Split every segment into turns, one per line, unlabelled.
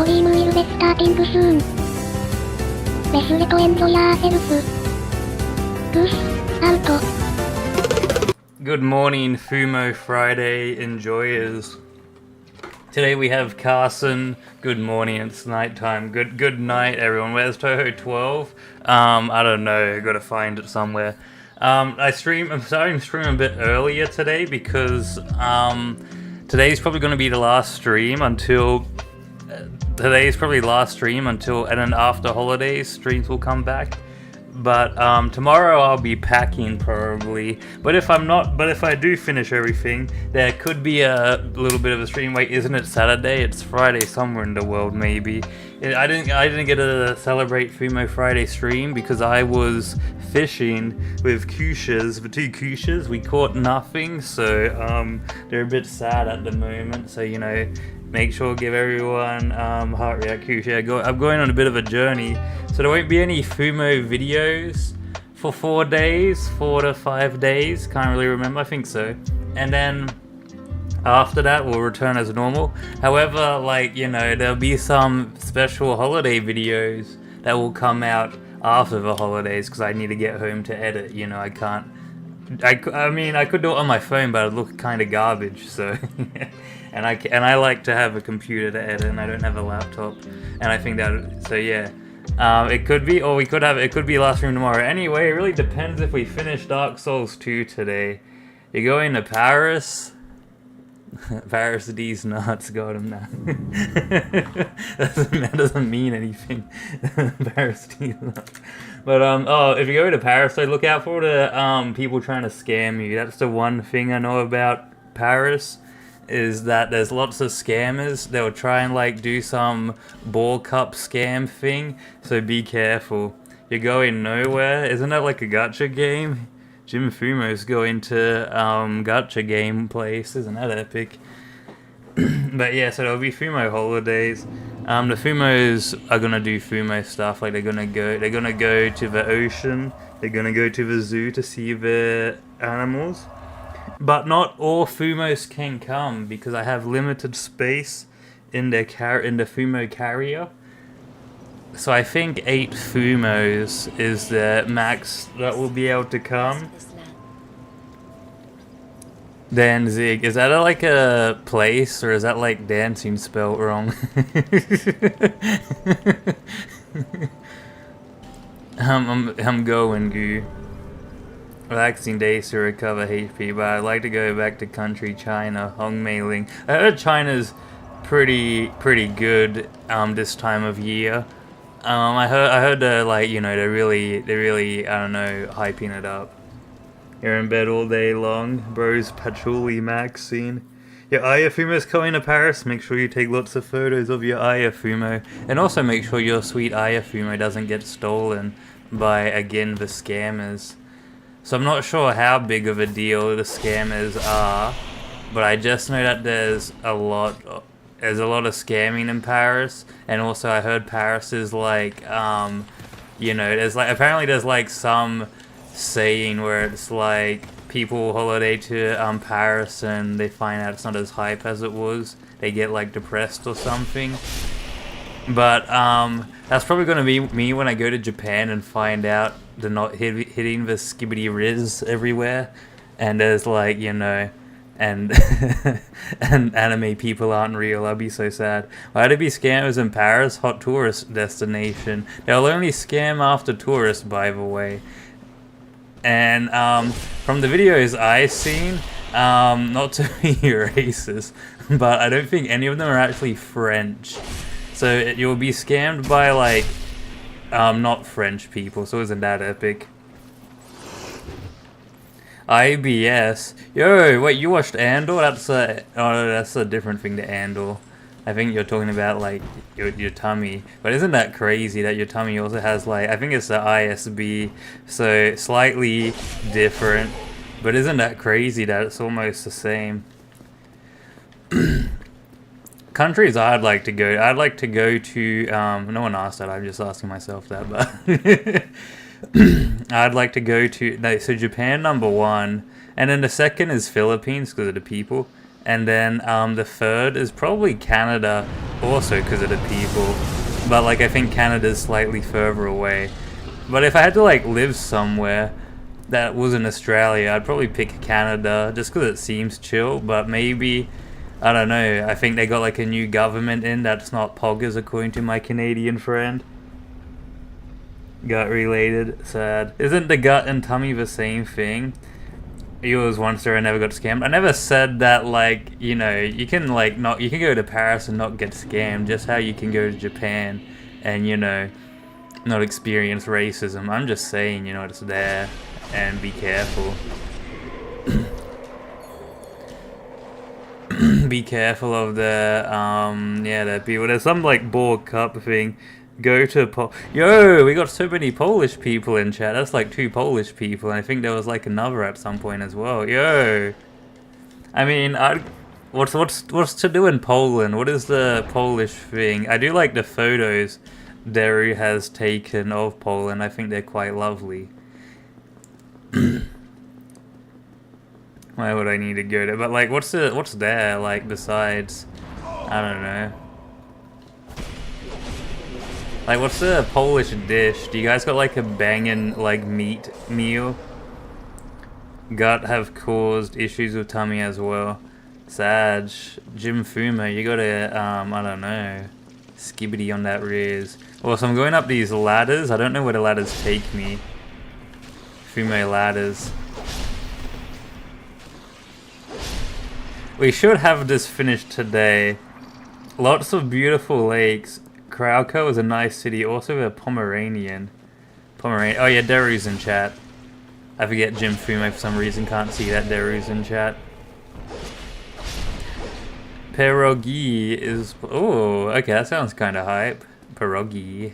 stream will be starting soon. Be sure to enjoy yourself. Goose, out.
Good morning, Fumo Friday enjoyers. Today we have Carson. Good morning, it's nighttime. Good night, everyone. Where's Toho 12? I don't know, gotta find it somewhere. I'm starting to stream a bit earlier today because today's probably going to be the last stream until and then after holidays streams will come back. But tomorrow I'll be packing probably. But if I do finish everything, there could be a little bit of a stream. Wait, isn't it Saturday? It's Friday somewhere in the world maybe. I didn't get to celebrate Fumo Friday stream because I was fishing with Kushas, the two Kushas. We caught nothing, so they're a bit sad at the moment. So make sure to give everyone heart react Kusha. I'm going on a bit of a journey. So there won't be any Fumo videos for 4 to 5 days. Can't really remember, I think so. And then after that we'll return as normal. However, there'll be some special holiday videos that will come out after the holidays because I need to get home to edit. I can't. I could do it on my phone, but it'd look kind of garbage. So, and I like to have a computer to edit, and I don't have a laptop. And I think that it could be, or it could be last stream tomorrow. Anyway, it really depends if we finish Dark Souls 2 today. You're going to Paris? Paris D's nuts, got him now. that doesn't mean anything. Paris D's nuts. But if you go to Paris, so look out for the people trying to scam you. That's the one thing I know about Paris, is that there's lots of scammers. They'll try and do some ball cup scam thing, so be careful. You're going nowhere. Isn't that like a gacha game? Jim Fumo's going to gacha game place. Isn't that epic? But yeah, so there'll be Fumo holidays. The Fumos are gonna do Fumo stuff. They're gonna go to the ocean. They're gonna go to the zoo to see the animals. But not all Fumos can come because I have limited space in the Fumo carrier. So I think 8 Fumos is the max that will be able to come. Danzig, is that a place, or is that dancing spelled wrong? I'm going, Goo. Relaxing days to recover HP, but I'd like to go back to country China. Hong Mei Ling. I heard China's pretty good this time of year. I heard they're they're really I don't know, hyping it up. You're in bed all day long, bros. Patchouli Maxine. Your Ayafumo's coming to Paris. Make sure you take lots of photos of your Ayafumo, and also make sure your sweet Ayafumo doesn't get stolen by again the scammers. So I'm not sure how big of a deal the scammers are, but I just know that there's a lot of scamming in Paris, and also I heard Paris is there's some saying where it's people holiday to Paris and they find out it's not as hype as it was. They get depressed or something. But that's probably gonna be me when I go to Japan and find out they're not hitting the skibbity riz everywhere, and there's and and anime people aren't real. I'll be so sad. Why'd it be scammers in Paris? Hot tourist destination. They'll only scam after tourists, by the way. And from the videos I've seen, not to be racist, but I don't think any of them are actually French. So you'll be scammed by not French people, so isn't that epic? IBS. Yo, wait, you watched Andor? That's a different thing to Andor. I think you're talking about your tummy. But isn't that crazy that your tummy also has I think it's the ISB, so slightly different. But isn't that crazy that it's almost the same? Countries I'd like to go to, no one asked that, I'm just asking myself that, but I'd like to go to, so Japan #1, and then the second is Philippines because of the people, and then the third is probably Canada also because of the people. But like I think Canada's slightly further away. But if I had to like live somewhere that wasn't Australia, I'd probably pick Canada just because it seems chill. But maybe, I don't know, I think they got like a new government in that's not poggers according to my Canadian friend. Gut related, sad. Isn't the gut and tummy the same thing? You was once there and never got scammed. I never said that, like, you know, you can like not, you can go to Paris and not get scammed, just how you can go to Japan and, you know, not experience racism. I'm just saying, you know, it's there and be careful. Be careful of the yeah, the people. There's some like Borg Cup thing. Go to Yo, we got so many Polish people in chat. That's like 2 Polish people, and I think there was like another at some point as well. Yo, I mean, what's to do in Poland? What is the Polish thing? I do like the photos Deru has taken of Poland. I think they're quite lovely. Why would I need to go to? But like, what's there like besides? I don't know. Like, what's the Polish dish? Do you guys got like a banging like meat meal? Gut have caused issues with tummy as well. Sag, Jim Fumo, you gotta I don't know, skibbity on that rears. Well, so I'm going up these ladders. I don't know where the ladders take me. Fumo ladders. We should have this finished today. Lots of beautiful lakes. Krakow is a nice city. Also a Pomeranian. Oh yeah, Deru's in chat. I forget Jim Fumo for some reason. Can't see that Deru's in chat. Pierogi is... Oh, okay, that sounds kind of hype. Pierogi.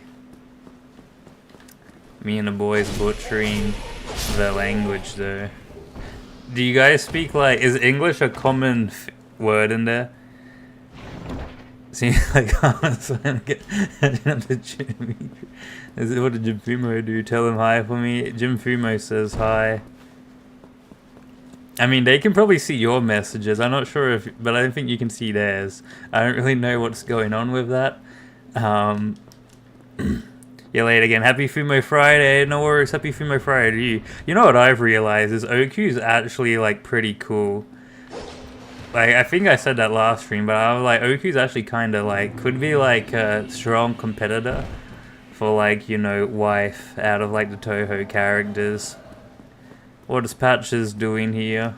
Me and the boys butchering the language though. Do you guys speak like... Is English a common word in there? Seems like I'm get the gym. Is it, what did Jim Fumo do? Tell him hi for me. Jim Fumo says hi. I mean, they can probably see your messages. I'm not sure if, but I don't think you can see theirs. I don't really know what's going on with that. You're late again. Happy Fumo Friday. No worries. Happy Fumo Friday to you. You know what I've realized is OQ is actually like pretty cool. Like, I think I said that last stream, but I was like, Oku's actually kind of like, could be like a strong competitor for like, you know, wife out of like the Toho characters. What is Patches doing here?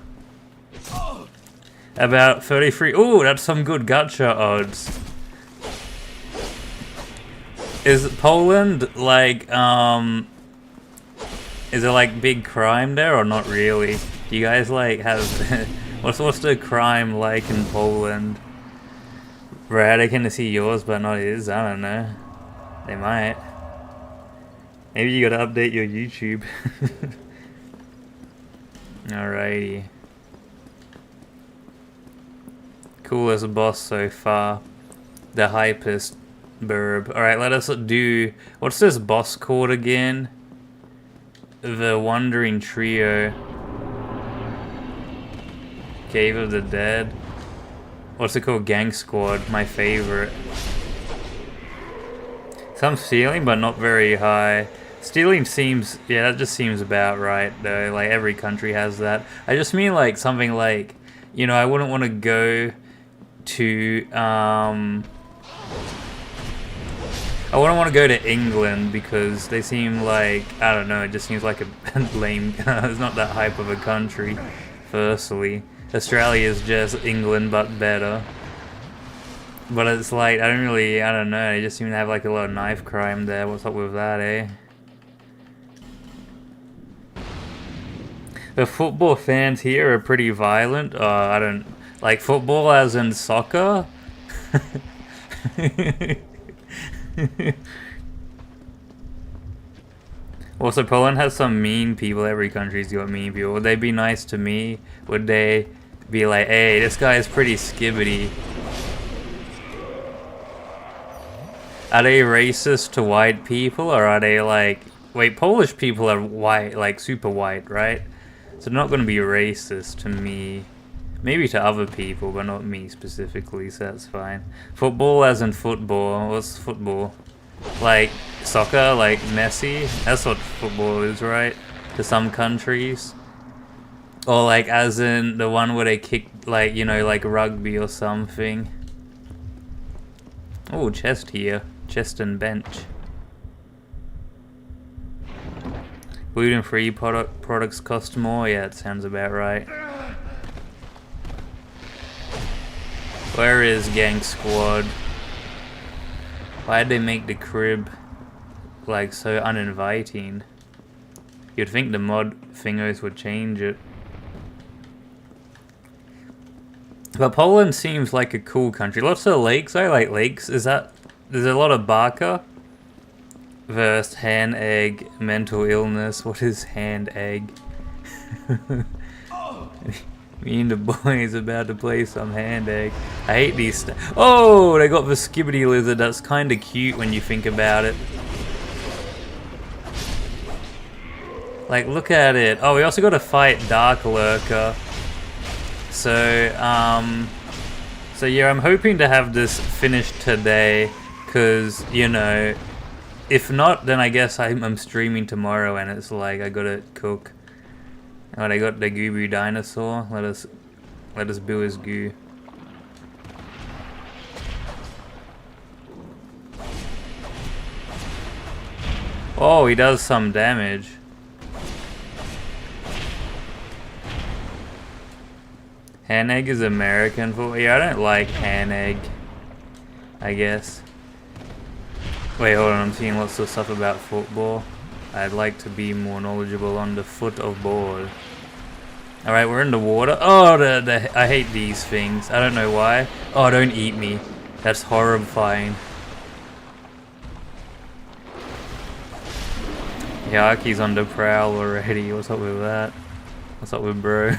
About 33. Ooh, that's some good gacha odds. Is Poland like, is it like big crime there or not really? Do you guys like have... What's the crime like in Poland? Brad, I can see yours, but not his. I don't know. They might. Maybe you gotta update your YouTube. Alrighty. Coolest boss so far. The hypest burb. Alright, let us do... What's this boss called again? The Wandering Trio. Cave of the Dead. What's it called? Gang Squad, my favorite. Some ceiling, but not very high. Stealing seems, yeah, that just seems about right though. Like every country has that. I just mean like something like, you know, I wouldn't want to go to, I wouldn't want to go to England because they seem like, I don't know, it just seems like a lame, it's not that hype of a country, firstly. Australia is just England but better. But it's like, I don't know, they just seem to have like a lot of knife crime there. What's up with that, eh? The football fans here are pretty violent. I don't, like football as in soccer? Also, Poland has some mean people. Every country's got mean people. Would they be nice to me? Would they be like, hey, this guy is pretty skibbity? Are they racist to white people, or are they like... Wait, Polish people are white, like super white, right? So they're not going to be racist to me. Maybe to other people, but not me specifically, so that's fine. Football as in football. What's football? Like soccer, like Messi? That's what football is, right? To some countries. Or like as in the one where they kick, like, you know, like rugby or something. Oh, chest here. Chest and bench. Gluten-free products cost more? Yeah, it sounds about right. Where is Gang Squad? Why'd they make the crib like so uninviting? You'd think the mod thingos would change it. But Poland seems like a cool country. Lots of lakes. I like lakes. There's a lot of Barca versus hand egg mental illness. What is hand egg? Me and the boys about to play some hand egg. I hate these oh, they got the skibbity lizard. That's kind of cute when you think about it. Like, look at it. Oh, we also got to fight Dark Lurker. So yeah, I'm hoping to have this finished today. Cause, you know, if not, then I guess I'm streaming tomorrow, and it's like I gotta cook. Oh, they got the Gooboo dinosaur. Let us build his goo. Oh, he does some damage. Hand egg is American football. Yeah, I don't like hand egg, I guess. Wait, hold on. I'm seeing lots of stuff about football. I'd like to be more knowledgeable on the foot of ball. Alright, we're in the water. Oh, I hate these things. I don't know why. Oh, don't eat me. That's horrifying. Yaki's on the prowl already. What's up with that? What's up with bro?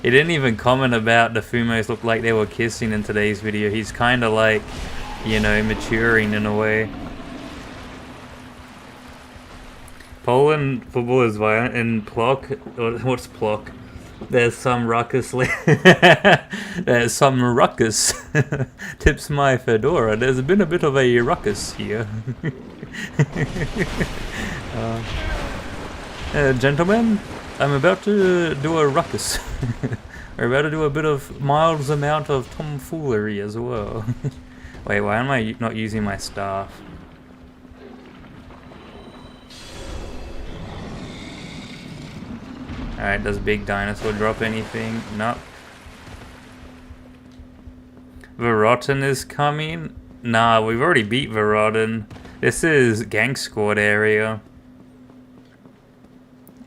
He didn't even comment about the Fumos looked like they were kissing in today's video. He's kind of like, you know, maturing in a way. Poland football is violent in Plock. What's Plock? There's some ruckus. There's some ruckus. Tips my fedora. There's been a bit of a ruckus here. Gentlemen, I'm about to do a ruckus. We're about to do a bit of mild amount of tomfoolery as well. Wait, why am I not using my staff? Alright, does Big Dinosaur drop anything? Nope. Verotin is coming? Nah, we've already beat Verotin. This is Gang Squad area.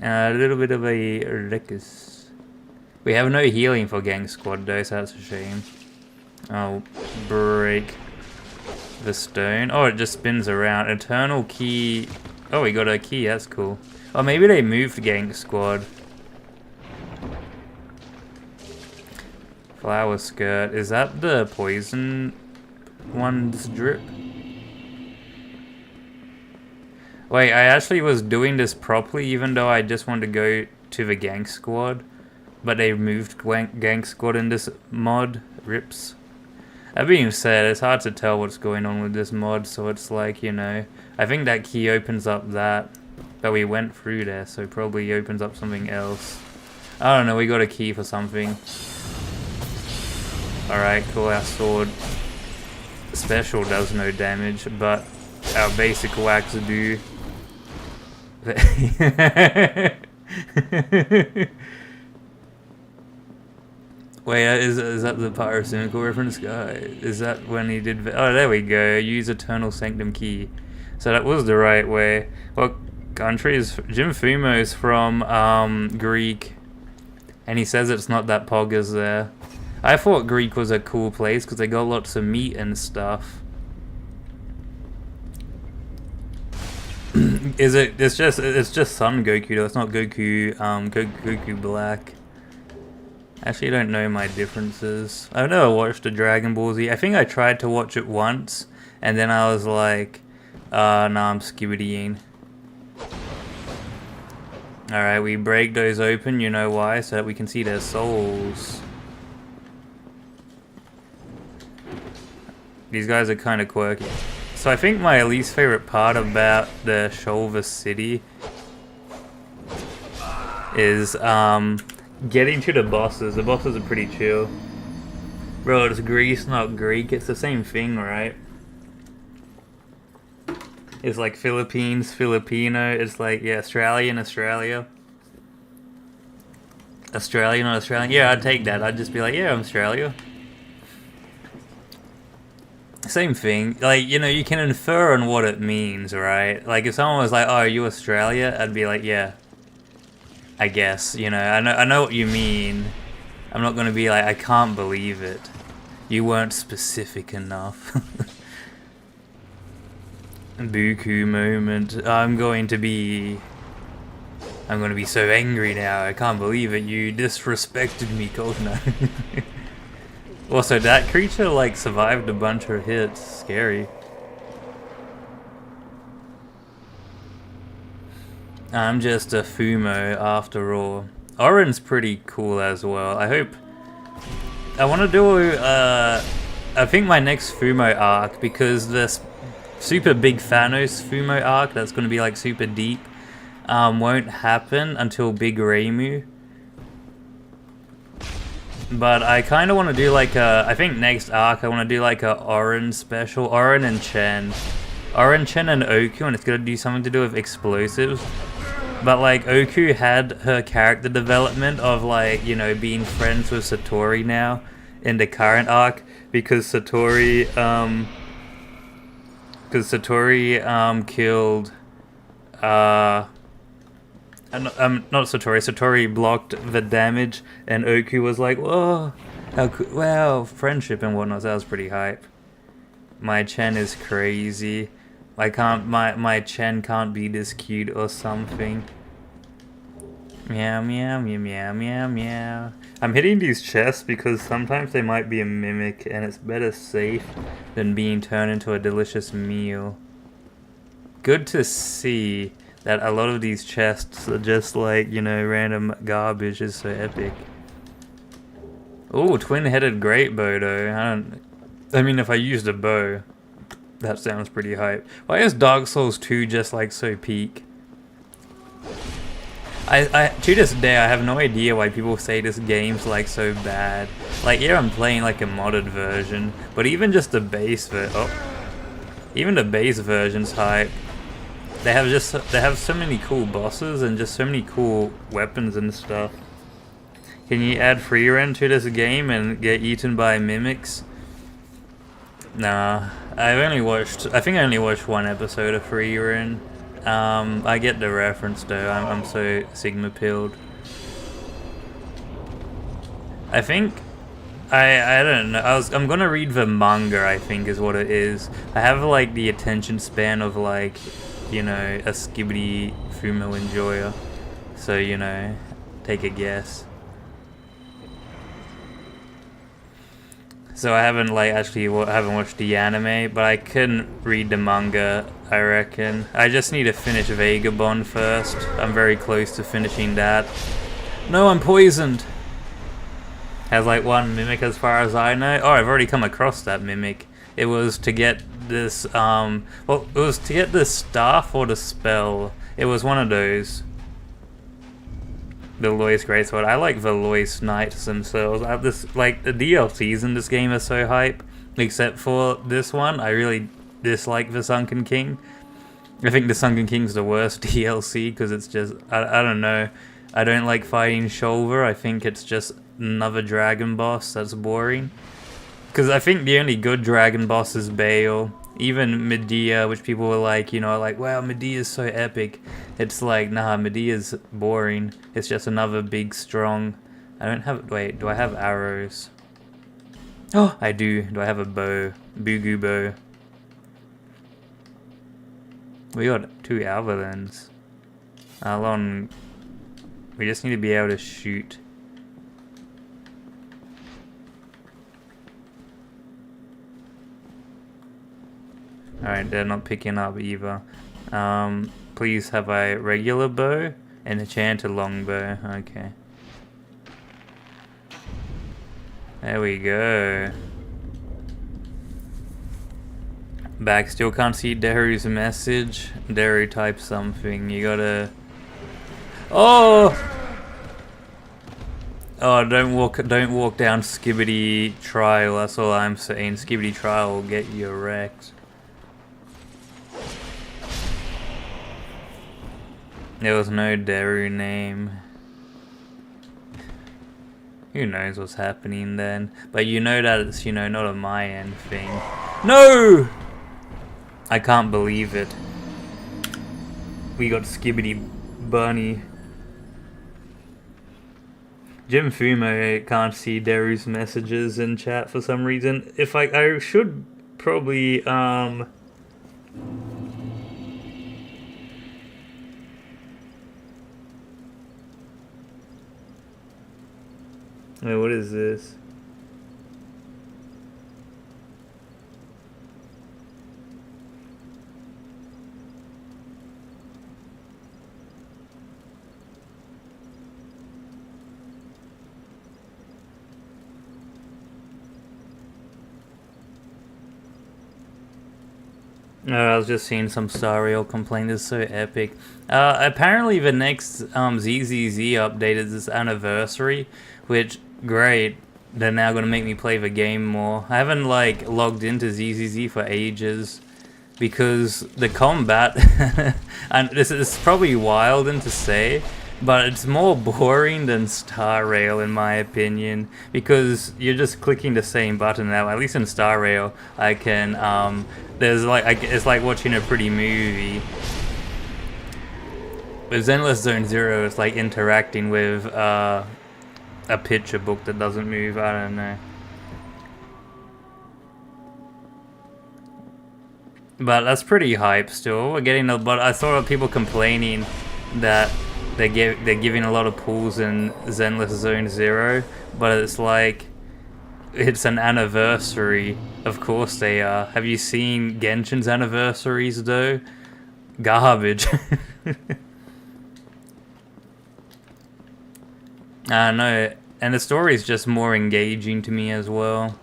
A little bit of a ruckus. We have no healing for Gang Squad though, so that's a shame. I'll break the stone. Oh, it just spins around. Eternal key. Oh, we got a key, that's cool. Oh, maybe they moved Gang Squad. Flower skirt. Is that the poison one's drip? Wait, I actually was doing this properly even though I just wanted to go to the Gang Squad. But they moved Gang Squad in this mod. Rips. That being said, it's hard to tell what's going on with this mod, so it's like, you know, I think that key opens up that. But we went through there, so probably opens up something else. I don't know, we got a key for something. Alright, cool, our sword special does no damage, but our basic whacks do. Wait, is that the Pyrocynical reference guy? Is that when he did... Oh, there we go. Use Eternal Sanctum Key. So that was the right way. What country is... Jim Fumo is from Greek. And he says it's not that poggers there. I thought Greek was a cool place because they got lots of meat and stuff. It's just Sun Goku though. It's not Goku. Goku Black. Actually, I don't know my differences. I've never watched a Dragon Ball Z. I think I tried to watch it once, and then I was like, nah, I'm skibbitying. Alright, we break those open, you know why? So that we can see their souls. These guys are kind of quirky. So I think my least favorite part about the Shoulder City is getting to the bosses. The bosses are pretty chill. Bro, it's Greece, not Greek. It's the same thing, right? It's like Philippines, Filipino. It's like, yeah, Australian, Australia. Australian, Australian. Yeah, I'd take that. I'd just be like, yeah, I'm Australia. Same thing. Like, you know, you can infer on what it means, right? Like, if someone was like, oh, are you Australia? I'd be like, yeah. I guess, you know, I know what you mean. I'm not gonna be like, I can't believe it. You weren't specific enough. Buku moment. I'm going to be so angry now. I can't believe it. You disrespected me, Kozna. Also, that creature like survived a bunch of hits. Scary. I'm just a Fumo after all. Oren's pretty cool as well. I want to do I think my next Fumo arc, because this super big Thanos Fumo arc that's going to be like super deep won't happen until Big Reimu. But I kind of want to do like I think next arc I want to do like a Oren special. Oren and Chen. Oren, Chen and Oku, and it's going to do something to do with explosives. But like Oku had her character development of like, you know, being friends with Satori now in the current arc, because Satori killed not Satori. Satori blocked the damage, and Oku was like, "Whoa, wow, friendship and whatnot." So that was pretty hype. My Chen is crazy. My Chen can't be this cute or something. Meow meow meow meow meow meow. I'm hitting these chests because sometimes they might be a mimic, and it's better safe than being turned into a delicious meal. Good to see that a lot of these chests are just like, you know, random garbage. Is so epic. Oh, twin-headed great bow though. I mean, if I used a bow, that sounds pretty hype. Why is Dark Souls 2 just like so peak? I to this day I have no idea why people say this game's like so bad. Like, yeah, I'm playing like a modded version, but even just the base even the base version's hype. They have so many cool bosses and just so many cool weapons and stuff. Can you add free rent to this game and get eaten by mimics? Nah, I think I only watched one episode of Free Ren. I get the reference though. I'm so Sigma pilled. I think I don't know. I'm gonna read the manga. I think is what it is. I have like the attention span of like, you know, a Skibidi Fumo enjoyer. So, you know, take a guess. So I haven't haven't watched the anime, but I couldn't read the manga, I reckon. I just need to finish Vagabond first. I'm very close to finishing that. No, I'm poisoned! Has like one mimic as far as I know. Oh, I've already come across that mimic. It was to get this, well, it was to get this staff or the spell. It was one of those. The Lois Greatsword. I like the Lois Knights themselves. I have this, like, the DLCs in this game are so hype. Except for this one, I really dislike the Sunken King. I think the Sunken King's the worst DLC because it's just, I don't know. I don't like fighting Shoulder. I think it's just another dragon boss that's boring. Because I think the only good dragon boss is Bale. Even Medea, which people were like, you know, like, wow, Medea's so epic. It's like, nah, Medea's boring. It's just another big, strong... I don't have... Wait, do I have arrows? Oh, I do. Do I have a bow? Gooboo bow. We got 2 Alvalins. Alon... We just need to be able to shoot. Alright, they're not picking up either. Please have a regular bow. An enchanted longbow, okay. There we go. Back, still can't see Deru's message. Deru type something, you gotta... Oh! Oh, don't walk down Skibbity Trial, that's all I'm saying. Skibbity Trial will get you wrecked. There was no Deru name. Who knows what's happening then? But you know that it's, you know, not a my end thing. No! I can't believe it. We got Skibbity Bunny. Jim Fumo can't see Deru's messages in chat for some reason. If I should probably, Wait, what is this? I was just seeing some Star Rail complain, this is so epic. Apparently the next ZZZ update is this anniversary, which, great, they're now going to make me play the game more. I haven't like logged into ZZZ for ages, because the combat, and this is probably wild to say, but it's more boring than Star Rail in my opinion, because you're just clicking the same button now. At least in Star Rail, I can, there's like, it's like watching a pretty movie. With Zenless Zone Zero, it's like interacting with a picture book that doesn't move, I don't know. But that's pretty hype still. We're getting a, but I saw people complaining that they're giving a lot of pulls in Zenless Zone Zero, but it's like, it's an anniversary. Of course they are. Have you seen Genshin's anniversaries though? Garbage. I know, and the story is just more engaging to me as well.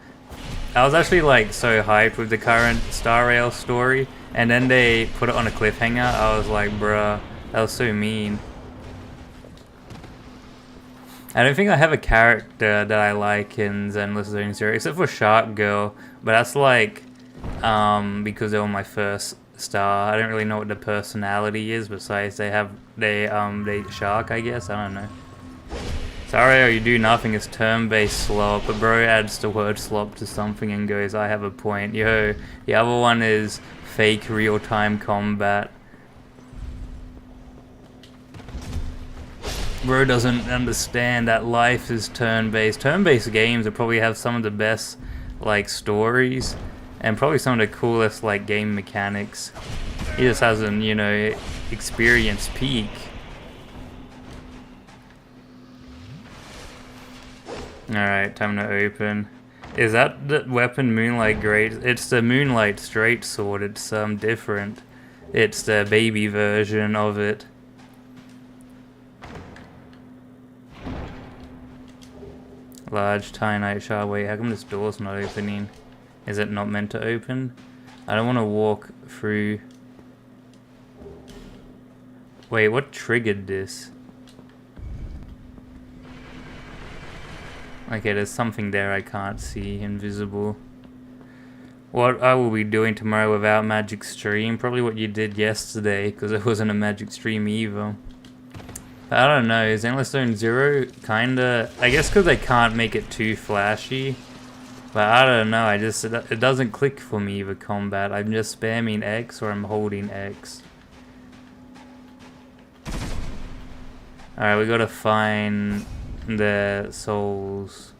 I was actually like so hyped with the current Star Rail story, and then they put it on a cliffhanger. I was like, bruh, that was so mean. I don't think I have a character that I like in Zenless Zone Zero, except for Shark Girl, but that's like, because they were my first star. I don't really know what the personality is, besides they shark, I guess, I don't know. Sorry, you do nothing, it's turn-based slop, but bro adds the word slop to something and goes, I have a point. Yo, the other one is fake real-time combat. Bro doesn't understand that life is turn-based. Turn-based games will probably have some of the best, like, stories, and probably some of the coolest, like, game mechanics. He just hasn't, you know, experienced peak. Alright, time to open. Is that the weapon Moonlight Great? It's the Moonlight Straight Sword, it's different. It's the baby version of it. Large Titanite Shard. Wait, how come this door's not opening? Is it not meant to open? I don't want to walk through... Wait, what triggered this? Okay, there's something there I can't see, invisible. What I will be doing tomorrow without Magic Stream? Probably what you did yesterday, because it wasn't a Magic Stream either. But I don't know, Zenless Zone Zero kinda... I guess because they can't make it too flashy. But I don't know, it doesn't click for me, the combat. I'm just spamming X or I'm holding X. Alright, we gotta find... the souls.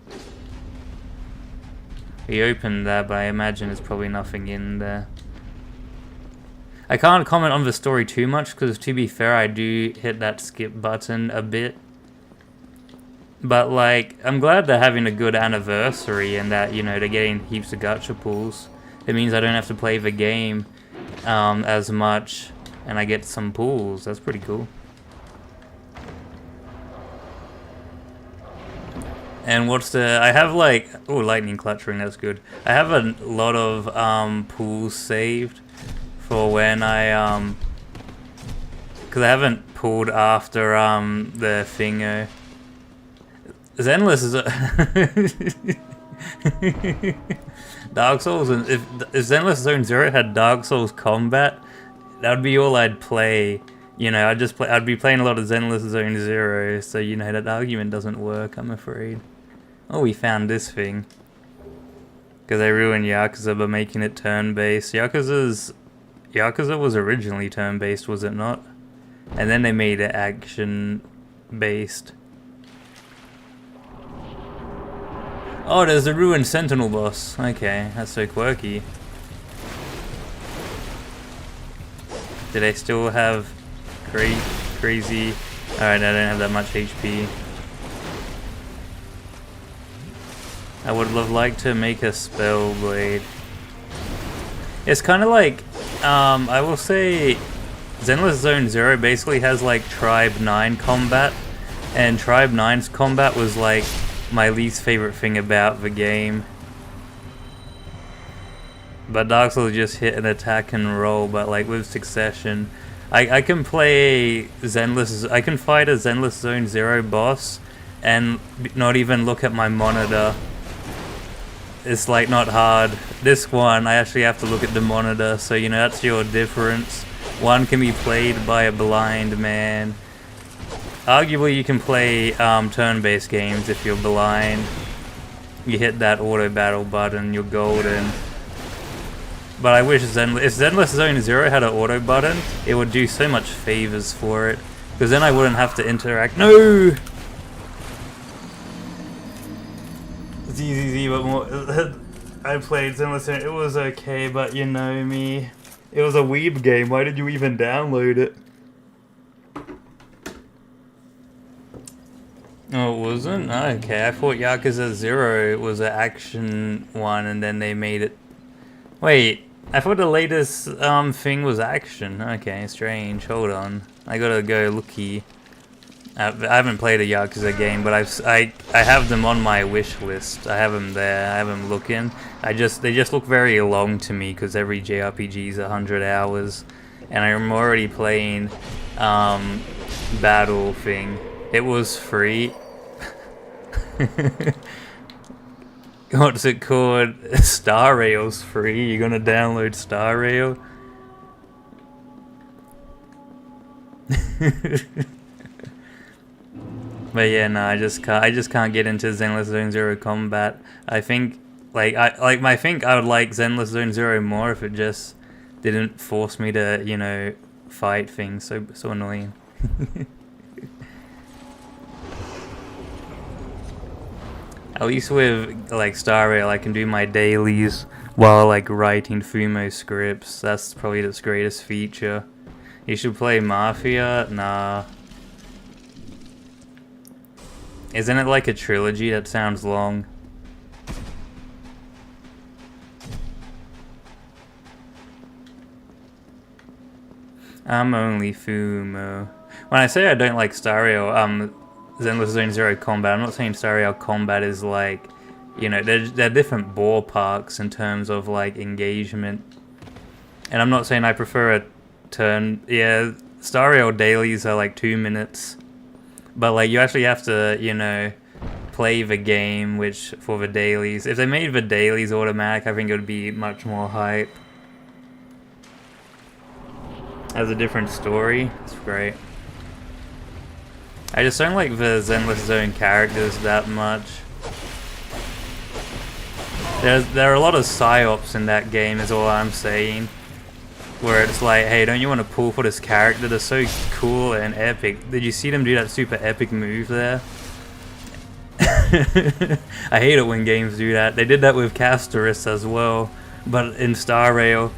We opened that, but I imagine there's probably nothing in there. I can't comment on the story too much, because to be fair, I do hit that skip button a bit. But like, I'm glad they're having a good anniversary and that, you know, they're getting heaps of gacha pulls. It means I don't have to play the game as much, and I get some pulls. That's pretty cool. And what's the... I have like... Oh, lightning clutch ring, that's good. I have a lot of pools saved for when I... Because I haven't pulled after the thingo. Zenless is Dark Souls, and if Zenless Zone Zero had Dark Souls combat, that'd be all I'd play. You know, I'd be playing a lot of Zenless Zone Zero, so you know that argument doesn't work, I'm afraid. Oh, we found this thing. Because they ruined Yakuza by making it turn-based. Yakuza was originally turn-based, was it not? And then they made it action-based. Oh, there's a ruined Sentinel boss. Okay, that's so quirky. Do they still have crazy... Alright, I don't have that much HP. I would have liked to make a spell blade. It's kind of like... I will say... Zenless Zone Zero basically has like Tribe 9 combat. And Tribe 9's combat was like... my least favorite thing about the game. But Dark Souls just hit an attack and roll, but like with succession. I can play Zenless, I can fight a Zenless Zone Zero boss and not even look at my monitor. It's like not hard. This one, I actually have to look at the monitor, so you know, that's your difference. One can be played by a blind man. Arguably, you can play turn-based games if you're blind. You hit that auto battle button, you're golden. But I wish if Zenless Zone Zero had an auto button, it would do so much favors for it. Because then I wouldn't have to interact. No! ZZZ, but more. I played Zenless Zone, it was okay, but you know me. It was a weeb game, why did you even download it? Oh, it wasn't? Okay, I thought Yakuza 0 was an action one and then they made it... Wait, I thought the latest thing was action. Okay, strange. Hold on. I gotta go looky. I haven't played a Yakuza game, but I have them on my wish list. I have them there. I have them looking. They just look very long to me because every JRPG is 100 hours, and I'm already playing Battle thing. It was free. What's it called? Star Rail's free. You're gonna download Star Rail? But yeah, no, I just can't get into Zenless Zone Zero combat. I think I think I would like Zenless Zone Zero more if it just didn't force me to, you know, fight things. So annoying. At least with like Star Rail, I can do my dailies while like writing Fumo scripts. That's probably its greatest feature. You should play Mafia? Nah. Isn't it like a trilogy? That sounds long. I'm only Fumo. When I say I don't like Star Rail, Zenless Zone Zero combat, I'm not saying Star Rail combat is like, you know, they're different ballparks in terms of like engagement. And I'm not saying I prefer a turn. Yeah, Star Rail dailies are like 2 minutes. But like you actually have to, you know, play the game, which for the dailies. If they made the dailies automatic, I think it would be much more hype. Has a different story. It's great. I just don't like the Zenless Zone characters that much. There are a lot of psyops in that game is all I'm saying. Where it's like, hey, don't you want to pull for this character? They're so cool and epic. Did you see them do that super epic move there? I hate it when games do that. They did that with Castoris as well, but in Star Rail.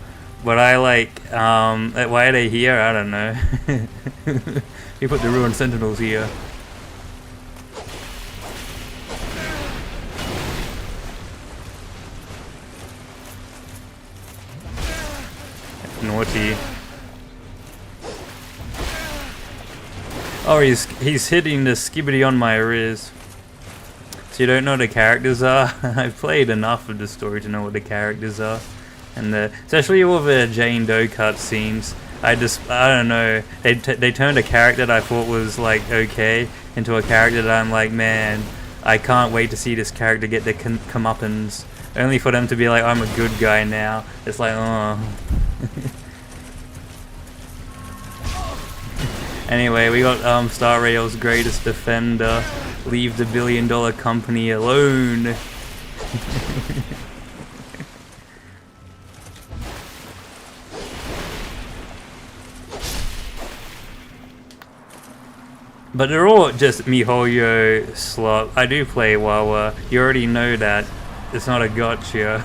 But I like, why are they here? I don't know. You put the ruined sentinels here. Naughty. Oh, he's hitting the skibbity on my Riz. So you don't know what the characters are? I've played enough of the story to know what the characters are. And especially all the Jane Doe cutscenes. I don't know, they turned a character that I thought was like okay into a character that I'm like, man, I can't wait to see this character get their comeuppance. Only for them to be like, I'm a good guy now. It's like, oh. Anyway, we got Star Rail's greatest defender. Leave the billion-dollar company alone. But they're all just MiHoYo slot. I do play Wawa. You already know that. It's not a gotcha.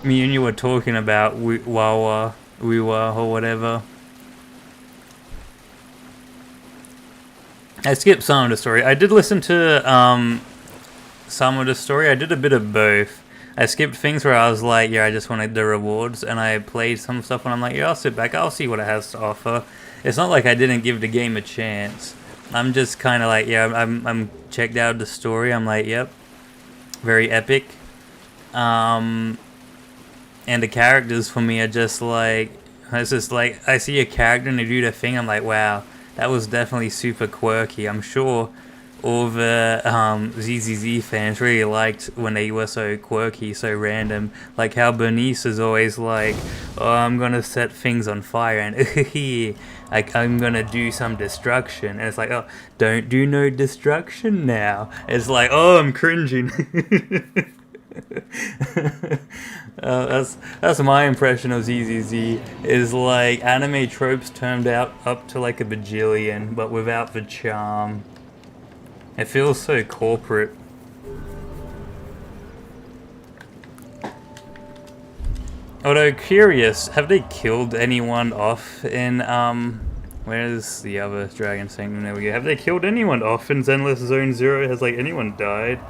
Me and you were talking about Wawa, Wiwa, or whatever. I skipped some of the story. I did listen to some of the story. I did a bit of both. I skipped things where I was like, yeah, I just wanted the rewards, and I played some stuff and I'm like, yeah, I'll sit back, I'll see what it has to offer. It's not like I didn't give the game a chance. I'm just kind of like, yeah, I'm checked out the story. I'm like, yep, very epic. And the characters for me are just like, it's just like, I see a character and they do their thing, I'm like, wow, that was definitely super quirky. I'm sure all the ZZZ fans really liked when they were so quirky, so random. Like how Bernice is always like, oh, I'm gonna set things on fire and like I'm gonna do some destruction. And it's like, oh, don't do no destruction now. It's like, oh, I'm cringing. That's my impression of ZZZ, is like anime tropes turned out up to like a bajillion, but without the charm. It feels so corporate. Although curious, have they killed anyone off in where's the other Dragon Sanctum? There we go. Have they killed anyone off in Zenless Zone Zero? Has like anyone died?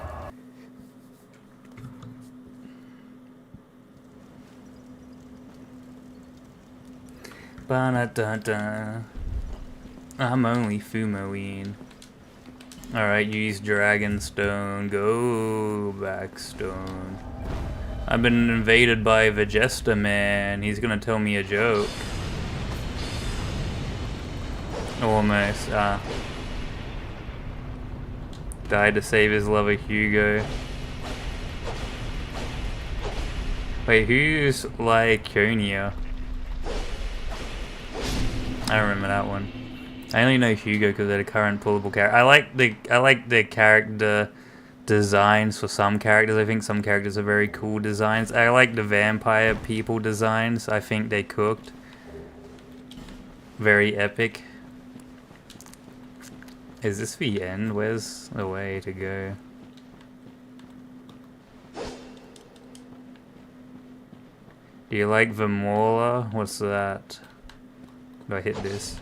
Ba-na-da-da. I'm only Fumoine. Alright, use Dragonstone. Go back stone. I've been invaded by Vegesta Man. He's gonna tell me a joke. Almost. Died to save his lover Hugo. Wait, who's Lyconia? I remember that one. I only know Hugo because they're the current pullable character. I like the character designs for some characters. I think some characters are very cool designs. I like the vampire people designs. I think they cooked. Very epic. Is this the end? Where's the way to go? Do you like Vermola? What's that? Do I hit this?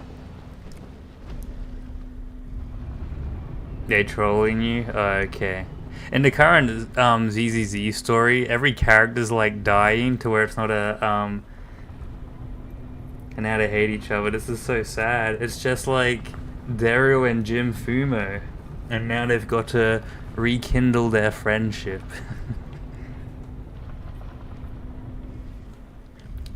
They're trolling you? Oh, okay. In the current ZZZ story, every character's like dying to where it's not a and now they hate each other. This is so sad. It's just like Daryl and Jim Fumo, and now they've got to rekindle their friendship.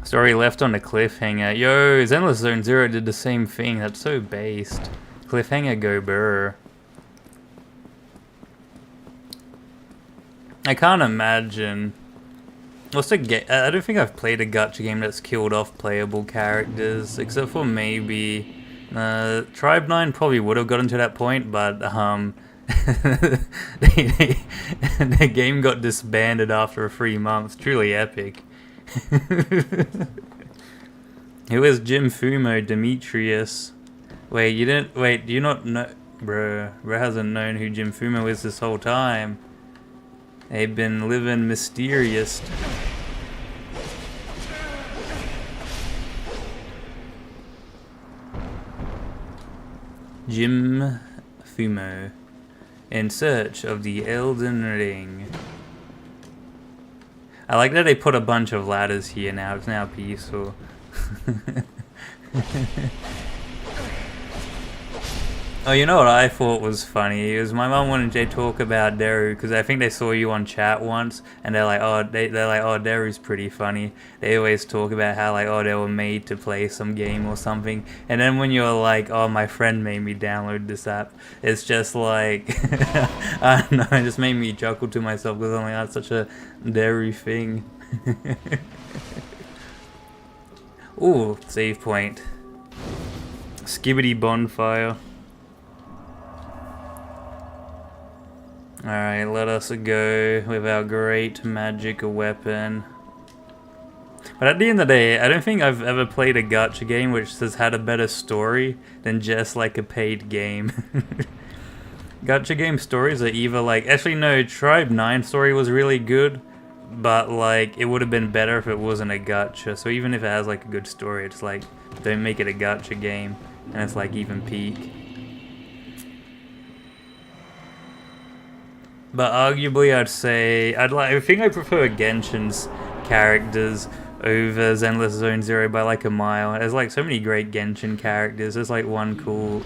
Story left on a cliffhanger. Yo, Zenless Zone Zero did the same thing. That's so based. Cliffhanger go burr. I can't imagine. What's the game? I don't think I've played a gacha game that's killed off playable characters, except for maybe Tribe 9 probably would have gotten to that point, but the game got disbanded after 3 months. Truly epic. Who is Jim Fumo? Demetrius? Wait, you didn't. Wait, do you not know? Bro hasn't known who Jim Fumo is this whole time. They've been living mysterious. Jim Fumo, in search of the Elden Ring. I like that they put a bunch of ladders here now. It's now peaceful. Oh, you know what I thought was funny? It was my mum wanted to talk about Deru because I think they saw you on chat once, and they're like, oh, they're like, oh, Deru's pretty funny. They always talk about how like, oh, they were made to play some game or something, and then when you're like, oh, my friend made me download this app, it's just like, I don't know, it just made me chuckle to myself because I'm like, that's such a Deru thing. Ooh, save point. Skibbity bonfire. Alright, let us go with our great magic weapon. But at the end of the day, I don't think I've ever played a gacha game which has had a better story than just like a paid game. Gacha game stories are either like... Actually no, Tribe 9 story was really good, but like it would have been better if it wasn't a gacha. So even if it has like a good story, it's like, don't make it a gacha game. And it's like even peak. But arguably, I'd say I think I prefer Genshin's characters over Zenless Zone Zero by like a mile. There's like so many great Genshin characters. There's like one cool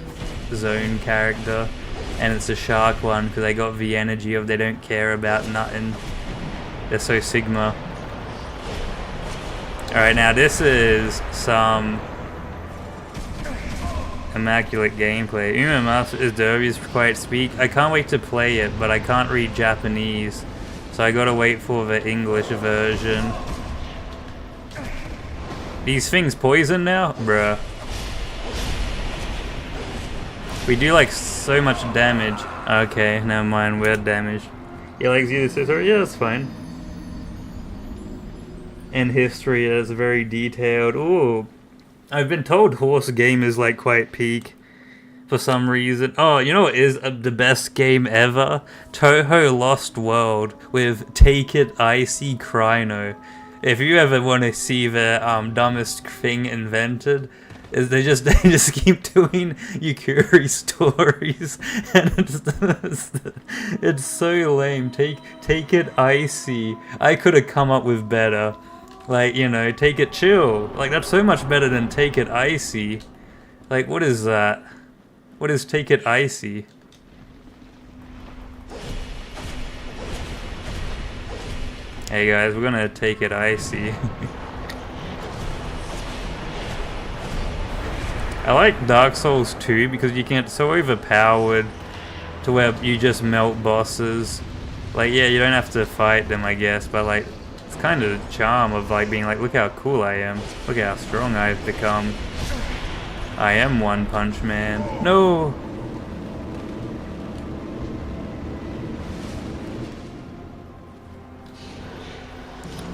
Zone character, and it's a shark one because they got the energy of they don't care about nothing. They're so Sigma. All right, now this is some immaculate gameplay. Umamatsu is Derby's quiet speak. I can't wait to play it, but I can't read Japanese, so I gotta wait for the English version. These things poison now? Bruh. We do like so much damage. Okay, never mind, we're damaged. Yeah, like you said, sorry, yeah, that's fine. And history is very detailed. Ooh. I've been told Horse Game is like quite peak for some reason. Oh, you know what is the best game ever? Touhou Lost World with Take It Icy Crino. If you ever want to see the dumbest thing invented, is they just keep doing Yukuri stories, and it's so lame. Take It Icy. I could have come up with better. Like, you know, Take It Chill. Like, that's so much better than Take It Icy. Like, what is that? What is Take It Icy? Hey guys, we're gonna Take It Icy. I like Dark Souls 2 because you get so overpowered to where you just melt bosses. Like, yeah, you don't have to fight them, I guess, but like, kind of the charm of like being like, look how cool I am, look how strong I've become. I am One Punch Man. No.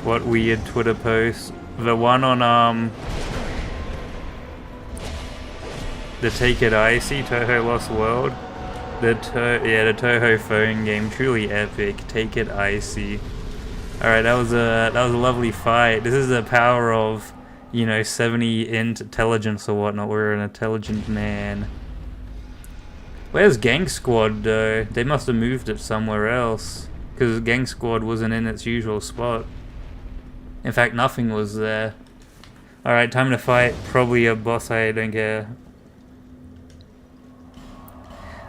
What weird Twitter post? The one on the Take It Icy Touhou Lost World. The Touhou phone game, truly epic. Take It Icy. Alright, that was a lovely fight. This is the power of, you know, 70 intelligence or whatnot. We're an intelligent man. Where's Gang Squad though? They must have moved it somewhere else, because Gang Squad wasn't in its usual spot. In fact, nothing was there. Alright, time to fight. Probably a boss I don't care.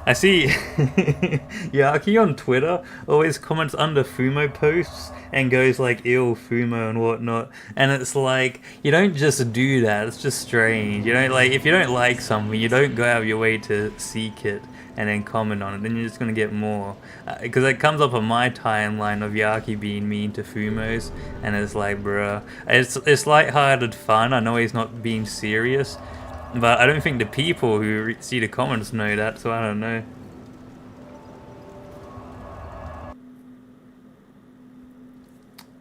I see Yaki on Twitter always comments under Fumo posts and goes like, ew, Fumo and whatnot. And it's like, you don't just do that, it's just strange. You know, like, if you don't like something, you don't go out of your way to seek it and then comment on it, then you're just gonna get more. Because it comes up on my timeline of Yaki being mean to Fumos, and it's like, bruh. It's lighthearted fun, I know he's not being serious, but I don't think the people who see the comments know that, so I don't know.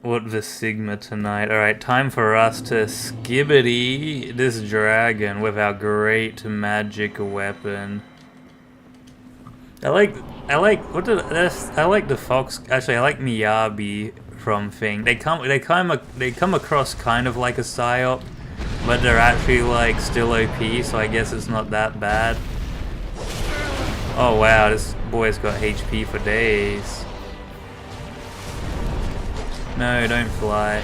What the Sigma tonight. Alright, time for us to skibbity this dragon with our great magic weapon. I like the fox. Actually, I like Miyabi from Thing. They come across kind of like a psyop, but they're actually like still OP, so I guess it's not that bad. Oh wow, this boy's got HP for days. No, don't fly.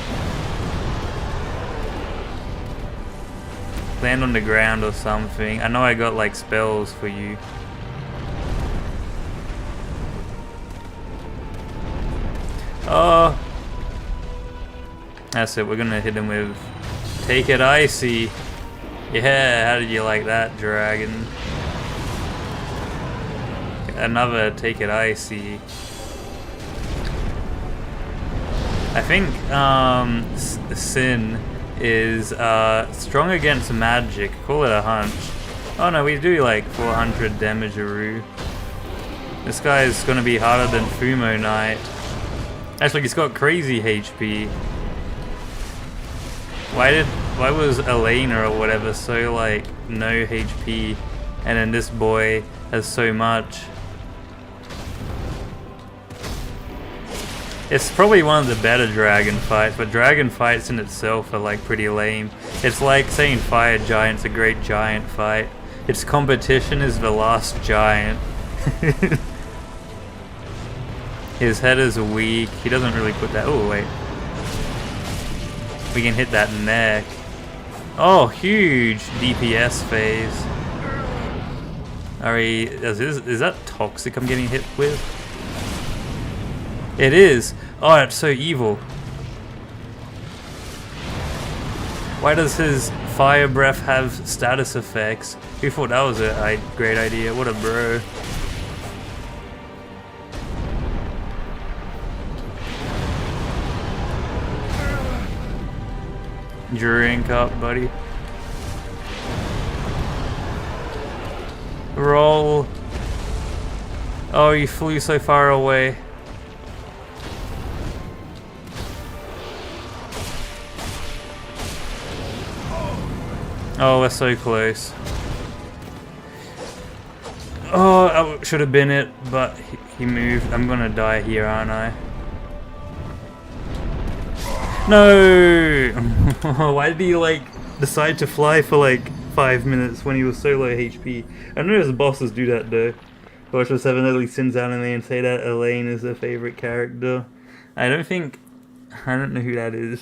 Land on the ground or something. I know I got like spells for you. Oh. That's it, we're gonna hit him with Take It Icy. Yeah, how did you like that, dragon? Another Take It Icy. I think Sin is strong against magic. Call it a hunch. Oh no, we do like 400 damage a Roo. This guy is gonna be harder than Fumo Knight. Actually, he's got crazy HP. Why was Elena or whatever so like no HP, and then this boy has so much? It's probably one of the better dragon fights, but dragon fights in itself are like pretty lame. It's like saying Fire Giant's a great giant fight. Its competition is the last giant. His head is weak. He doesn't really put that. Oh wait, we can hit that neck. Oh, huge DPS phase. Is that toxic I'm getting hit with? It is. Oh, it's so evil. Why does his fire breath have status effects? Who thought that was a great idea? What a bro. Drink up, buddy. Roll. Oh, you flew so far away. Oh, we're so close. Oh, that should have been it, but he moved. I'm gonna die here, aren't I? No! Why did he like decide to fly for like 5 minutes when he was so low HP? I know his bosses do that though. Watch the 7 Deadly Sins anime and say that Elaine is their favorite character. I don't know who that is.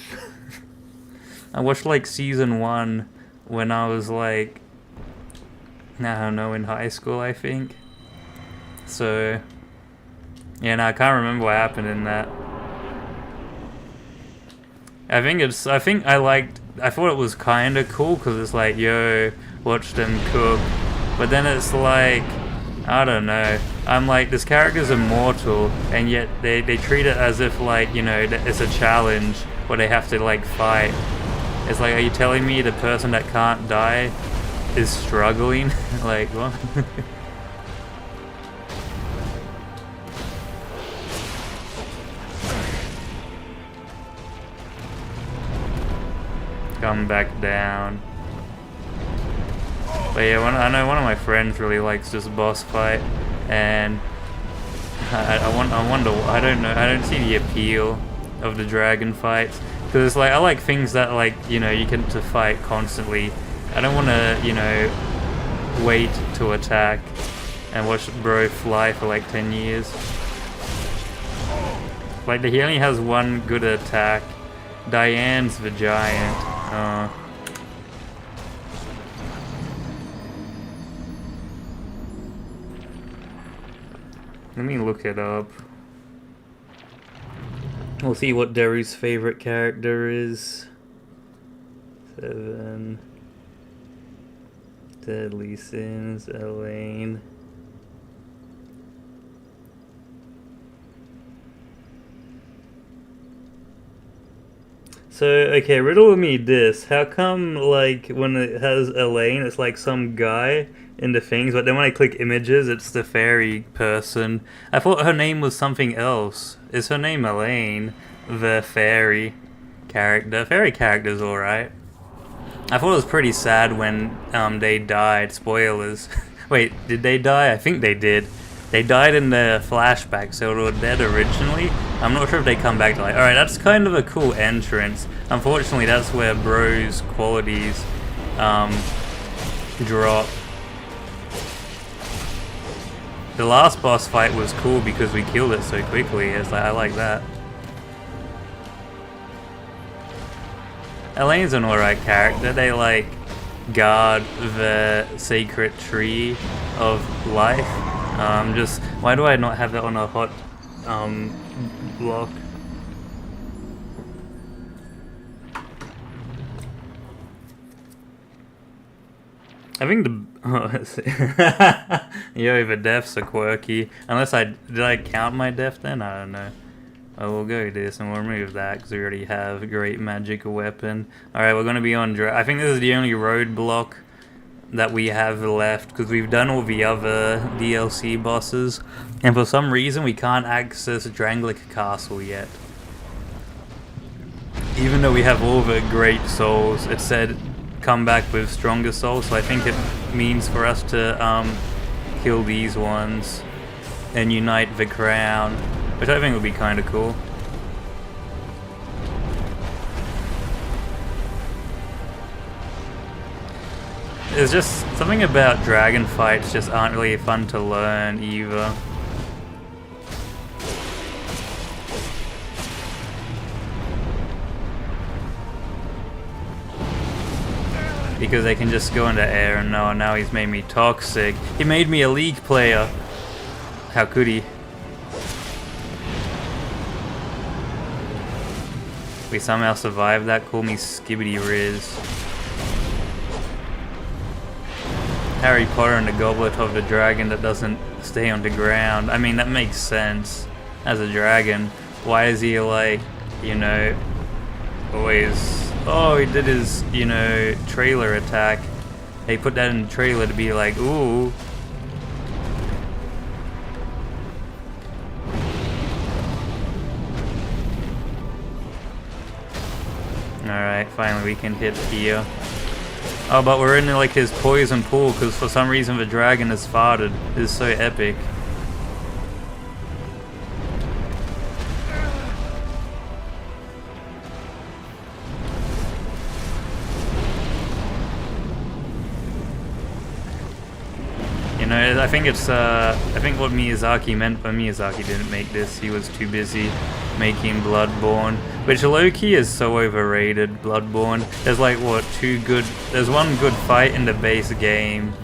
I watched like season 1 when I was like, I don't know, in high school I think. So, yeah, no, I can't remember what happened in that. I thought it was kinda cool because it's like, yo, watch them cook. But then it's like, I don't know. I'm like, this character's immortal, and yet they treat it as if like, you know, it's a challenge where they have to like fight. It's like, are you telling me the person that can't die is struggling? Like, what? Come back down. But yeah, I know one of my friends really likes this boss fight, and I wonder, I don't know, I don't see the appeal of the dragon fights. Because it's like, I like things that like, you know, you get to fight constantly. I don't want to, you know, wait to attack and watch bro fly for like 10 years. Like, he only has one good attack. Diane's the giant. Let me look it up. We'll see what Deru's favorite character is. 7 Deadly Sins, Elaine. So, okay, riddle me this. How come, like, when it has Elaine, it's like some guy in the things, but then when I click images, it's the fairy person. I thought her name was something else. Is her name Elaine, the fairy character? Fairy character's alright. I thought it was pretty sad when they died. Spoilers. Wait, did they die? I think they did. They died in the flashback, so they were dead originally. I'm not sure if they come back to life. Alright, that's kind of a cool entrance. Unfortunately, that's where Bro's qualities drop. The last boss fight was cool because we killed it so quickly. It's like, I like that. Elaine's an alright character. They like guard the sacred tree of life. Just, why do I not have that on a hot block? I think the yo, the deaths are quirky. Unless did I count my death then? I don't know. Oh, we'll go this and we'll remove that because we already have a great magic weapon. Alright, we're going to be on I think this is the only roadblock that we have left because we've done all the other DLC bosses. And for some reason we can't access Dranglick Castle yet. Even though we have all the great souls, it said come back with stronger souls. So I think it means for us to kill these ones and unite the crown. Which I think would be kind of cool. There's just something about dragon fights just aren't really fun to learn either. Because they can just go into air and no, now he's made me toxic. He made me a League player. How could he? We somehow survived that. Call me Skibbity Riz. Harry Potter and the Goblet of the Dragon that doesn't stay on the ground. I mean, that makes sense. As a dragon, why is he like, you know, always... Oh, he did his, you know, trailer attack. They put that in the trailer to be like, ooh. Alright, finally we can hit here. Oh, but we're in like his poison pool because for some reason the dragon has farted. This is so epic. You know, I think it's I think what Miyazaki meant, but Miyazaki didn't make this. He was too busy making Bloodborne, which low-key is so overrated. Bloodborne, there's like what, there's one good fight in the base game,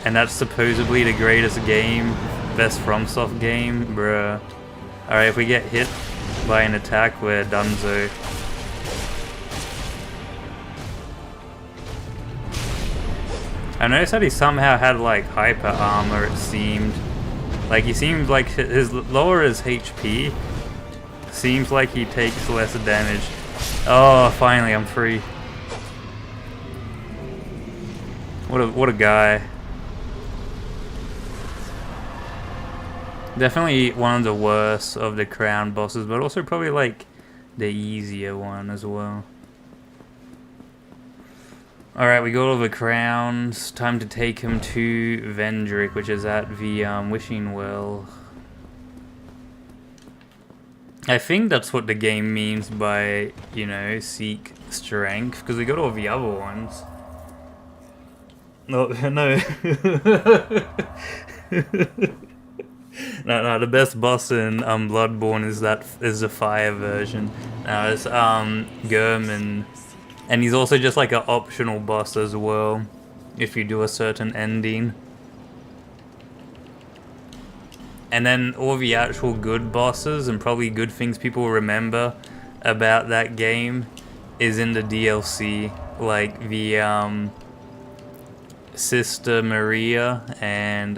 and that's supposedly the greatest game, best FromSoft game, bruh. Alright, if we get hit by an attack, we're donezo. I noticed that he somehow had like hyper armor, it seemed. Like he seemed like his lower his HP, seems like he takes less damage. Oh, finally I'm free. What a guy. Definitely one of the worst of the crown bosses, but also probably like the easier one as well. Alright, we go to the crowns. Time to take him to Vendrick, which is at the Wishing Well. I think that's what the game means by, you know, seek strength, because we got all the other ones. No, no. No, the best boss in Bloodborne is the fire version. Now it's German. And he's also just like an optional boss as well, if you do a certain ending. And then all the actual good bosses and probably good things people remember about that game is in the DLC, like the Sister Maria and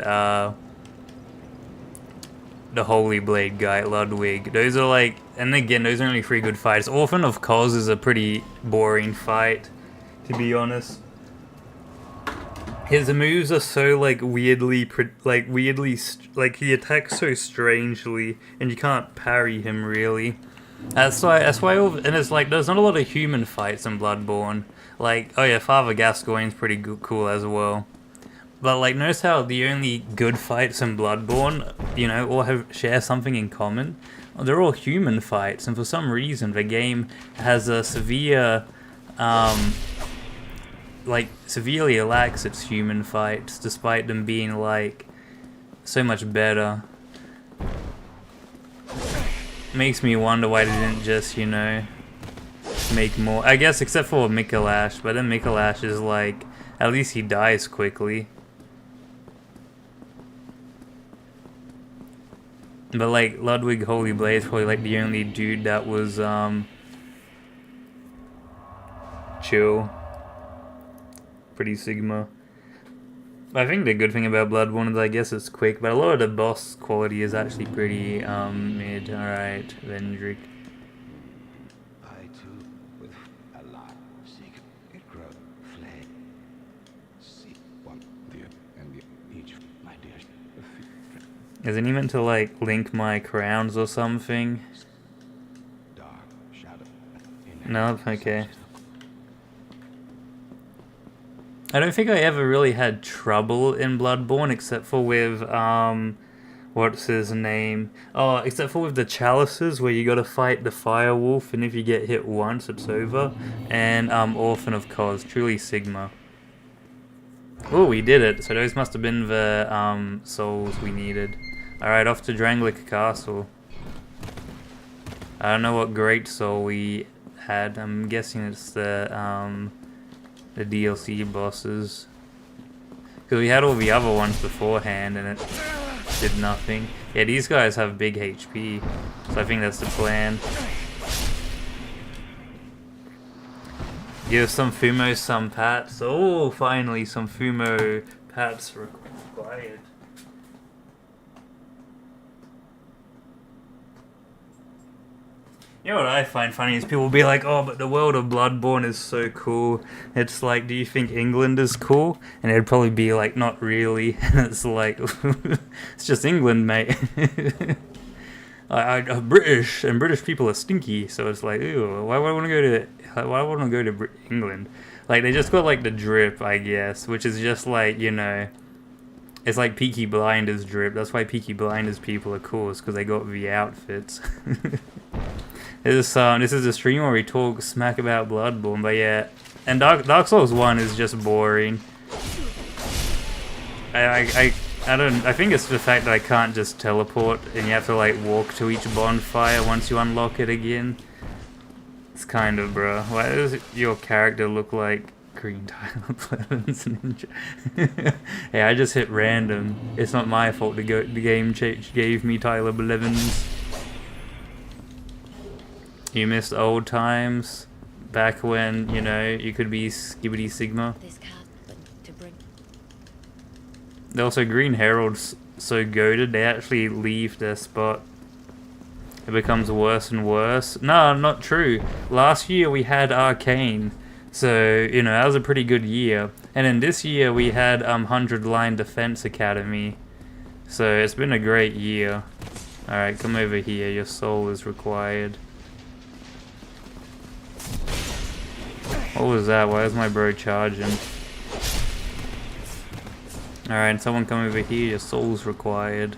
the Holy Blade guy, Ludwig. Those are like, and again, those are only 3 good fights. Orphan of Kos is a pretty boring fight, to be honest. His moves are so like weirdly, like he attacks so strangely, and you can't parry him really. That's why, and it's like, there's not a lot of human fights in Bloodborne. Like, oh yeah, Father Gascoigne's pretty cool as well. But like, notice how the only good fights in Bloodborne, you know, all share something in common. They're all human fights, and for some reason the game has a severe, like, severely lacks its human fights, despite them being like so much better. Makes me wonder why they didn't just, you know, make more. I guess except for Mikolash, but then Mikolash is like, at least he dies quickly. But like Ludwig Holy Blade is probably like the only dude that was chill. pretty Sigma. I think the good thing about Bloodborne is I guess it's quick, but a lot of the boss quality is actually pretty mid. Alright, Vendrick.
I too, with a lot seek it grow flame. See one the and the each my dear.
Isn't he meant to like link my crowns or something?
Dark shadow.
No, okay. I don't think I ever really had trouble in Bloodborne except for with what's his name? Oh, except for with the chalices where you gotta fight the fire wolf, and if you get hit once it's over. And Orphan of Cos, truly Sigma. Oh, we did it. So those must have been the souls we needed. Alright, off to Dranglick Castle. I don't know what great soul we had. I'm guessing it's the DLC bosses. Because we had all the other ones beforehand and it did nothing. Yeah, these guys have big HP. So I think that's the plan. Give some Fumo some pats. Oh, finally some Fumo pats required. You know what I find funny is people will be like, oh, but the world of Bloodborne is so cool. It's like, do you think England is cool? And it'd probably be like, not really. And it's like, it's just England, mate. British, and British people are stinky. So it's like, ew, why would I want to go to England? Like, they just got like the drip, I guess, which is just like, you know, it's like Peaky Blinders drip. That's why Peaky Blinders people are cool, is because they got the outfits. This is a stream where we talk smack about Bloodborne, but yeah, and Dark Souls 1 is just boring. I think it's the fact that I can't just teleport and you have to like walk to each bonfire once you unlock it again. It's kind of, bro. Why does your character look like Green Tyler Blevins Ninja? Hey, I just hit random. It's not my fault the game gave me Tyler Blevins. You missed old times, back when, you know, you could be Skibbity Sigma. Also, Green Herald's so goated, they actually leave their spot. It becomes worse and worse. No, not true. Last year we had Arcane, so, you know, that was a pretty good year. And then this year we had 100 Line Defense Academy. So it's been a great year. Alright, come over here, your soul is required. What was that? Why is my bro charging? Alright, someone come over here, your soul's required.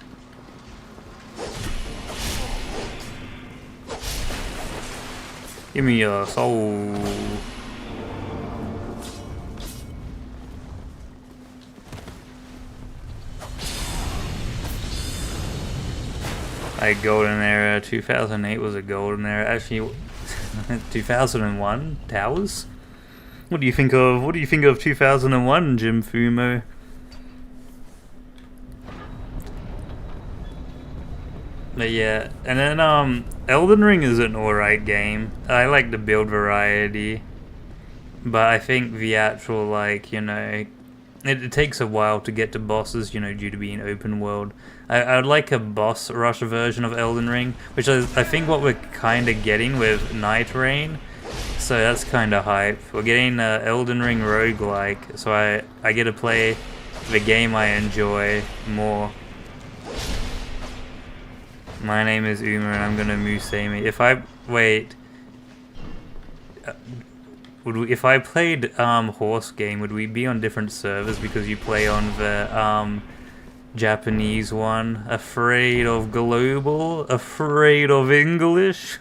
Give me your soul. Like golden era, 2008 was a golden era. Actually, 2001 towers. What do you think of 2001, Jim Fumo? But yeah, and then Elden Ring is an alright game. I like the build variety, but I think the actual, like, you know, it takes a while to get to bosses, you know, due to being open world. I would like a boss rush version of Elden Ring, which is I think what we're kind of getting with Night Rain. So that's kind of hype. We're getting Elden Ring roguelike, so I get to play the game I enjoy more. My name is Uma and I'm gonna Musame. If I wait, if I played horse game, would we be on different servers because you play on the Japanese one? Afraid of global? Afraid of English?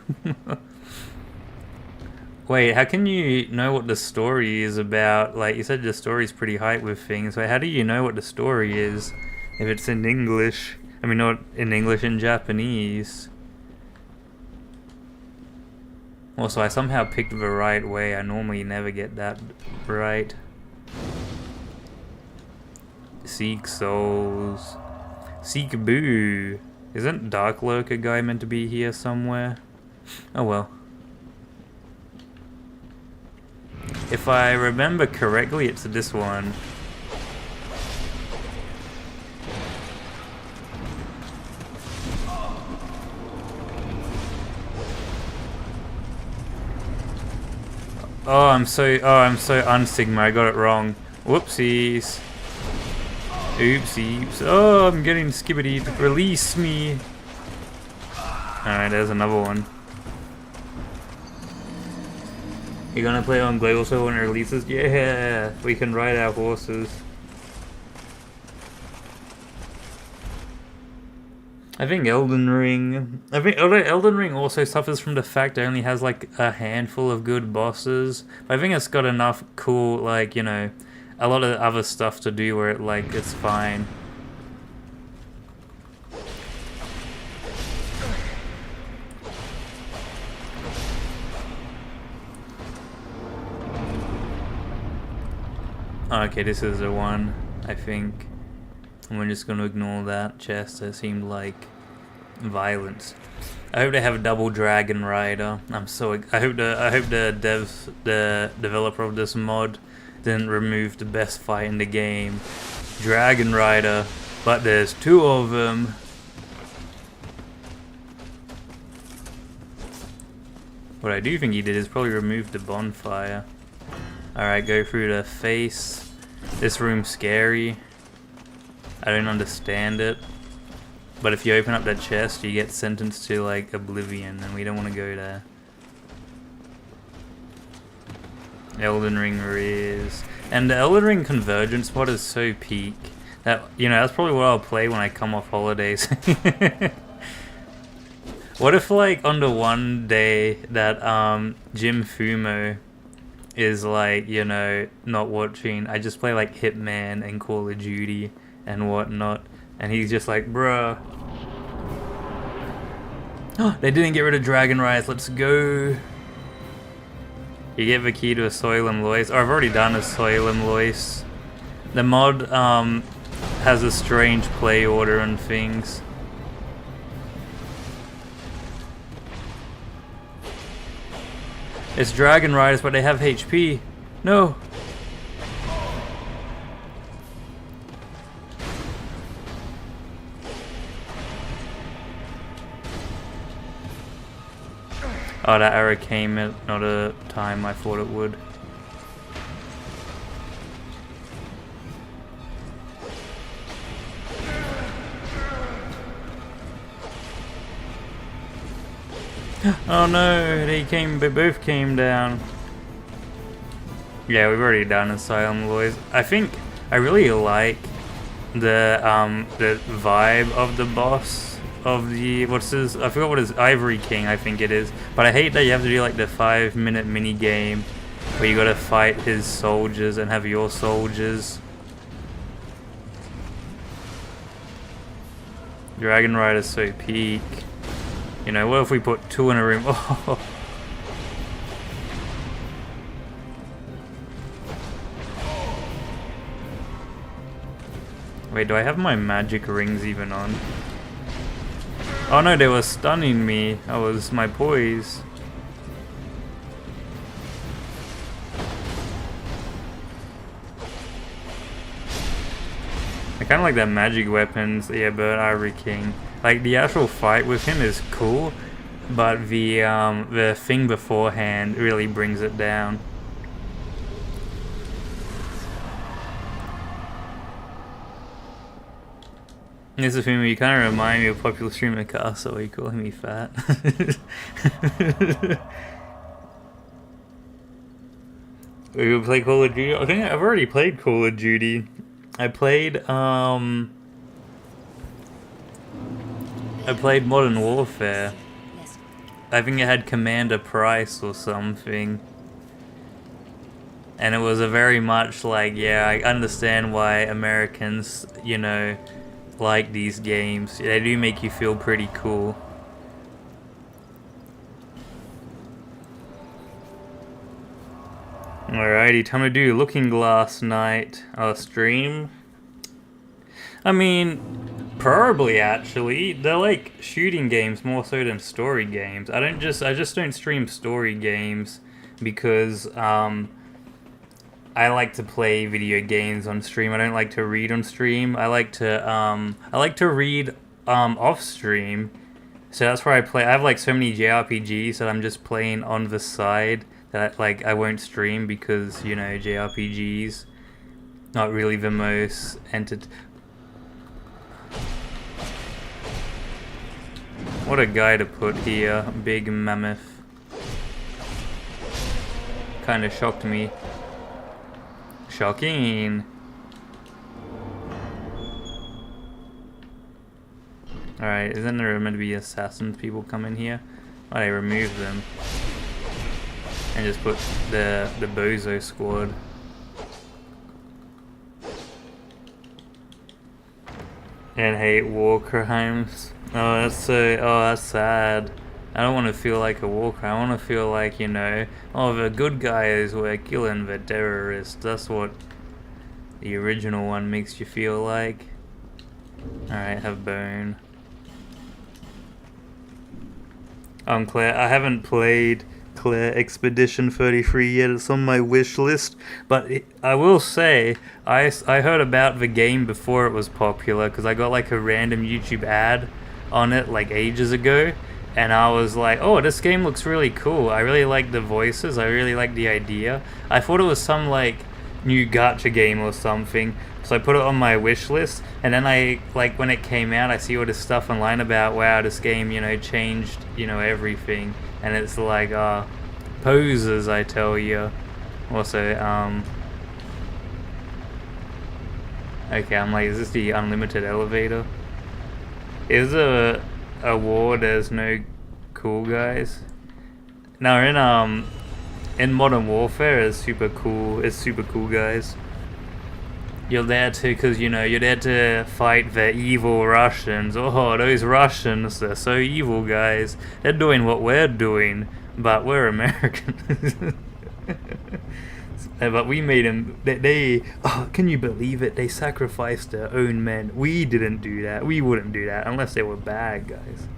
Wait, how can you know what the story is about? Like, you said the story's pretty hype with things. Wait, how do you know what the story is if it's in English? I mean, not in English, in Japanese. Also, I somehow picked the right way. I normally never get that right. Seek souls. Seek Boo. Isn't Dark Lurker guy meant to be here somewhere? Oh well. If I remember correctly, it's this one. Oh, I'm so unsigma. I got it wrong. Whoopsies. Oopsies. Oh, I'm getting skibbidied. Release me. Alright, there's another one. You gonna play on Global Server when it releases? Yeah, we can ride our horses. I think Elden Ring also suffers from the fact it only has like a handful of good bosses. But I think it's got enough cool, like, you know, a lot of other stuff to do where it's fine. Okay, this is the one, I think. And we're just gonna ignore that chest. That seemed like violence. I hope they have a double Dragon Rider. I hope the developer of this mod didn't remove the best fight in the game, Dragon Rider, but there's two of them. What I do think he did is probably remove the bonfire. Alright, go through the face. This room's scary. I don't understand it. But if you open up that chest, you get sentenced to like oblivion, and we don't want to go there. Elden Ring rears. And the Elden Ring convergence mod is so peak that, you know, that's probably what I'll play when I come off holidays. What if, like, on the one day that Jim Fumo is like, you know, not watching, I just play like Hitman and Call of Duty and whatnot, and he's just like, bruh. They didn't get rid of Dragon Rise, let's go. You get the key to a Soylem Lois. Oh, I've already done a Soylem Lois. The mod has a strange play order and things. It's Dragon Riders, but they have HP. No. Oh, that arrow came at not a time I thought it would. Oh no, they both came down. Yeah, we've already done Asylum Lois. I think I really like the vibe of the boss of the, what's his, I forgot what his, Ivory King I think it is. But I hate that you have to do like the 5-minute mini game where you gotta fight his soldiers and have your soldiers. Dragon Rider's so peak. You know, what if we put 2 in a room? Oh. Wait, do I have my magic rings even on? Oh no, they were stunning me. That was my poise. I kind of like that magic weapons. Yeah, but Ivory King. Like, the actual fight with him is cool, but the thing beforehand really brings it down. This is Fumo, you kind of remind me of popular streamer Castle. Are you calling me fat? We would play Call of Duty. I think I've already played Call of Duty. I played Modern Warfare. I think it had Commander Price or something. And it was a very much like, yeah, I understand why Americans, you know, like these games. They do make you feel pretty cool. Alrighty, time to do Looking Glass Night stream. I mean, probably actually. They're like shooting games more so than story games. I just don't stream story games because I like to play video games on stream. I don't like to read on stream. I like to read off stream. So that's where I play. I have like so many JRPGs that I'm just playing on the side that like I won't stream because, you know, JRPGs not really the most What a guy to put here, big mammoth. Kinda shocked me. Shocking. Alright, isn't there meant to be assassin people come in here? Why they remove them? And just put the Bozo squad. And hate war crimes. Oh, that's sad. I don't want to feel like a war crime. I want to feel like, you know, oh, the good guys were killing the terrorists. That's what the original one makes you feel like. Alright, have bone. Claire, I haven't played Claire Expedition 33 yet. It's on my wish list, but I will say I heard about the game before it was popular because I got like a random YouTube ad on it like ages ago, and I was like, oh, this game looks really cool. I really like the voices. I really like the idea. I thought it was some like new gacha game or something. So I put it on my wish list, and then I, like, when it came out, I see all this stuff online about, wow, this game, you know, changed, you know, everything. And it's like, poses, I tell you. Also, okay, I'm like, is this the unlimited elevator? Is a war there's no cool guys? No, in Modern Warfare, it's super cool guys. You're there to, because, you know, you're there to fight the evil Russians. Oh, those Russians, they're so evil, guys. They're doing what we're doing, but we're Americans. But we made them, oh, can you believe it? They sacrificed their own men. We didn't do that. We wouldn't do that unless they were bad guys.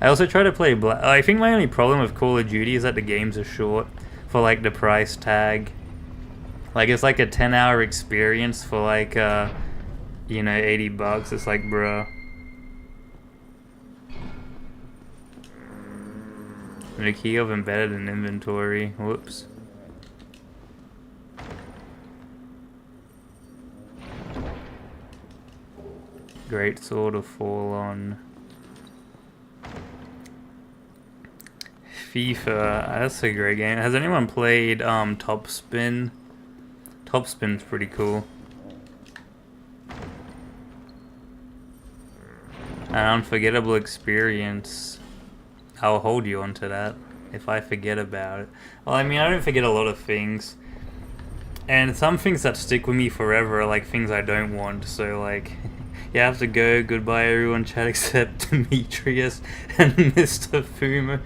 I also try to play I think my only problem with Call of Duty is that the games are short for, like, the price tag. Like, it's like a 10-hour experience for like, you know, $80. It's like, bruh. The key of embedded in inventory. Whoops. Great sword of fall on. FIFA. That's a great game. Has anyone played Top Spin? Top Spin's pretty cool. An unforgettable experience. I'll hold you onto that if I forget about it. Well, I mean, I don't forget a lot of things. And some things that stick with me forever are like things I don't want. So like, you have to go. Goodbye everyone, chat, except Demetrius and Mr. Fumo.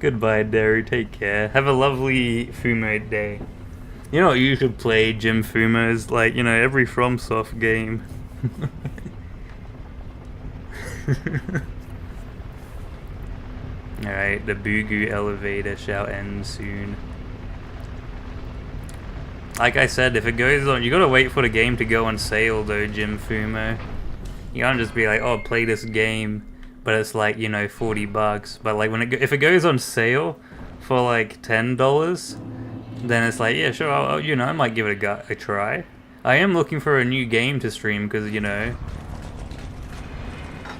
Goodbye, Derry. Take care. Have a lovely Fumo day. You know what you should play, Jim Fumo's, like, you know, every FromSoft game. Alright, the Boogoo elevator shall end soon. Like I said, if it goes on, you gotta wait for the game to go on sale though, Jim Fumo. You can't just be like, oh, play this game, but it's like, you know, $40. But like, if it goes on sale for like $10, then it's like, yeah, sure, you know, I might give it a try. I am looking for a new game to stream because, you know,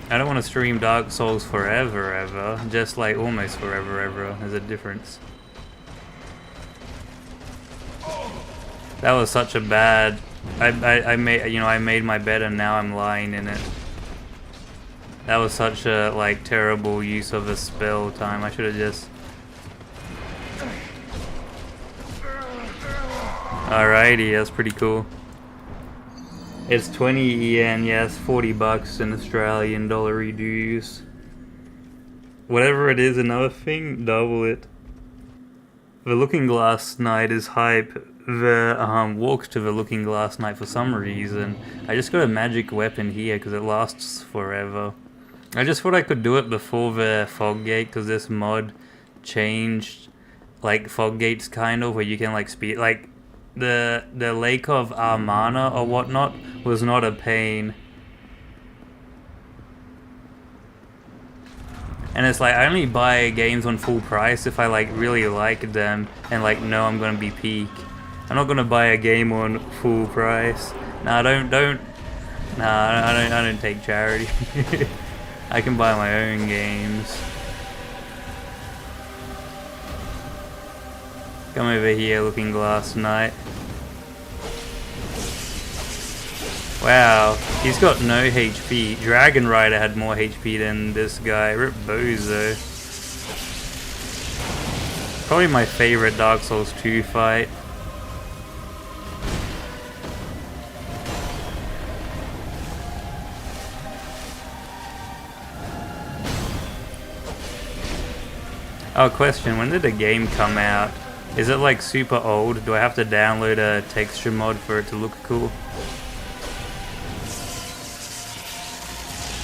I don't want to stream Dark Souls forever, ever. Just like almost forever, ever. There's a difference. That was such a bad. I made my bed and now I'm lying in it. That was such a like terrible use of a spell time. I should have just. Alrighty, that's pretty cool. It's 20 yen, yes, $40 in Australian dollar dues. Whatever it is, another thing, double it. The Looking Glass Night is hype. The walk to the Looking Glass Night, for some reason, I just got a magic weapon here because it lasts forever. I just thought I could do it before the fog gate because this mod changed like fog gates kind of, where you can like speed like the Lake of Armana or whatnot was not a pain. And it's like I only buy games on full price if I like really like them and like know I'm gonna be peak. I'm not gonna buy a game on full price. Nah, I don't take charity. I can buy my own games. Come over here, Looking Glass Knight. Wow, he's got no HP. Dragon Rider had more HP than this guy. Rip Bozo. Probably my favorite Dark Souls 2 fight. Oh, question, when did the game come out? Is it like super old? Do I have to download a texture mod for it to look cool?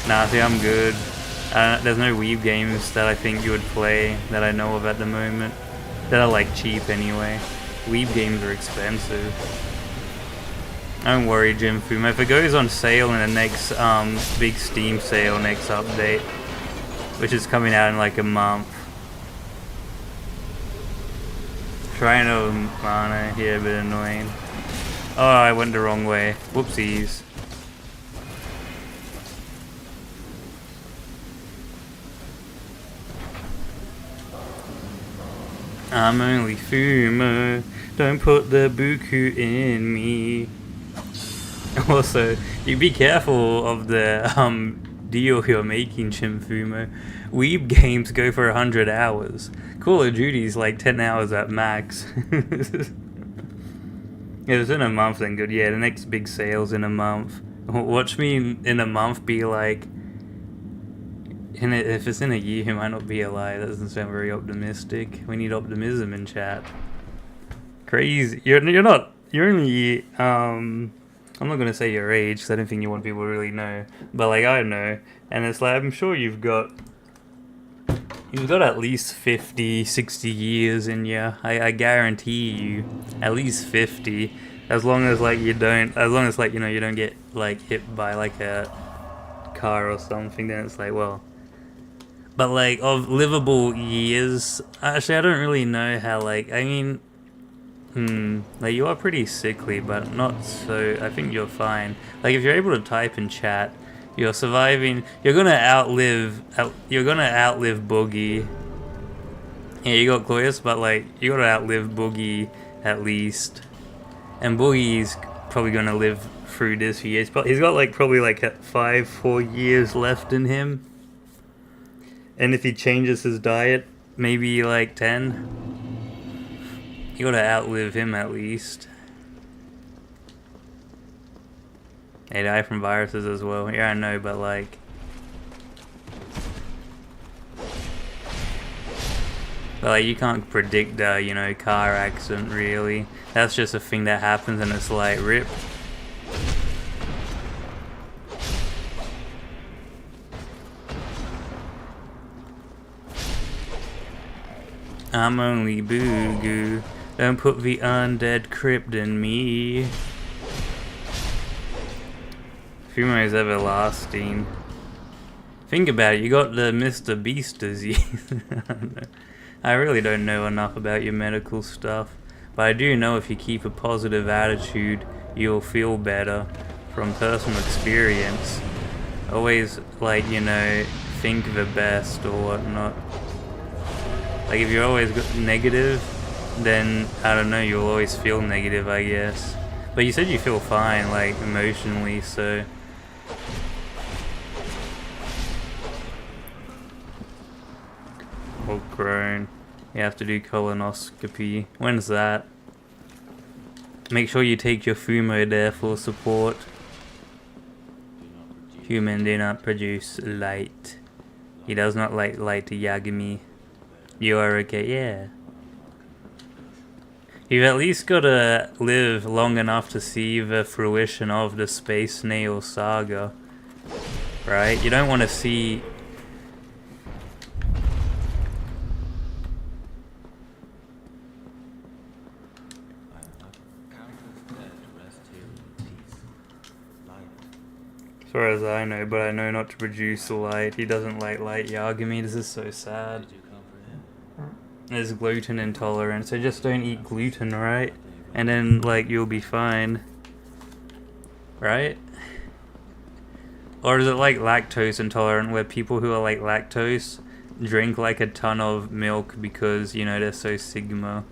Nah, see, I'm good. There's no Weeb games that I think you would play that I know of at the moment. That are like cheap anyway. Weeb games are expensive. Don't worry, Jim Fumo. If it goes on sale in the next big Steam sale, next update, which is coming out in like a month. Trying to mana here, a bit annoying. Oh, I went the wrong way. Whoopsies. I'm only Fumo, don't put the buku in me. Also, you be careful of the deal you're making, Jim Fumo. Weeb games go for 100 hours. Call of Duty's like 10 hours at max. If it's in a month, then good. Yeah, the next big sale's in a month. Watch me in a month be like... if it's in a year, he might not be alive. That doesn't sound very optimistic. We need optimism in chat. Crazy. You're only I'm not gonna say your age because I don't think you want people to really know. But like I know, and it's like I'm sure you've got at least 50, 60 years in you. I guarantee you, at least 50. As long as like you don't get like hit by like a car or something, then it's like, well. But like of livable years, actually I don't really know how, like, I mean, like you are pretty sickly, but not so. I think you're fine. Like if you're able to type in chat, you're surviving. You're gonna outlive Boogie. Yeah, you got Gloyous, but like you gotta outlive Boogie at least. And Boogie's probably gonna live through this year. He's got like probably like 4 years left in him. And if he changes his diet, maybe like 10. You gotta outlive him at least. They die from viruses as well. Yeah, I know, but like... But like, you can't predict a, car accident, really. That's just a thing that happens and it's like, rip. I'm only Boo-Goo. Don't put the undead crypt in me. Fumo is everlasting. Think about it, you got the Mr. Beast disease. I really don't know enough about your medical stuff. But I do know if you keep a positive attitude, you'll feel better from personal experience. Always, like, think the best or whatnot. Like, if you're always negative, then, I don't know, you'll always feel negative, I guess. But you said you feel fine, like, emotionally, so... Well, grown. You have to do colonoscopy. When's that? Make sure you take your Fumo there for support. Human do not produce light. He does not like light to Yagami. You are okay, yeah. You've at least gotta live long enough to see the fruition of the Space Snail saga. Right? You don't want to see... As far as I know, but I know not to produce light. He doesn't like light Yagami. This is so sad. There's gluten intolerance, so just don't eat gluten, right? And then, like, you'll be fine. Right? Or is it like lactose intolerant, where people who are like lactose drink like a ton of milk because, you know, they're so sigma?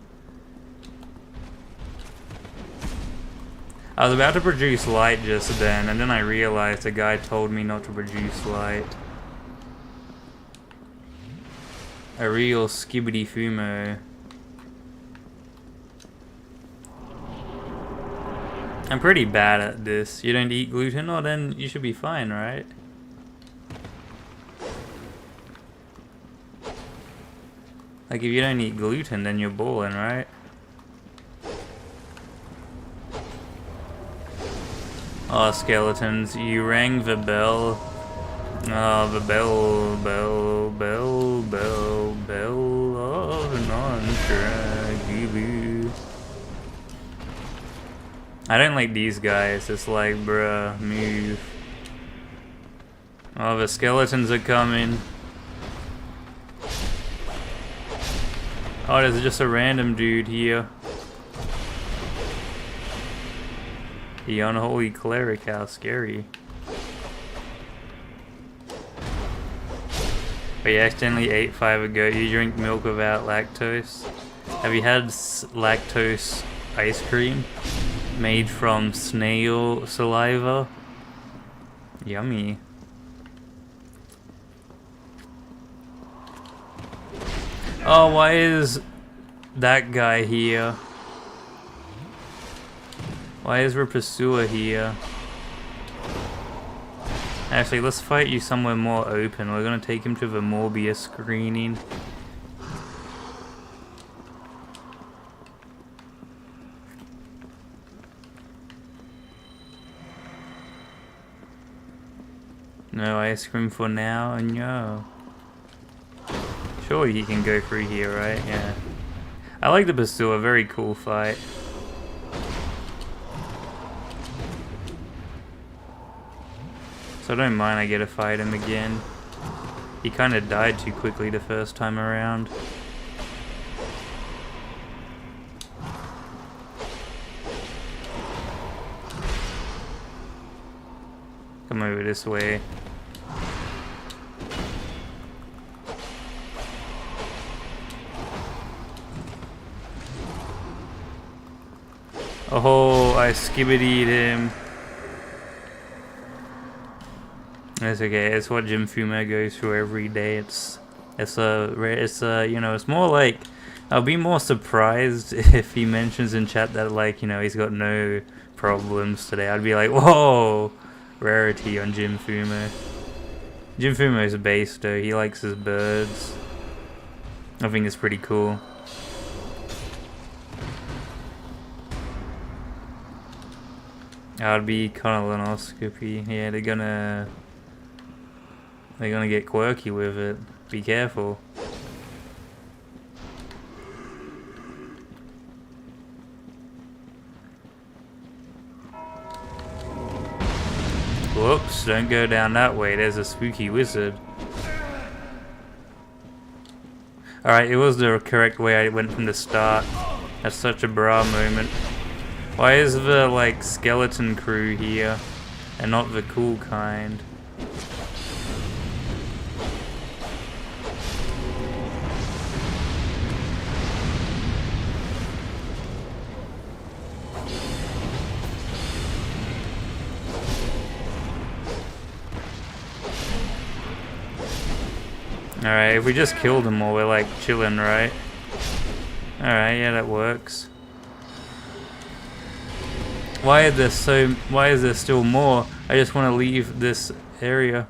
I was about to produce light just then, and then I realized a guy told me not to produce light. A real skibbity Fumo. I'm pretty bad at this. You don't eat gluten? Oh, then you should be fine, right? Like, if you don't eat gluten, then you're balling, right? Oh, skeletons, you rang the bell. Oh, the bell of non-track Gooboo. I don't like these guys, it's like, bruh, move. Oh, the skeletons are coming. Oh, there's just a random dude here. The unholy cleric, how scary. But you accidentally ate 5 ago. You drink milk without lactose. Have you had lactose ice cream made from snail saliva? Yummy. Oh, why is that guy here? Why is Rapasua here? Actually, let's fight you somewhere more open. We're gonna take him to the Morbius screening. No ice cream for now, and no. Surely he can go through here, right? Yeah. I like the Basua, very cool fight. So I don't mind I get to fight him again. He kind of died too quickly the first time around. Come over this way. Oh, I skibbidied him. It's okay. It's what Jim Fumo goes through every day. It's you know, it's more like, I'll be more surprised if he mentions in chat that, like, you know, he's got no problems today. I'd be like, whoa, rarity on Jim Fumo. Jim Fumo's a base though. He likes his birds. I think it's pretty cool. I'd be colonoscopy. Yeah, they're gonna get quirky with it. Be careful. Whoops, don't go down that way. There's a spooky wizard. Alright, it was the correct way I went from the start. That's such a bra moment. Why is the, like, skeleton crew here and not the cool kind? Alright, if we just killed them all, we're like chilling, right? Alright, yeah, that works. Why is there still more? I just want to leave this area.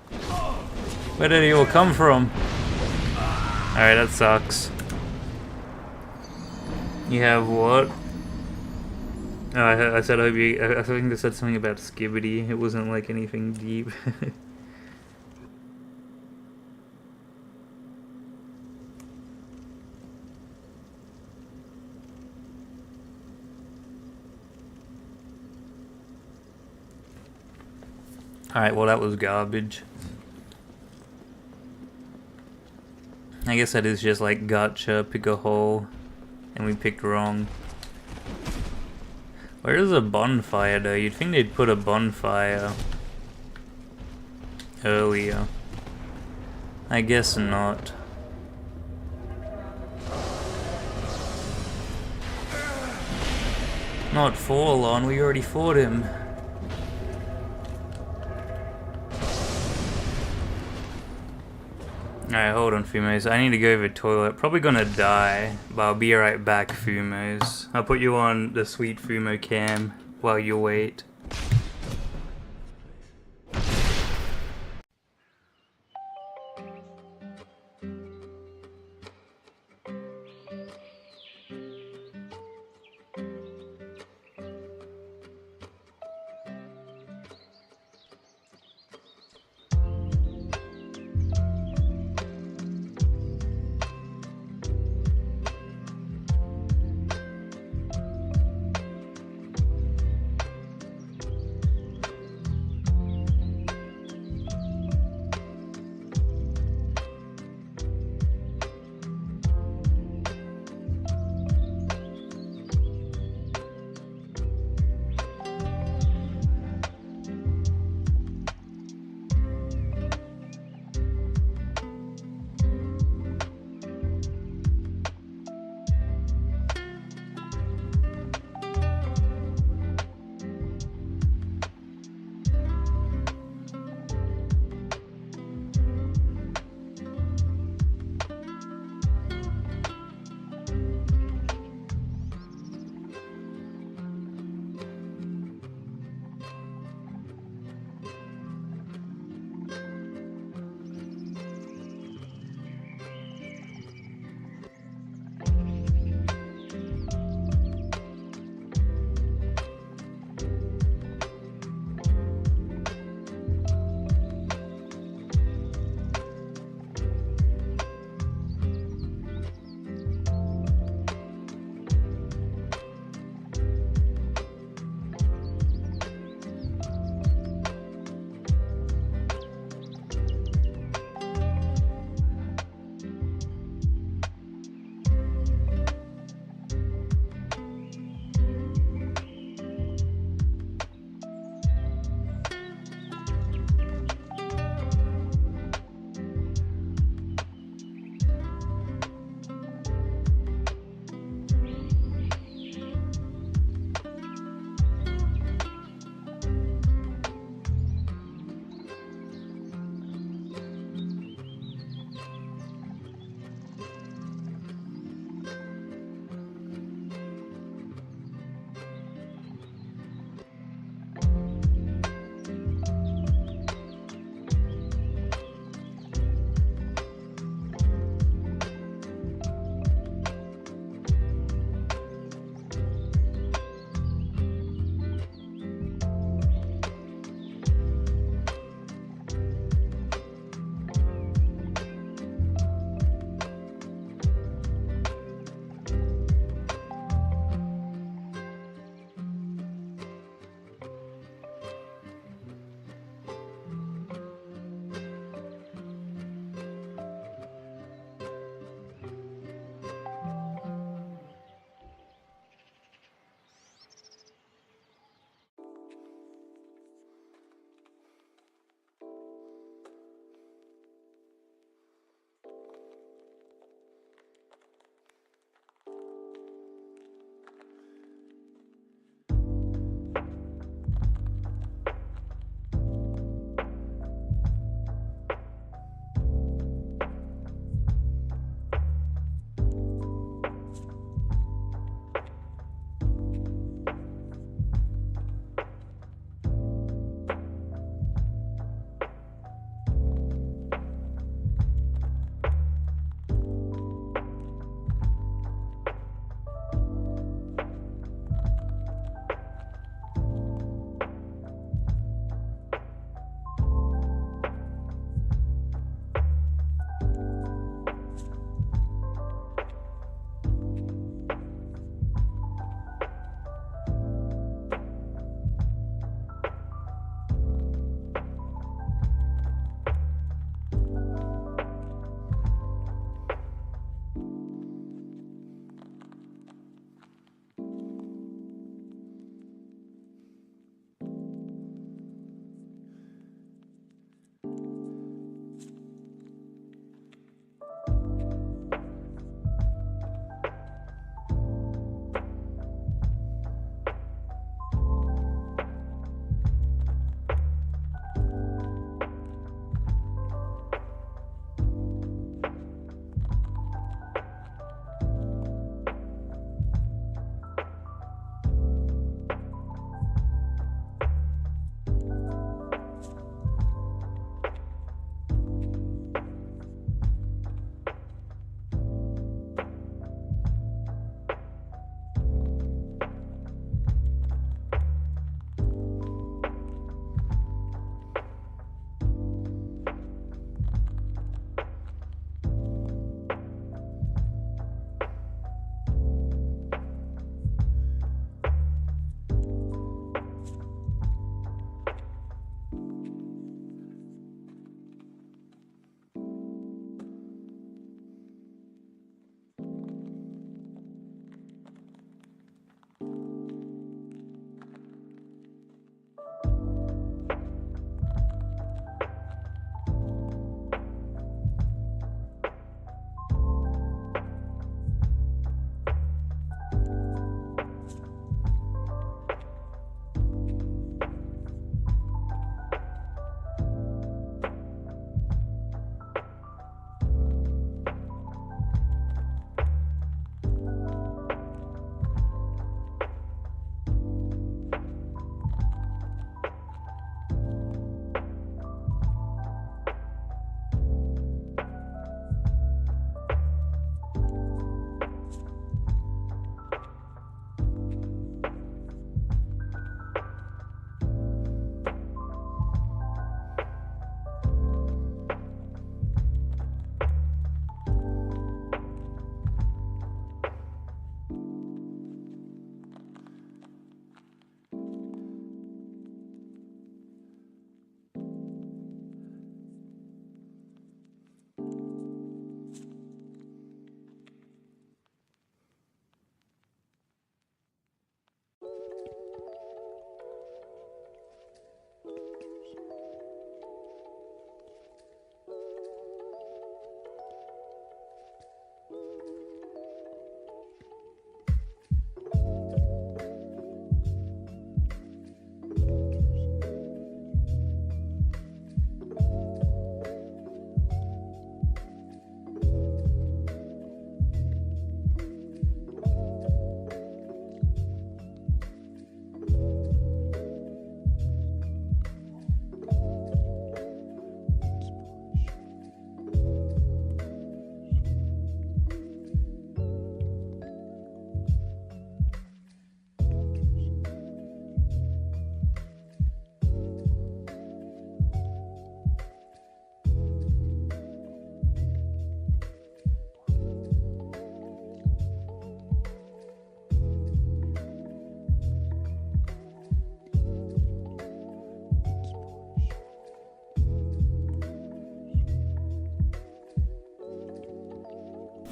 Where did he all come from? Alright, that sucks. You have what? Oh, I said I think I said something about skibbity. It wasn't like anything deep. Alright, well that was garbage. I guess that is just like gotcha, pick a hole, and we picked wrong. Where is a bonfire though? You'd think they'd put a bonfire earlier. I guess not. Not Forlon, we already fought him. Alright, hold on, Fumos. I need to go to the toilet. Probably gonna die, but I'll be right back, Fumos. I'll put you on the sweet Fumo cam while you wait.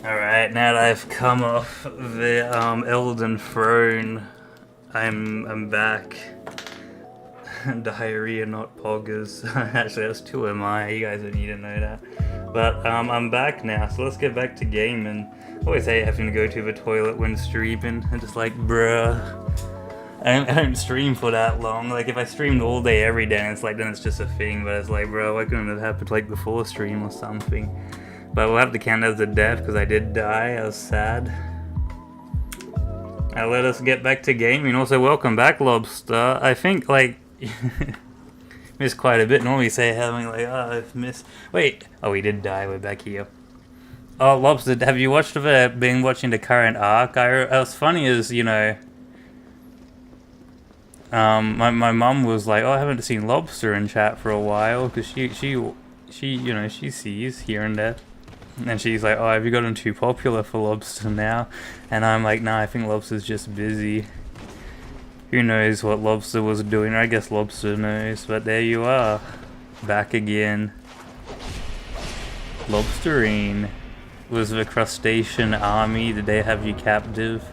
Alright, now that I've come off the Elden Throne, I'm back. Diarrhea, not poggers. Actually, that's 2MI. You guys don't need to know that. But I'm back now, so let's get back to gaming. I always hate having to go to the toilet when streaming. I'm just like, bruh. I don't stream for that long. Like, if I streamed all day every day, it's like, then it's just a thing. But it's like, bro, why couldn't it happen like before stream or something? But we'll have to count as a death because I did die. I was sad. Now let us get back to gaming. Also, welcome back, Lobster. I think, like, missed quite a bit. Normally say having, like, oh, I've missed. Wait. Oh, we did die. We're back here. Oh, Lobster, have you been watching the current arc? What's funny is, you know, my mum was like, oh, I haven't seen Lobster in chat for a while because she you know, she sees here and there. And she's like, oh, have you gotten too popular for Lobster now? And I'm like, nah, I think Lobster's just busy. Who knows what Lobster was doing? I guess Lobster knows, but there you are. Back again. Lobsterine. Was the crustacean army, did they have you captive?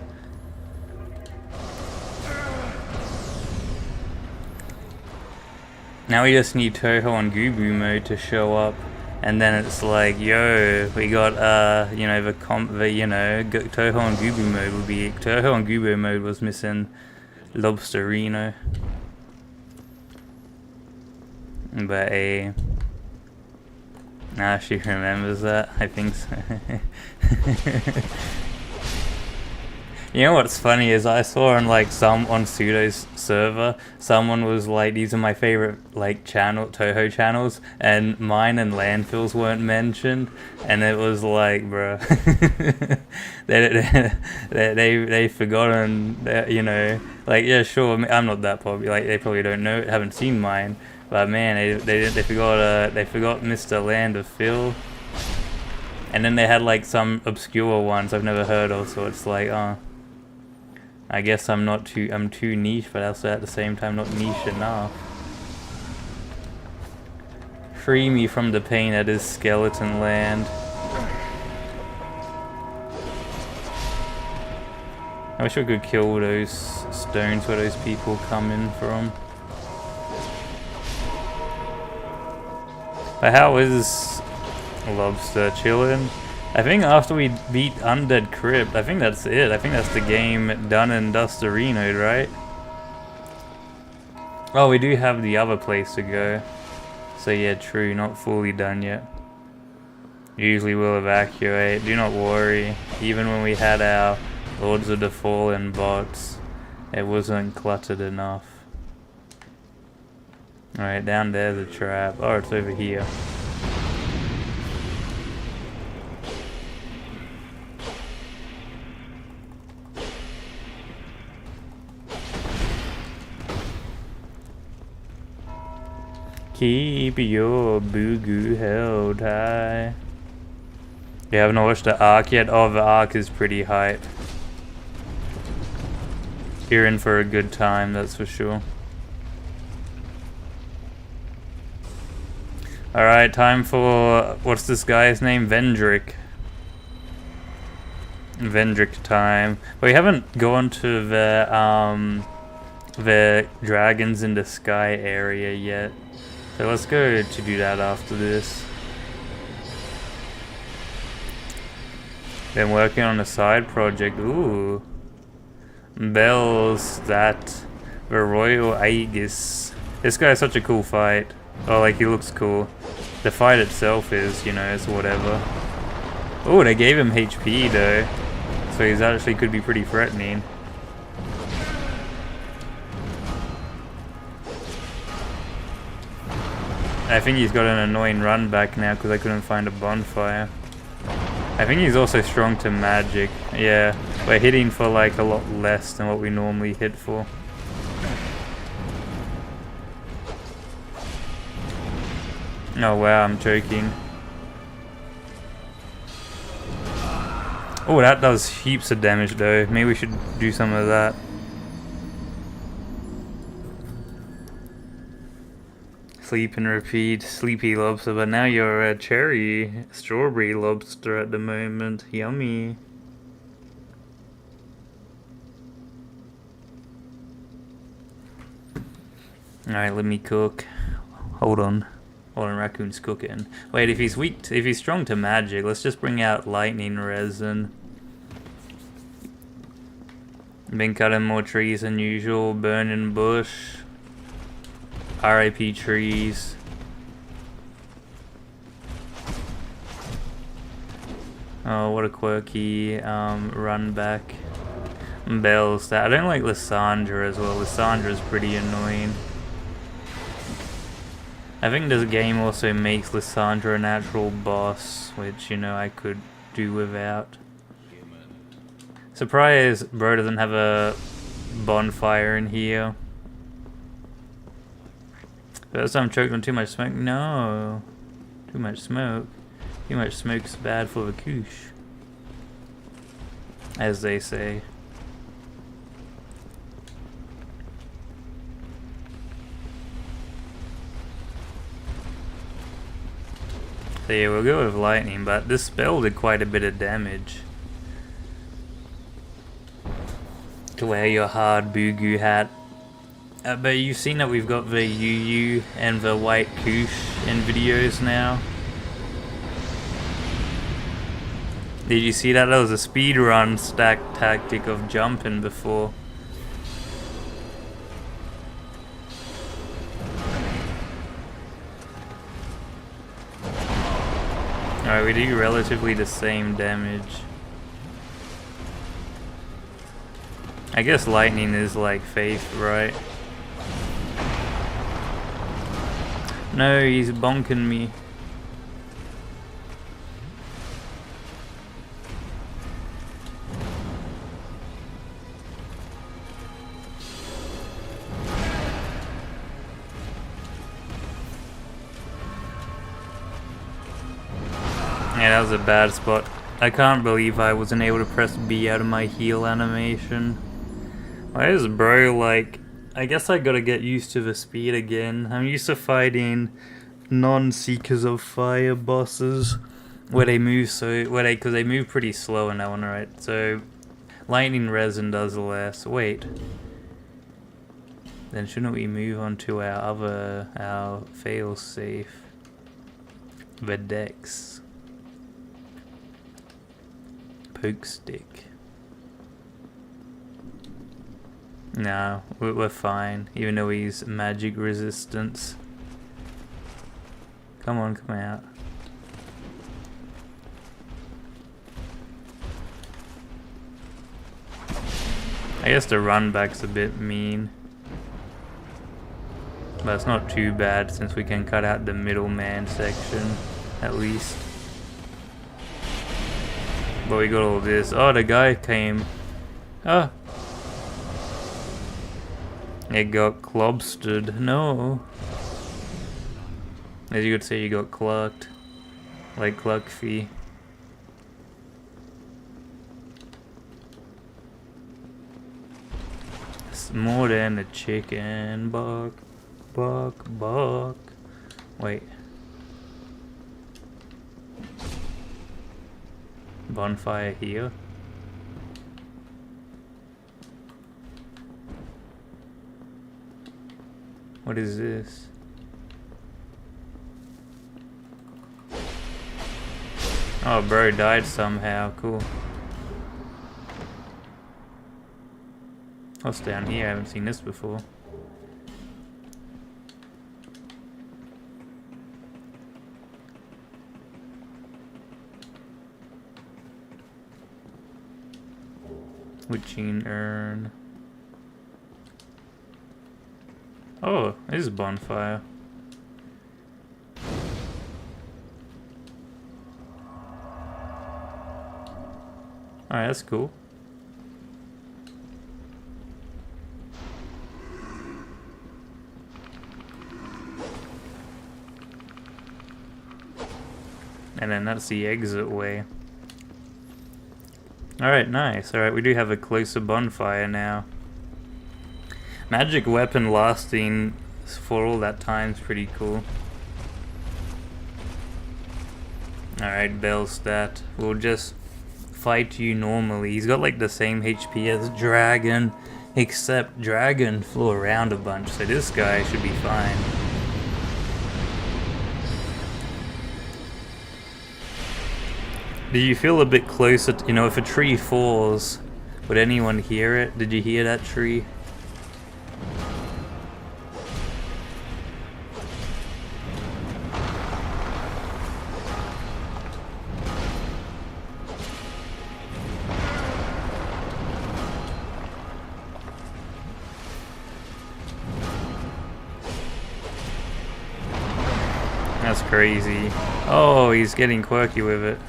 Now we just need Toho on Gooboo mode to show up. And then it's like, yo, we got, you know, Toho on Gooboo mode would be, Toho on Gooboo mode was missing Lobsterino. But, nah, she remembers that, I think so. You know what's funny is I saw on like on Pseudo's server, someone was like, these are my favorite like Toho channels, and mine and Landfills weren't mentioned, and it was like, bro, they forgotten that, you know, like, yeah, sure, I'm not that popular, like they probably don't know, haven't seen mine, but man, they forgot Mr. Land of Phil, and then they had like some obscure ones I've never heard of, so it's like, I guess I'm too niche, but also at the same time not niche enough. Free me from the pain that is Skeleton Land. I wish I could kill those stones where those people come in from. But how is Lobster chillin'? I think after we beat Undead Crypt, I think that's it. I think that's the game done and dusted, right? Oh, we do have the other place to go. So yeah, true, not fully done yet. Usually we'll evacuate, do not worry. Even when we had our Lords of the Fallen bots, it wasn't cluttered enough. Alright, down there's a trap. Oh, it's over here. Keep your boo-goo held high. You haven't watched the arc yet? Oh, the arc is pretty hype. You're in for a good time, that's for sure. Alright, time for, what's this guy's name? Vendrick. Vendrick time. We haven't gone to the Dragons in the Sky area yet. So let's go to do that after this. Been working on a side project. Ooh. Bells that the Royal Aegis. This guy's such a cool fight. Oh, like he looks cool. The fight itself is, you know, it's whatever. Oh, they gave him HP though. So he's actually could be pretty threatening. I think he's got an annoying run back now because I couldn't find a bonfire. I think he's also strong to magic. Yeah, we're hitting for like a lot less than what we normally hit for. Oh wow, I'm choking. Oh, that does heaps of damage though. Maybe we should do some of that. sleep and repeat, sleepy lobster, but now you're a cherry strawberry lobster at the moment. Yummy. Alright, let me cook. Hold on. Hold on, raccoon's cooking. Wait, if he's weak, if he's strong to magic, let's just bring out lightning resin. Been cutting more trees than usual, burning bush. RIP trees. Oh, what a quirky run back. Bells that I don't like Lysandra as well. Lysandra's pretty annoying. I think this game also makes Lysandra a natural boss, which, you know, I could do without. Surprised bro doesn't have a bonfire in here. First I'm choked on too much smoke. No. Too much smoke. Too much smoke's bad for the koosh. As they say. So yeah, we'll go with lightning, but this spell did quite a bit of damage. To wear your hard Boogoo hat. But you've seen that we've got the UU and the white koosh in videos now. Did you see that? That was a speedrun stack tactic of jumping before. Alright, we do relatively the same damage. I guess lightning is like faith, right? No, he's bonking me. Yeah, that was a bad spot. I can't believe I wasn't able to press B out of my heal animation. Why is bro like... I guess I gotta get used to the speed again. I'm used to fighting non-Seekers of Fire bosses where they move because they move pretty slow in that one, right? So lightning resin does less. Wait. Then shouldn't we move on to our fail safe? The Dex. Poke stick. No, we're fine, even though he's magic resistance. Come on, come out. I guess the run back's a bit mean. But it's not too bad since we can cut out the middleman section, at least. But we got all this. Oh, the guy came. Oh. It got clobstered. No. As you could say, you got clucked. Like Cluckfee. It's more than a chicken. Buck, buck, buck. Wait. Bonfire here. What is this? Oh, bro died somehow. Cool. What's down here? I haven't seen this before. Witching urn. Oh, this is a bonfire. Alright, that's cool. And then that's the exit way. Alright, nice. Alright, we do have a closer bonfire now. Magic weapon lasting for all that time is pretty cool. Alright, Bellstat. We'll just fight you normally. He's got like the same HP as Dragon, except Dragon flew around a bunch, so this guy should be fine. Do you feel a bit closer to, you know, if a tree falls, would anyone hear it? Did you hear that tree? That's crazy. Oh, he's getting quirky with it.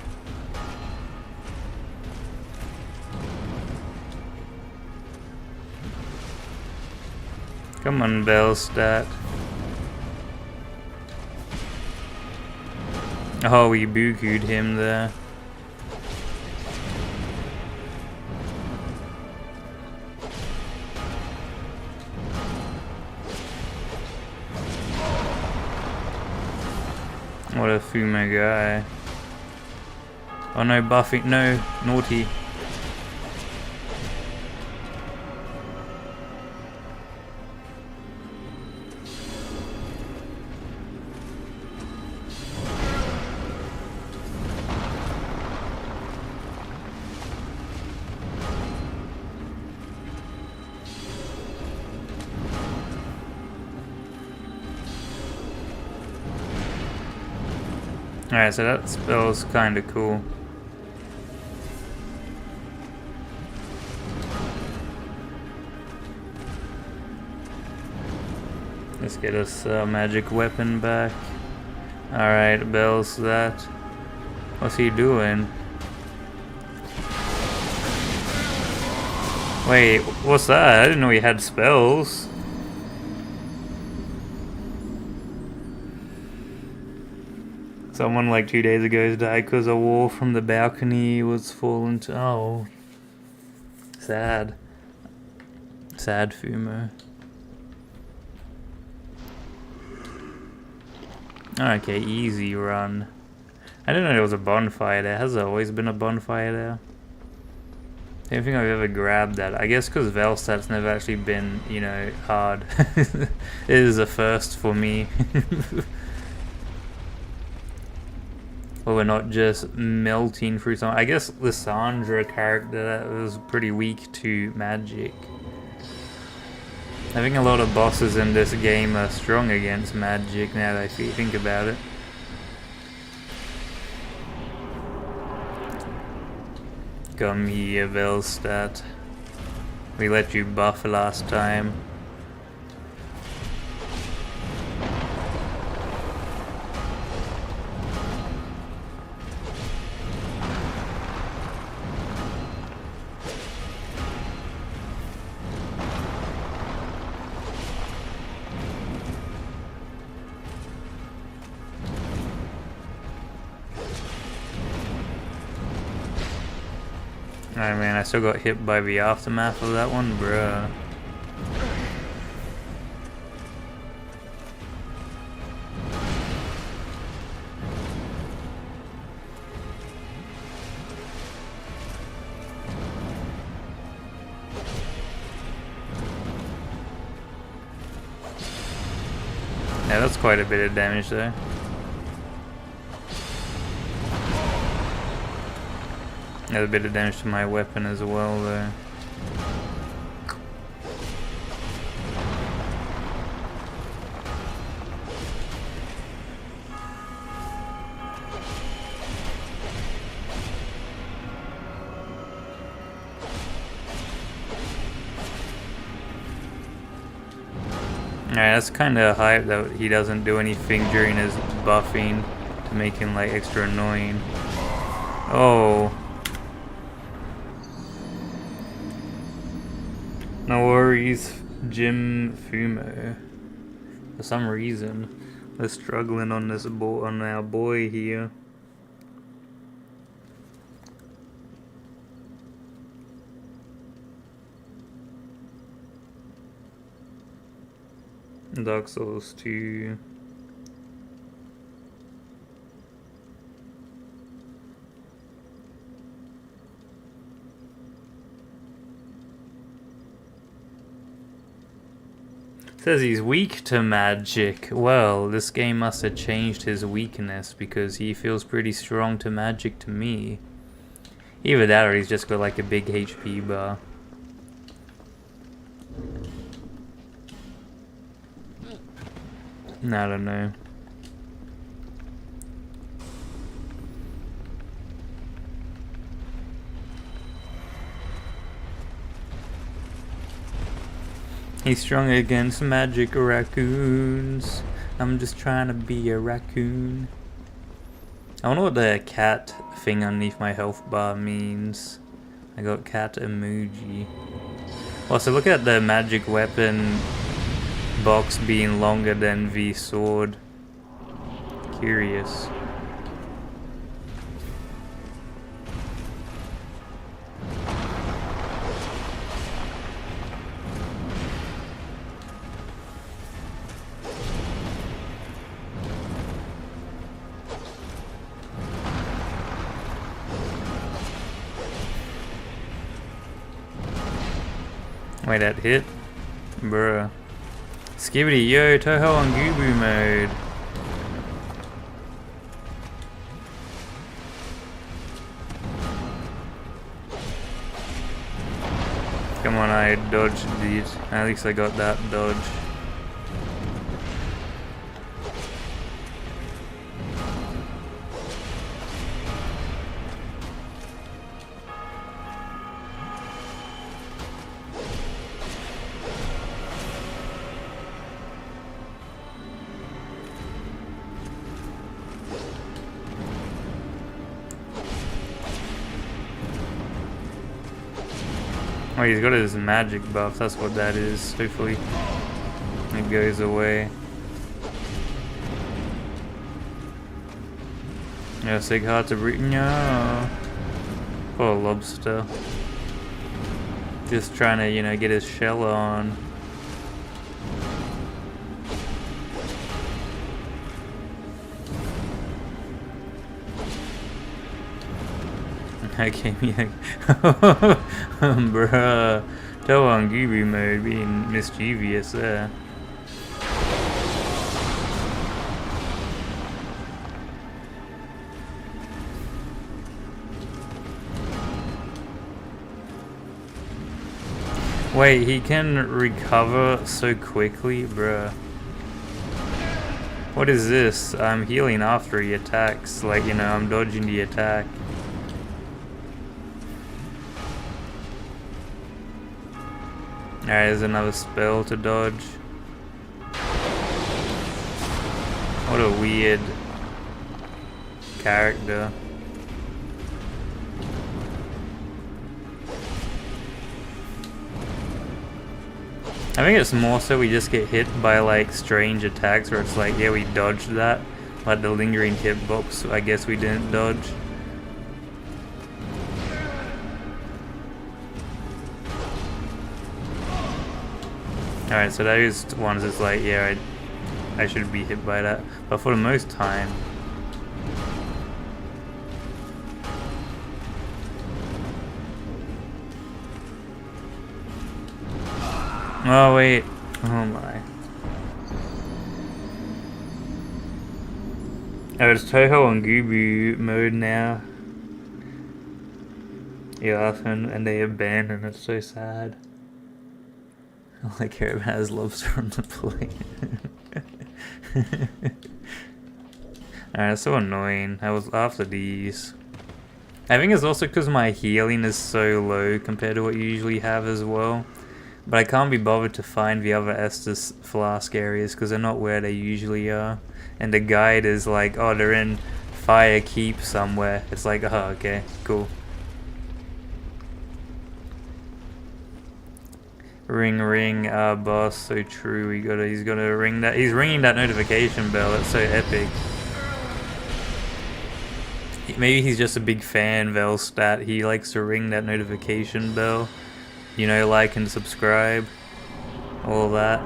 Come on, Bellstat. Oh, we buku'd him there. What a Fumo guy. Oh no, Buffy, no, naughty. Alright, so that spell's kinda cool. Let's get us a magic weapon back. Alright, Bell's that. What's he doing? Wait, what's that? I didn't know he had spells. Someone like 2 days ago died because a wall from the balcony was fallen to. Oh. Sad. Sad Fumo. Okay, easy run. I didn't know there was a bonfire there. Has there always been a bonfire there? I don't think I've ever grabbed that. I guess because Velstat's never actually been, you know, hard. It is a first for me. Well, we're not just melting through something. I guess Lissandra character that was pretty weak to magic. I think a lot of bosses in this game are strong against magic now that I think about it. Come here, Velstadt. We let you buff last time. Alright, man, I still got hit by the aftermath of that one, bruh. Yeah, that's quite a bit of damage there. There's a bit of damage to my weapon as well, though. Alright, that's kind of hype that he doesn't do anything during his buffing to make him like extra annoying. Oh. No worries, Jim Fumo. For some reason, we're struggling on this on our boy here. Dark Souls 2. Says he's weak to magic. Well, this game must have changed his weakness because he feels pretty strong to magic to me. Either that or he's just got like a big HP bar. I don't know. He's strong against magic raccoons. I'm just trying to be a raccoon. I wonder what the cat thing underneath my health bar means. I got cat emoji. Also, look at the magic weapon box being longer than the sword. Curious. Wait, that hit? Bruh. Skibbity, yo, Toho on Gooboo mode. Come on, I dodged these. At least I got that dodge. Oh, he's got his magic buff, that's what that is. Hopefully it goes away. Yeah, sick hard to breathe. No. Poor lobster. Just trying to, you know, get his shell on. Okay, yeah. Bruh. Toe on Gooboo mode being mischievous there. Wait, he can recover so quickly? Bruh. What is this? I'm healing after he attacks. Like, you know, I'm dodging the attack. Alright, there's another spell to dodge. What a weird character. I think it's more so we just get hit by like strange attacks where it's like, yeah, we dodged that. Like the lingering hitbox, I guess we didn't dodge. Alright, so those ones is like, yeah, I should be hit by that. But for the most time... Oh wait, oh my. Oh, it's Toho on Gooboo mode now. Yeah, and they abandoned it, so sad. All I care about is lobster on the plate. Alright, so annoying. I was after these. I think it's also because my healing is so low compared to what you usually have as well. But I can't be bothered to find the other Estus flask areas because they're not where they usually are. And the guide is like, oh, they're in Fire Keep somewhere. It's like, oh, okay, cool. Ring ring, boss, so true. He's gonna ring that. He's ringing that notification bell. That's so epic. Maybe he's just a big fan, Velstat. He likes to ring that notification bell. You know, like and subscribe, all that.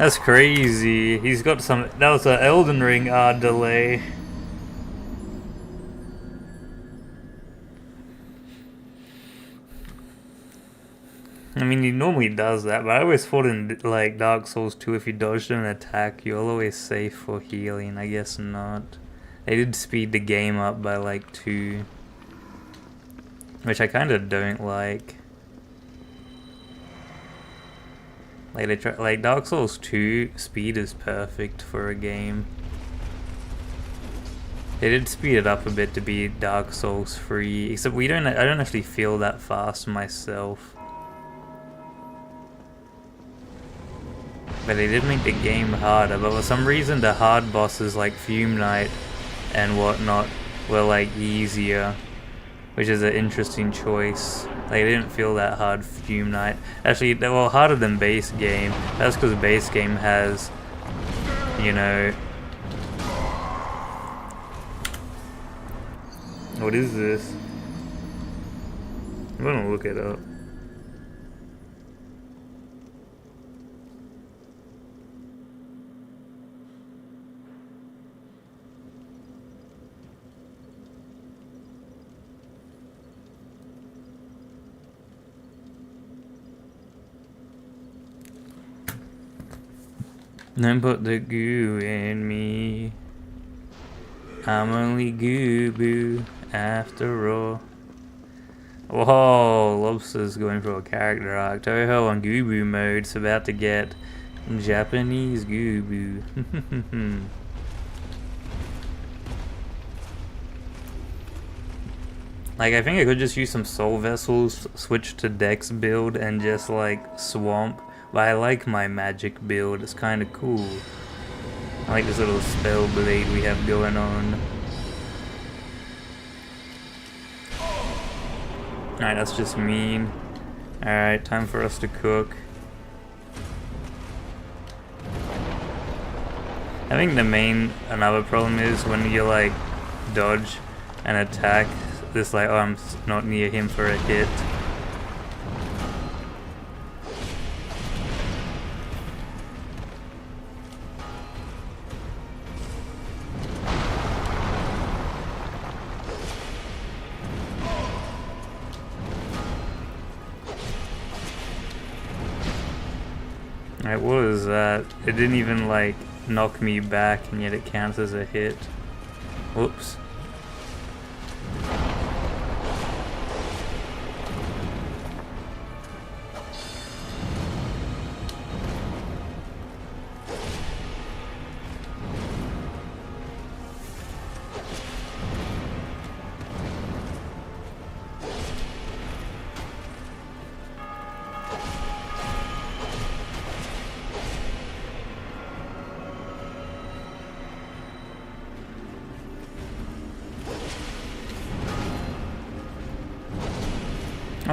That's crazy. He's got some. That was an Elden Ring delay. I mean, he normally does that, but I always thought in like Dark Souls 2, if you dodged an attack, you're always safe for healing. I guess not. They did speed the game up by like 2, which I kind of don't like. Like they try, like Dark Souls 2, speed is perfect for a game. They did speed it up a bit to be Dark Souls 3, except I don't actually feel that fast myself. But they did make the game harder, but for some reason the hard bosses like Fume Knight and whatnot were like easier, which is an interesting choice. Like, they didn't feel that hard, Fume Knight. Actually, they were harder than base game. That's because base game has, you know... What is this? I'm gonna look it up. Don't put the goo in me. I'm only Gooboo after all. Whoa, Lobster's going for a character arc. Toho on Gooboo mode's about to get Japanese Gooboo. Like, I think I could just use some soul vessels, switch to Dex build, and just like swamp. But I like my magic build, it's kinda cool. I like this little spell blade we have going on. Alright, that's just mean. Alright, time for us to cook. I think another problem is when you like dodge an attack, this like, oh, I'm not near him for a hit. Alright, what was that? It didn't even like knock me back, and yet it counts as a hit. Whoops.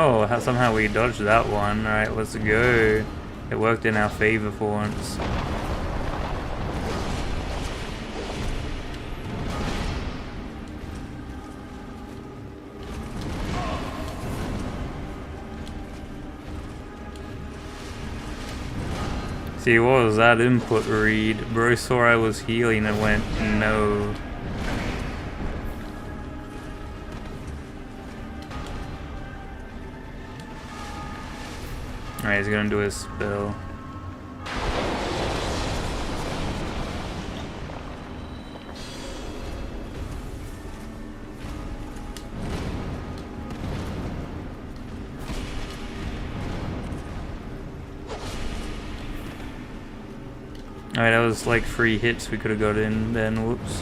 Oh, somehow we dodged that one. Alright, let's go. It worked in our favor for once. See, what was that input read? Bro saw I was healing and went, no. Alright, he's gonna do his spell. Alright, that was like 3 hits we could have got in then, whoops.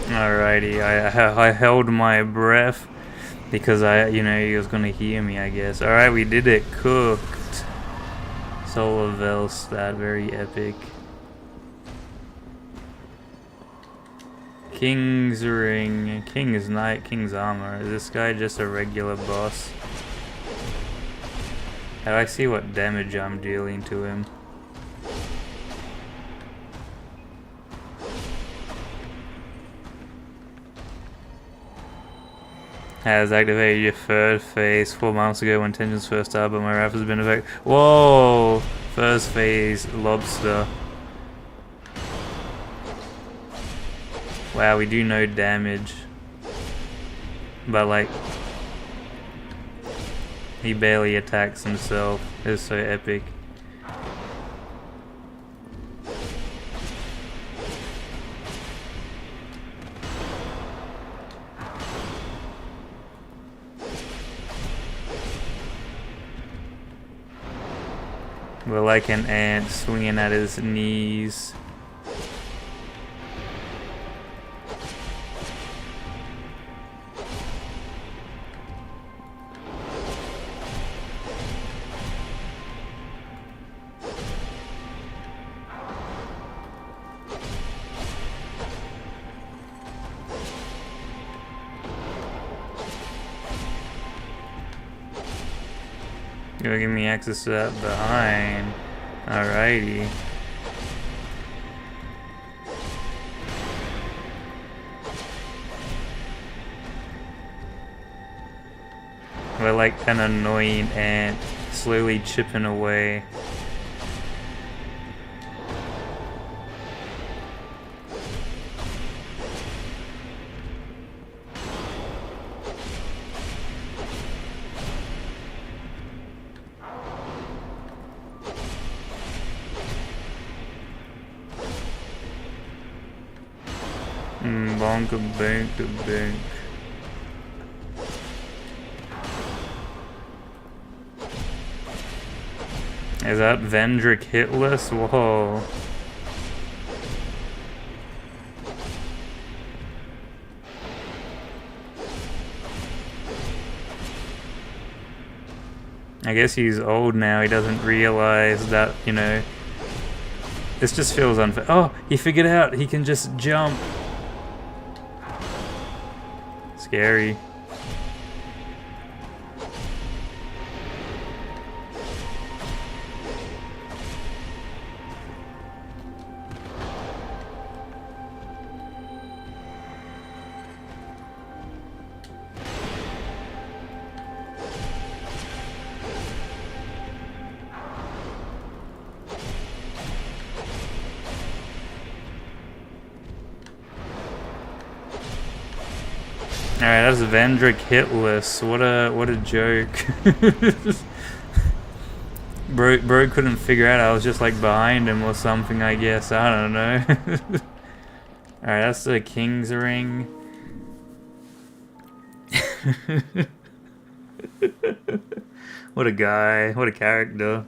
Alrighty, I held my breath. Because he was gonna hear me, I guess. Alright, we did it. Cooked. Solar Velstad, very epic. King's Ring, King's Knight, King's Armor. Is this guy just a regular boss? How do I see what damage I'm dealing to him? Has activated your third phase 4 months ago when tensions first started, but my wrath has been affected. Whoa! First phase lobster. Wow, we do no damage. But like, he barely attacks himself. It's so epic. We're like an ant swinging at his knees. You'll give me access to that behind. Alrighty. We're like an annoying ant slowly chipping away. Bonka banka bank. Is that Vendrick hitless? Whoa. I guess he's old now, he doesn't realize that, this just feels unfair. Oh, he figured out he can just jump. Scary. Alright, that's Vendrick hitless. What a joke. Bro couldn't figure out I was just like behind him or something, I guess. I don't know. Alright, that's the King's Ring. What a guy. What a character.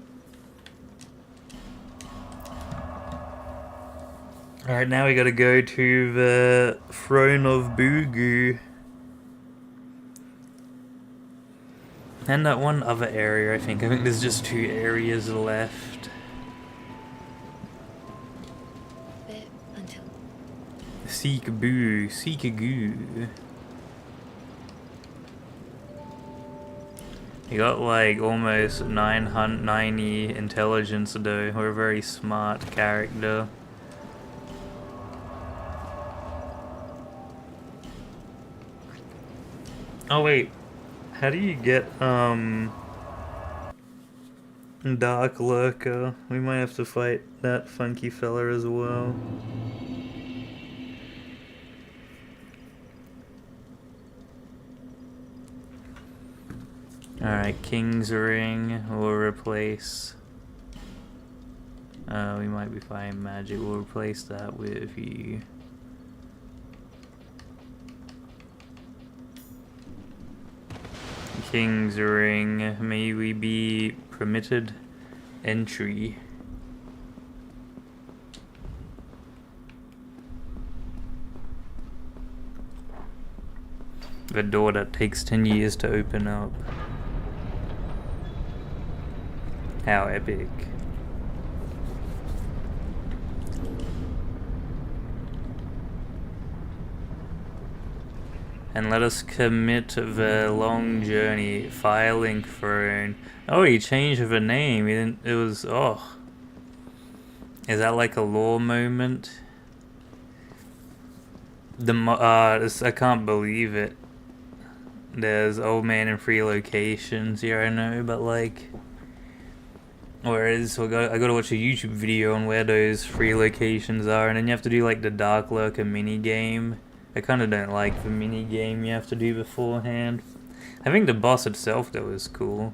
Alright, now we gotta go to the Throne of Gooboo. And that one other area, I think. I think there's just 2 areas left. Seek-a-boo, seek-a-goo. You got like almost 990 intelligence though. We're a very smart character. Oh wait. How do you get, Dark Lurker? We might have to fight that funky fella as well. Alright, King's Ring will replace... we might be fighting magic. We'll replace that with you. King's Ring, may we be permitted entry. The door that takes 10 years to open up. How epic. And let us commit the long journey. Firelink throne. Oh, he changed the name. He didn't. It was. Oh. Is that like a lore moment? I can't believe it. There's old man in 3 locations. Yeah, I know, but like. Whereas I gotta watch a YouTube video on where those 3 locations are, and then you have to do like the Dark Lurker mini game. I kind of don't like the mini game you have to do beforehand. I think the boss itself though is cool.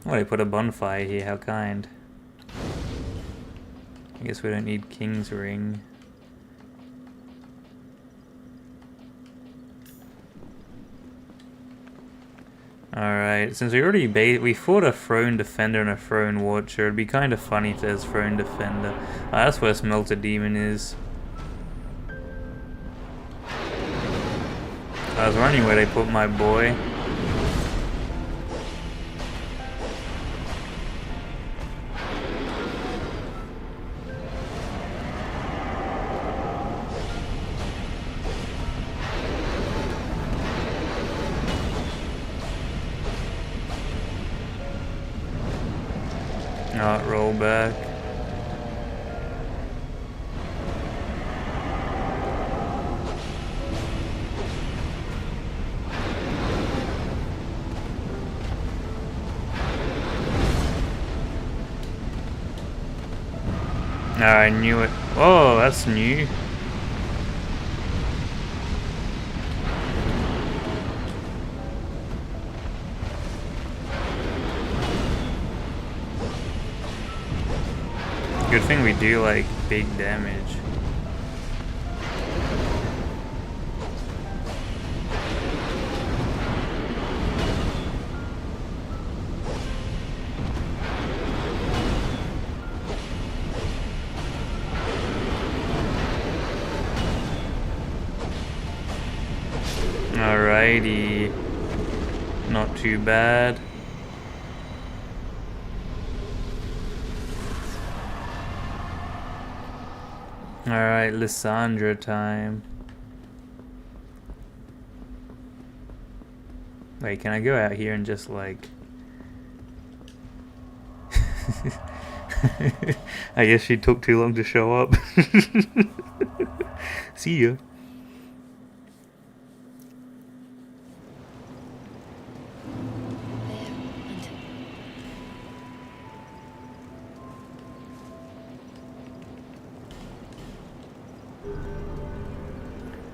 Oh, they put a bonfire here, how kind. I guess we don't need King's Ring. Alright, since we fought a Throne Defender and a Throne Watcher, it'd be kind of funny if there's Throne Defender. That's where Smelter Demon is. I was wondering where they put my boy. Not roll back. I knew it. Oh, that's new. Good thing we do like big damage. Alrighty. Not too bad. Alright, Lysandra time. Wait, can I go out here and just like... I guess she took too long to show up. See ya.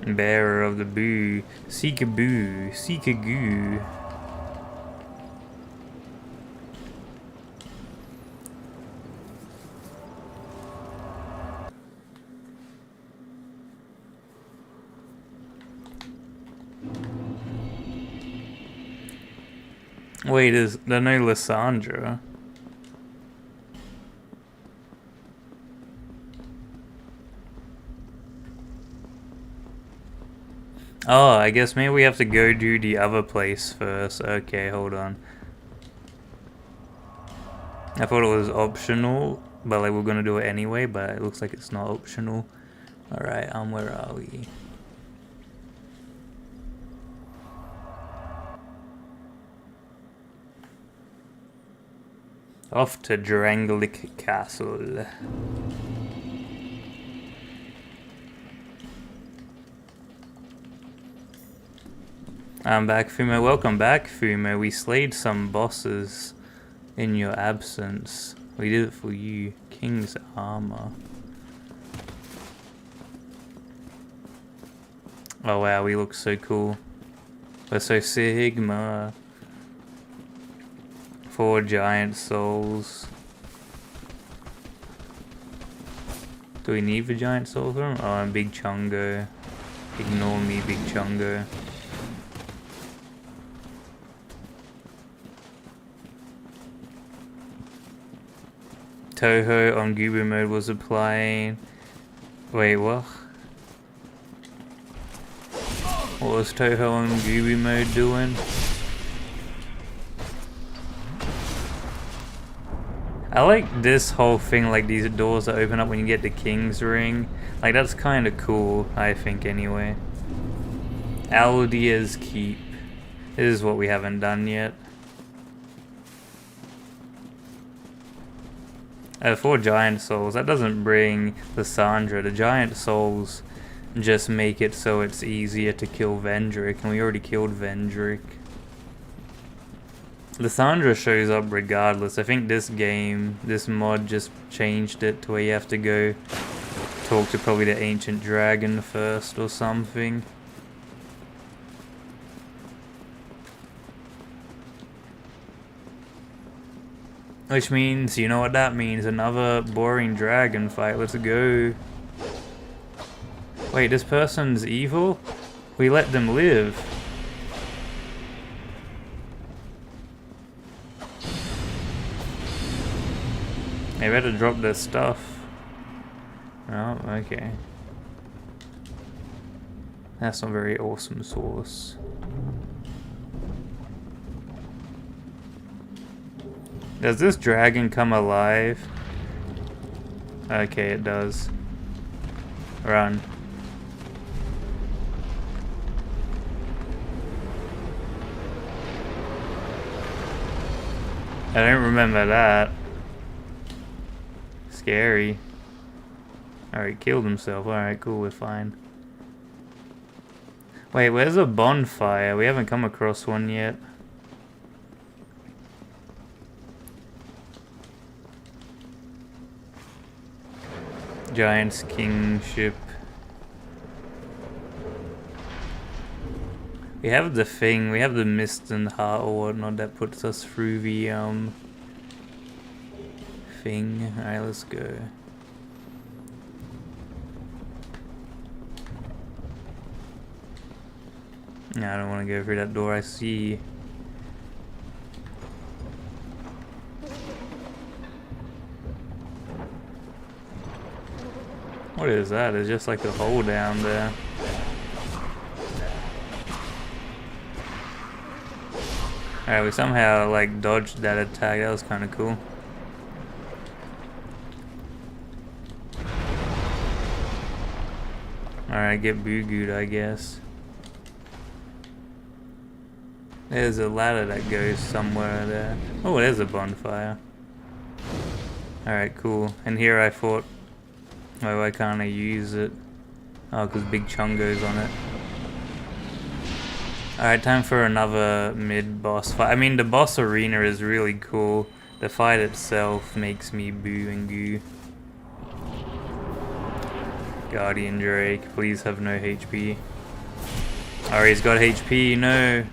Bearer of the boo, seek a boo, seek a goo. Wait, is there no Lysandra? Oh, I guess maybe we have to go do the other place first. Okay, hold on. I thought it was optional, but like we're gonna do it anyway, but it looks like it's not optional. Alright, where are we? Off to Drangleic Castle. I'm back, Fumo. Welcome back, Fumo. We slayed some bosses in your absence. We did it for you. King's Armor. Oh wow, we look so cool. We're so Sigma. 4 giant souls. Do we need the giant soul for him? Oh, and Big Chungo. Ignore me, Big Chungo. Toho on Gooboo mode was applying. Wait, what? What was Toho on Gooboo mode doing? I like this whole thing, like these doors that open up when you get the King's Ring. Like, that's kind of cool, I think, anyway. Aldia's Keep. This is what we haven't done yet. 4 giant souls. That doesn't bring the Sandra. The giant souls just make it so it's easier to kill Vendrick, and we already killed Vendrick. The Sandra shows up regardless. I think this game, this mod just changed it to where you have to go talk to probably the ancient dragon first or something. Which means, you know what that means, another boring dragon fight. Let's go. Wait, this person's evil? We let them live. They better drop their stuff. Oh, okay. That's not very awesome sauce. Does this dragon come alive? Okay, it does. Run. I don't remember that. Scary. Alright, killed himself. Alright, cool, we're fine. Wait, where's a bonfire? We haven't come across one yet. Giant's Kingship. We have the thing, we have the mist and heart or whatnot that puts us through the thing. Alright, let's go. No, I don't want to go through that door. I see. What is that? It's just like a hole down there. Alright, we somehow like dodged that attack. That was kind of cool. Alright, get boogooed, I guess. There's a ladder that goes somewhere there. Oh, there's a bonfire. Alright, cool. And here I thought, oh, why can't I use it? Oh, because Big Chungo's on it. Alright, time for another mid-boss fight. I mean, the boss arena is really cool. The fight itself makes me boo and goo. Guardian Drake, please have no HP. Alright, he's got HP, no.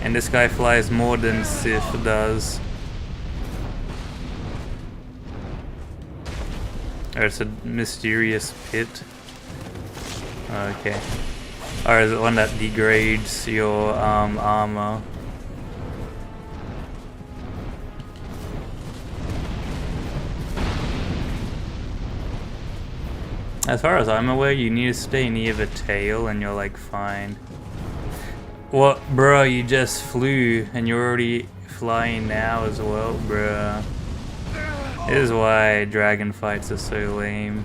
And this guy flies more than Sif does. Or it's a mysterious pit. Okay. Or is it one that degrades your armor? As far as I'm aware, you need to stay near the tail and you're like fine. What, bro? You just flew and you're already flying now as well, bruh. This is why dragon fights are so lame.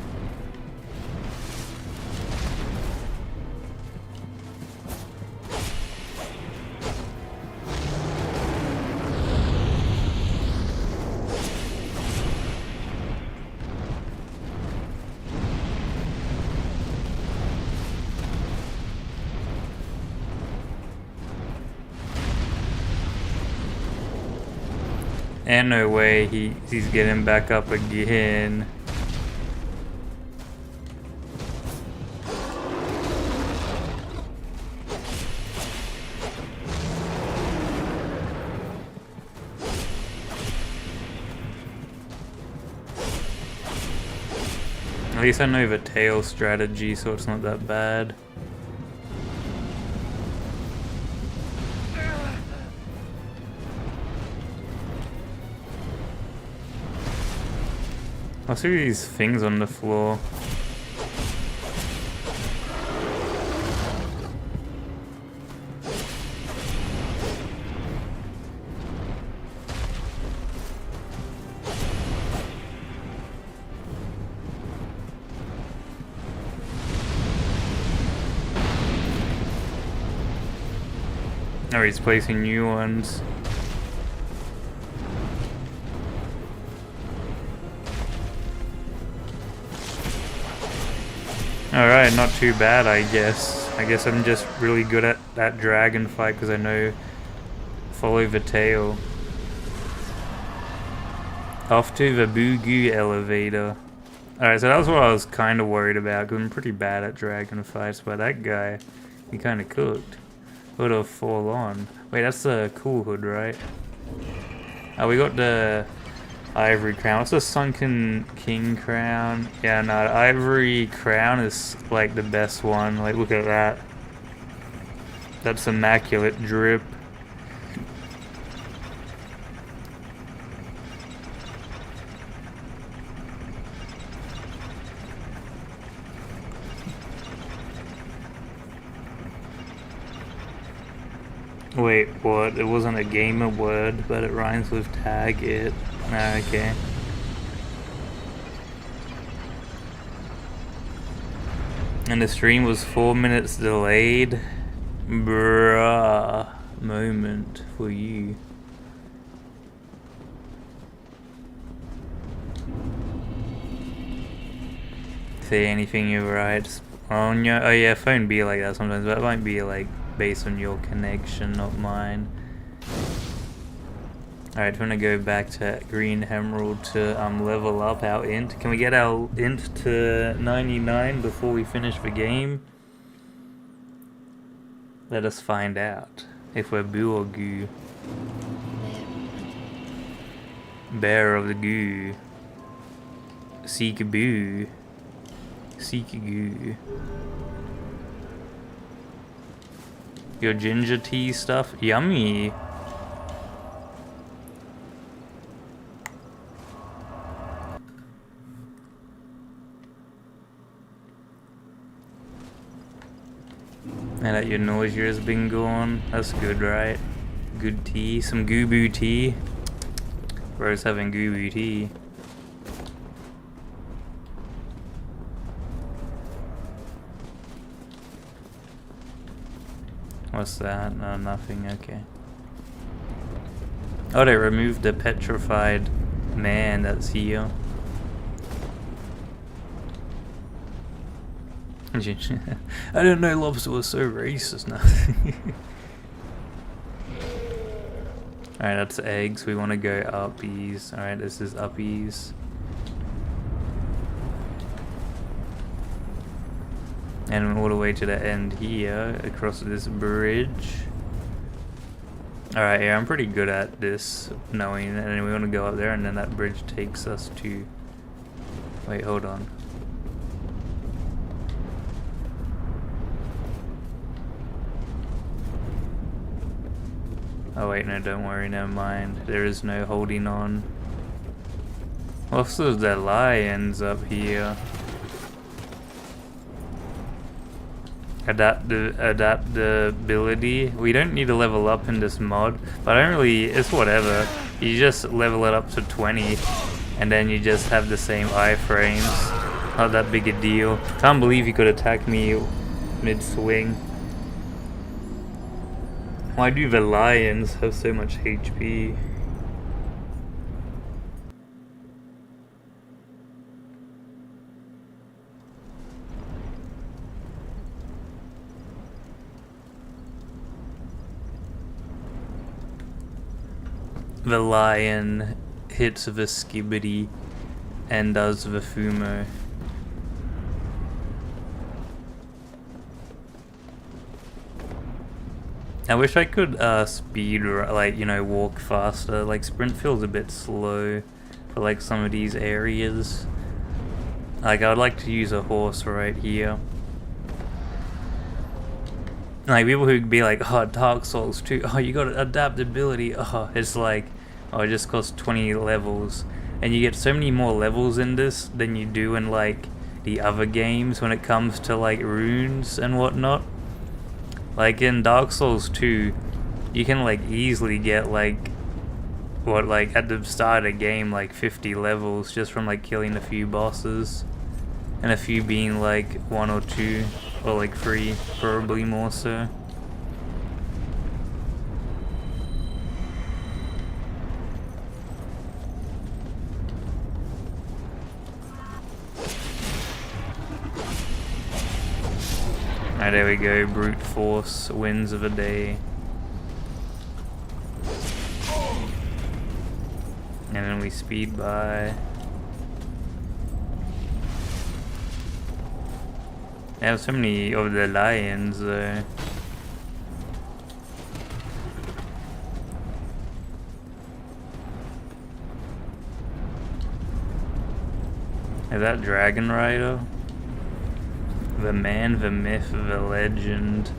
And no way he's getting back up again. At least I know the tail strategy, so it's not that bad. I see these things on the floor. Oh, he's placing new ones. Alright, not too bad, I guess. I guess I'm just really good at that dragon fight because I know follow the tail. Off to the Gooboo elevator. Alright, so that was what I was kind of worried about because I'm pretty bad at dragon fights, but that guy, he kind of cooked. Would have fall on. Wait, that's the cool hood, right? Oh, we got the ivory crown. What's the sunken king crown? Yeah, no, the ivory crown is like the best one. Like, look at that. That's immaculate drip. Wait, what? It wasn't a gamer word, but it rhymes with tag it. Ah, okay. And the stream was 4 minutes delayed. Bruh. Moment for you. Say anything you write on your... Oh yeah, phone be like that sometimes, but it might be like based on your connection, not mine. Alright, we're gonna go back to Green Emerald to level up our int. Can we get our int to 99 before we finish the game? Let us find out if we're boo or goo. Bear of the goo. Seek boo. Seek goo. Your ginger tea stuff? Yummy! And that your nausea has been gone. That's good, right? Good tea. Some Gooboo tea. Bro's having Gooboo tea. What's that? No, nothing. Okay. Oh, they removed the petrified man that's here. I didn't know lobster was so racist now. Alright, that's eggs. We want to go uppies. Alright, this is uppies. And all the way to the end here, across this bridge. Alright, yeah, I'm pretty good at this, knowing, and then we want to go up there, and then that bridge takes us to... Wait, hold on. Oh wait, no, don't worry, never mind. There is no holding on. Also, the lions up here. Adaptability. We don't need to level up in this mod, but I don't really, it's whatever. You just level it up to 20, and then you just have the same iframes. Not that big a deal. Can't believe he could attack me mid-swing. Why do the lions have so much HP? The lion hits the skibbity and does the Fumo. I wish I could speed, like, you know, walk faster. Like, sprint feels a bit slow for like some of these areas. Like, I would like to use a horse right here. Like, people who'd be like, oh, Dark Souls 2, oh, you got adaptability, oh, it's like, oh, it just costs 20 levels. and you get so many more levels in this than you do in like the other games when it comes to like runes and whatnot. Like in Dark Souls 2, you can like easily get like like at the start of the game like 50 levels just from like killing a few bosses, and a few being like 1 or 2 or like 3, probably more so. Alright, there we go, brute force wins of the day. And then we speed by. They have so many of the lions though. Is that Dragon Rider? The man, the myth, the legend.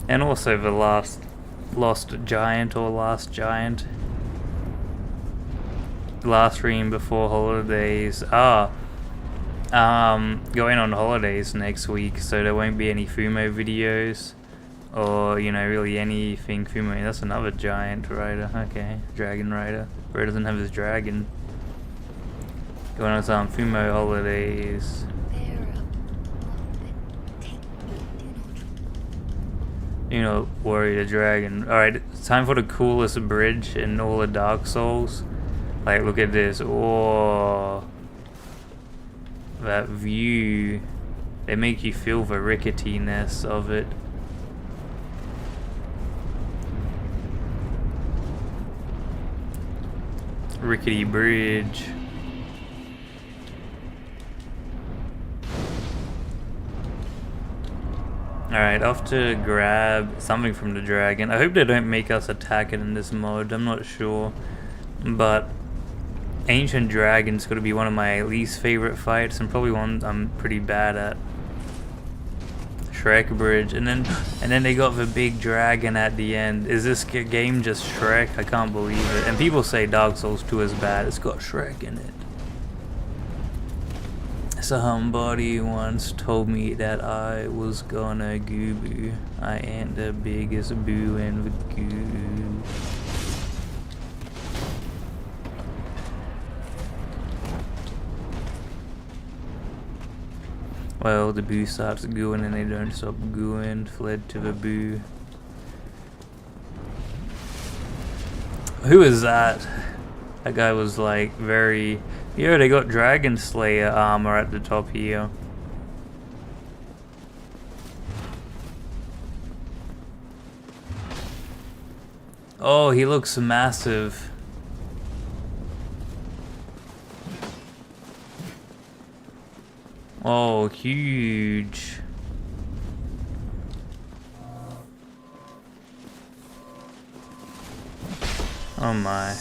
And also the lost giant or last giant. Last stream before holidays. Going on holidays next week, so there won't be any Fumo videos. Or, you know, really anything Fumo. That's another giant rider. Okay, dragon rider. Where doesn't have his dragon. Going on some Fumo holidays. You know, worry the dragon. Alright, it's time for the coolest bridge in all the Dark Souls. Like, look at this. Oh, that view. They make you feel the ricketiness of it. Rickety bridge. Alright, off to grab something from the dragon. I hope they don't make us attack it in this mode, I'm not sure. But Ancient Dragon's gonna be one of my least favorite fights, and probably one I'm pretty bad at. Shrek Bridge, and then they got the big dragon at the end. Is this game just Shrek? I can't believe it. And people say Dark Souls 2 is bad, it's got Shrek in it. Somebody once told me that I was gonna Gooboo. I ain't the biggest boo in the goo. Well, the boo starts gooing and they don't stop gooing. Fled to the boo. Who is that? That guy was like very... Yo, they got Dragon Slayer armor at the top here. Oh, he looks massive. Oh, huge. Oh my.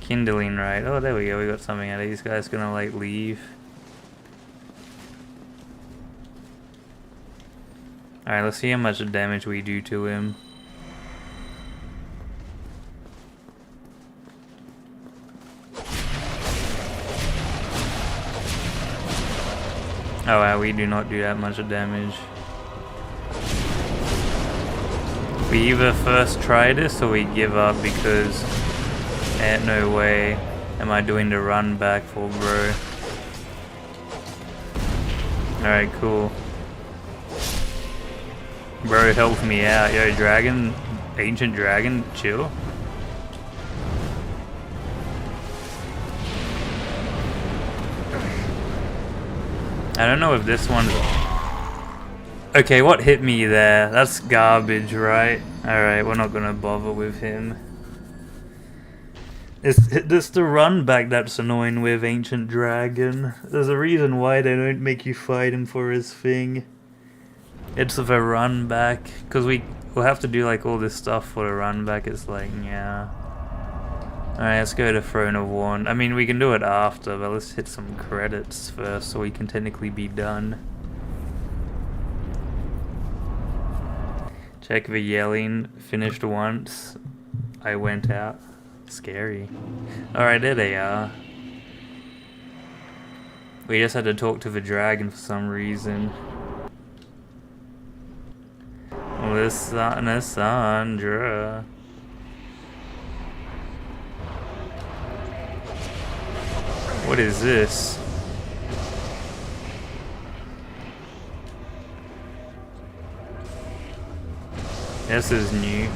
Kindling, right? Oh, there we go. We got something out of these guys. Gonna like leave. Alright, let's see how much damage we do to him. Oh wow, we do not do that much of damage. We either first try this or we give up because ain't no way am I doing the run back for bro. Alright, cool. Bro helped me out. Yo, dragon, ancient dragon, chill. I don't know if this one's... Okay, what hit me there? That's garbage, right? Alright, we're not gonna bother with him. It's the run back that's annoying with Ancient Dragon. There's a reason why they don't make you fight him for his thing. It's the run back, because we'll have to do like all this stuff for the run back. It's like, yeah. Alright, let's go to Throne of One. I mean, we can do it after, but let's hit some credits first so we can technically be done. Check the yelling, finished once. I went out. Scary. Alright, there they are. We just had to talk to the dragon for some reason. Lysandra. What is this? This is new.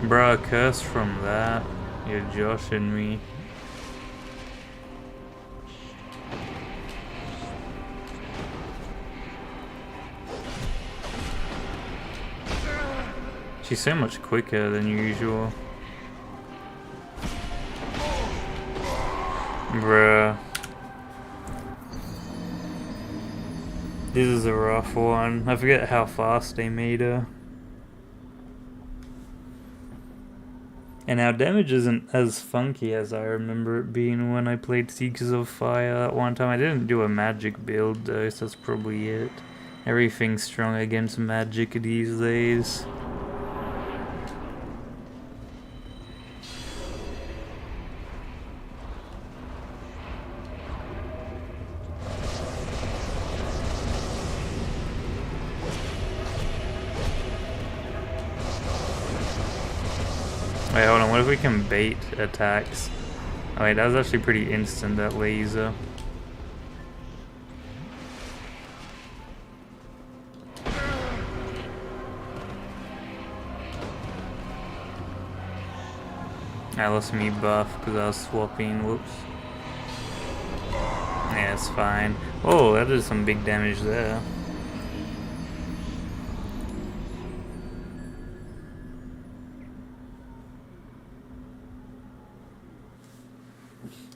Bruh, curse from that. You're joshing me. She's so much quicker than usual. Bruh. This is a rough one. I forget how fast they made her. And our damage isn't as funky as I remember it being when I played Seekers of Fire that one time. I didn't do a magic build though, so that's probably it. Everything's strong against magic these days. Wait, hold on, what if we can bait attacks? Oh wait, that was actually pretty instant, that laser. I lost me buff because I was swapping, whoops. Yeah, it's fine. Oh, that did some big damage there.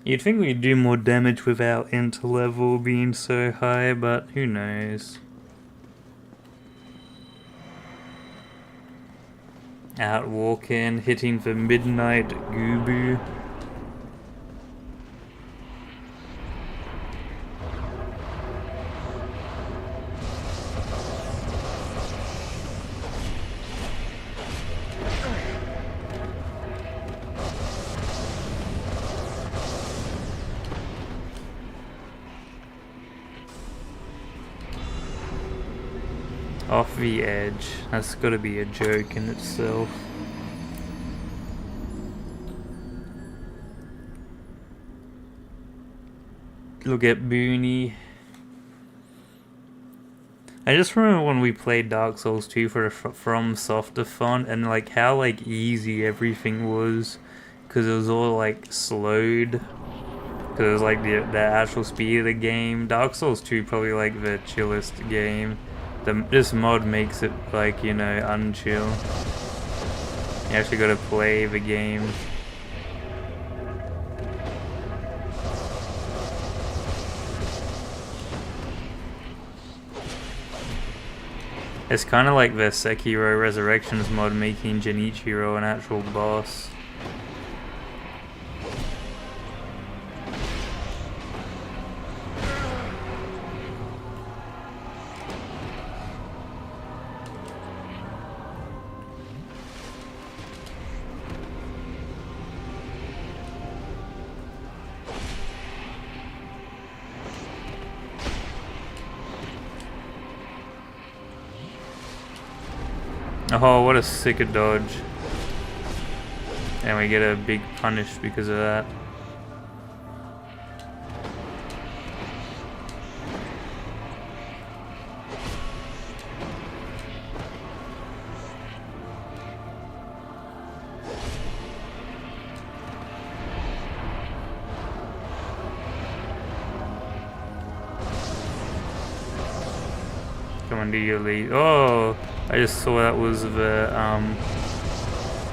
You'd think we'd do more damage with our enter level being so high, but who knows. Out walking, hitting the midnight Gooboo. Off the edge. That's gotta be a joke in itself. Look at Booney. I just remember when we played Dark Souls 2 for From Softer font, and like how like easy everything was, because it was all like slowed. Because it was like the actual speed of the game. Dark Souls 2 probably like the chillest game. This mod makes it like, you know, unchill. You actually gotta play the game. It's kind of like the Sekiro Resurrections mod making Genichiro an actual boss. Oh, what a sicker dodge. And we get a big punish because of that. Come on, do your lead. Oh! I just saw that was the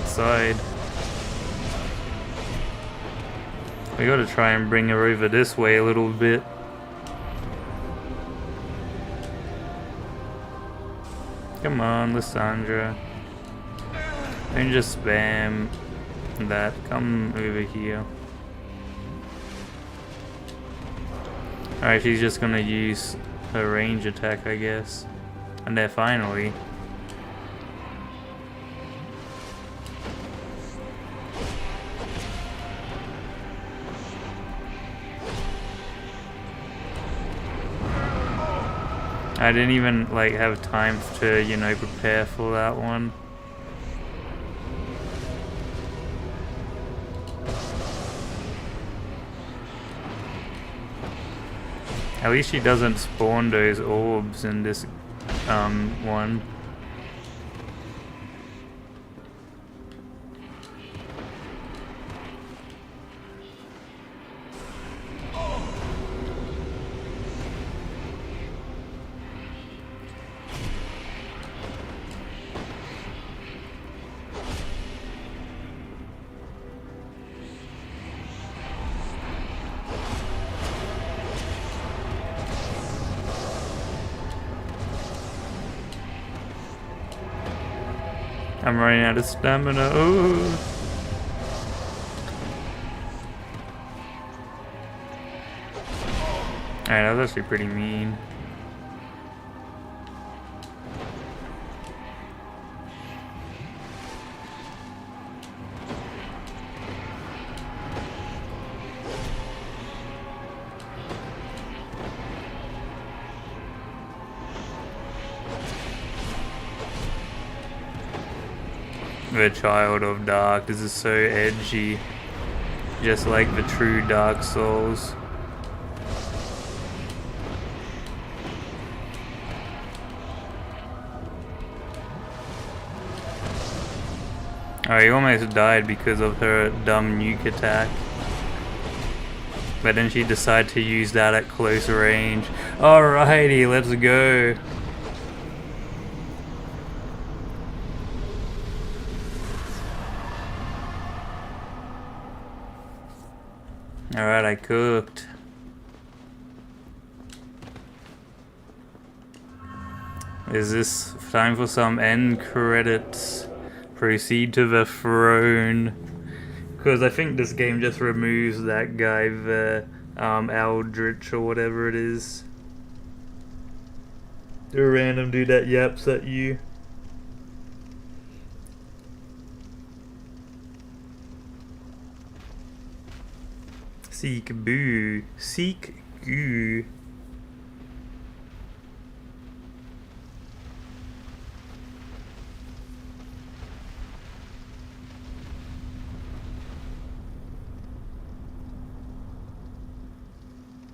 side. We gotta try and bring her over this way a little bit. Come on, Lysandra. Don't just spam that. Come over here. Alright, she's just gonna use her range attack, I guess. And there, finally. I didn't even like have time to, you know, prepare for that one. At least she doesn't spawn those orbs in this one. I'm running out of stamina. Ooh. Alright, that was actually pretty mean. The Child of Dark. This is so edgy. Just like the true Dark Souls. Oh, he almost died because of her dumb nuke attack. But then she decided to use that at close range. Alrighty, let's go. Alright, I cooked. Is this time for some end credits? Proceed to the throne. Because I think this game just removes that guy, the Aldrich or whatever it is. The random dude that yaps at you. Seek boo. Seek goo.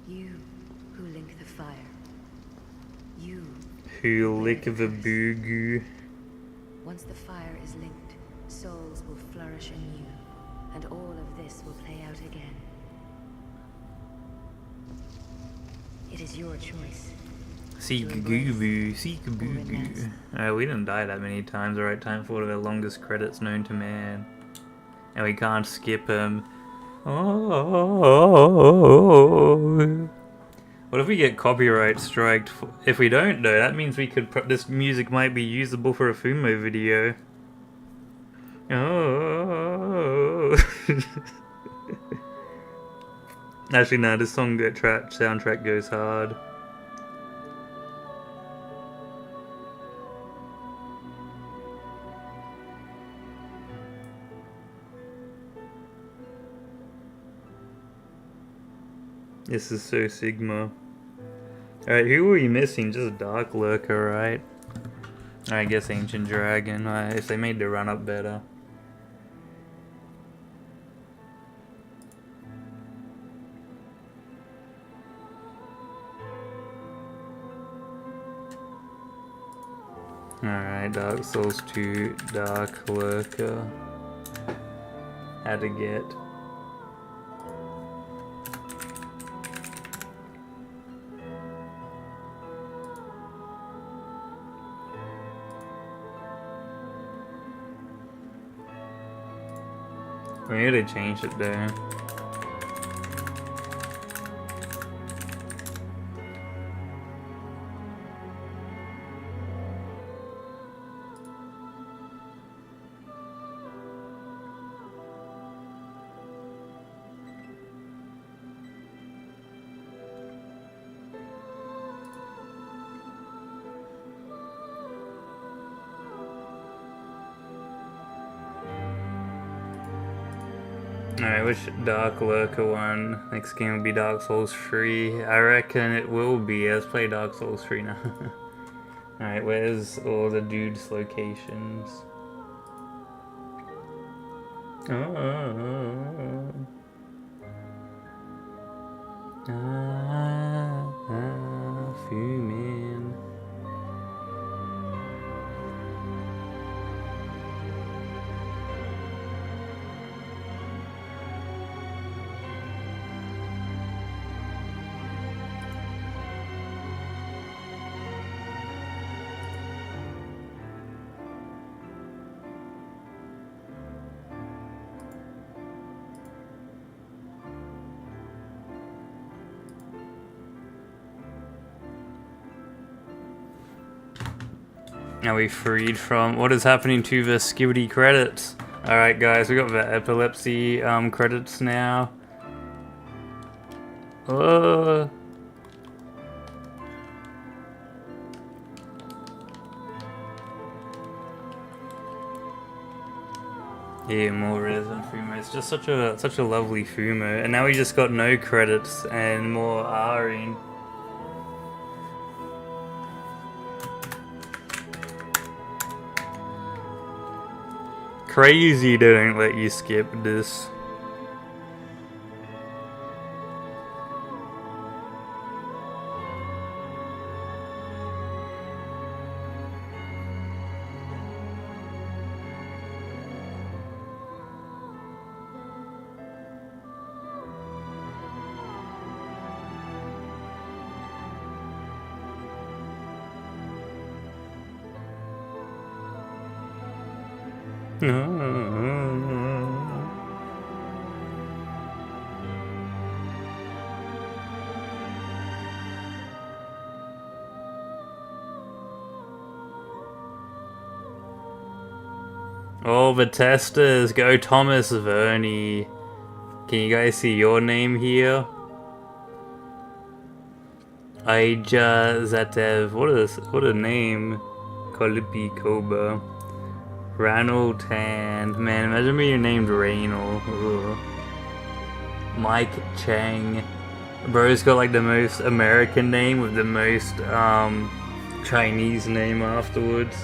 You who link the fire. You
Who lick the boo goo.
Once the fire is linked, souls will flourish anew, and all of this will play out again. It is your choice.
Seek Gooboo. Seek Boo Goo. We didn't die that many times. Alright, time for the longest credits known to man. And we can't skip them. Oh. What if we get copyright striked? If we don't, though, that means we could. This music might be usable for a Fumo video. Oh. Actually, no. This song soundtrack goes hard. This is so Sigma. Alright, who were we missing? Just Dark Lurker, right? I guess Ancient Dragon, if they made the run up better. Alright, Dark Souls 2, Dark Lurker. Had to get. Maybe they changed it there. Alright, which Dark Lurker one? Next game will be Dark Souls 3. I reckon it will be. Let's play Dark Souls 3 now. Alright, where's all the dudes' locations? Fuming. Are we freed from what is happening to the skibidi credits? Alright guys, we got the epilepsy credits now. Yeah, more resin Fumo. It's just such a lovely Fumo. And now we just got no credits and more R-ing. Crazy they don't let you skip this. Oh, the testers, go Thomas Verney. Can you guys see your name here? Aija Zatev, what a name. Kolipi Koba. Ranald Tan, man, imagine being named Raynal. Ugh. Mike Chang. Bro's got like the most American name with the most Chinese name afterwards.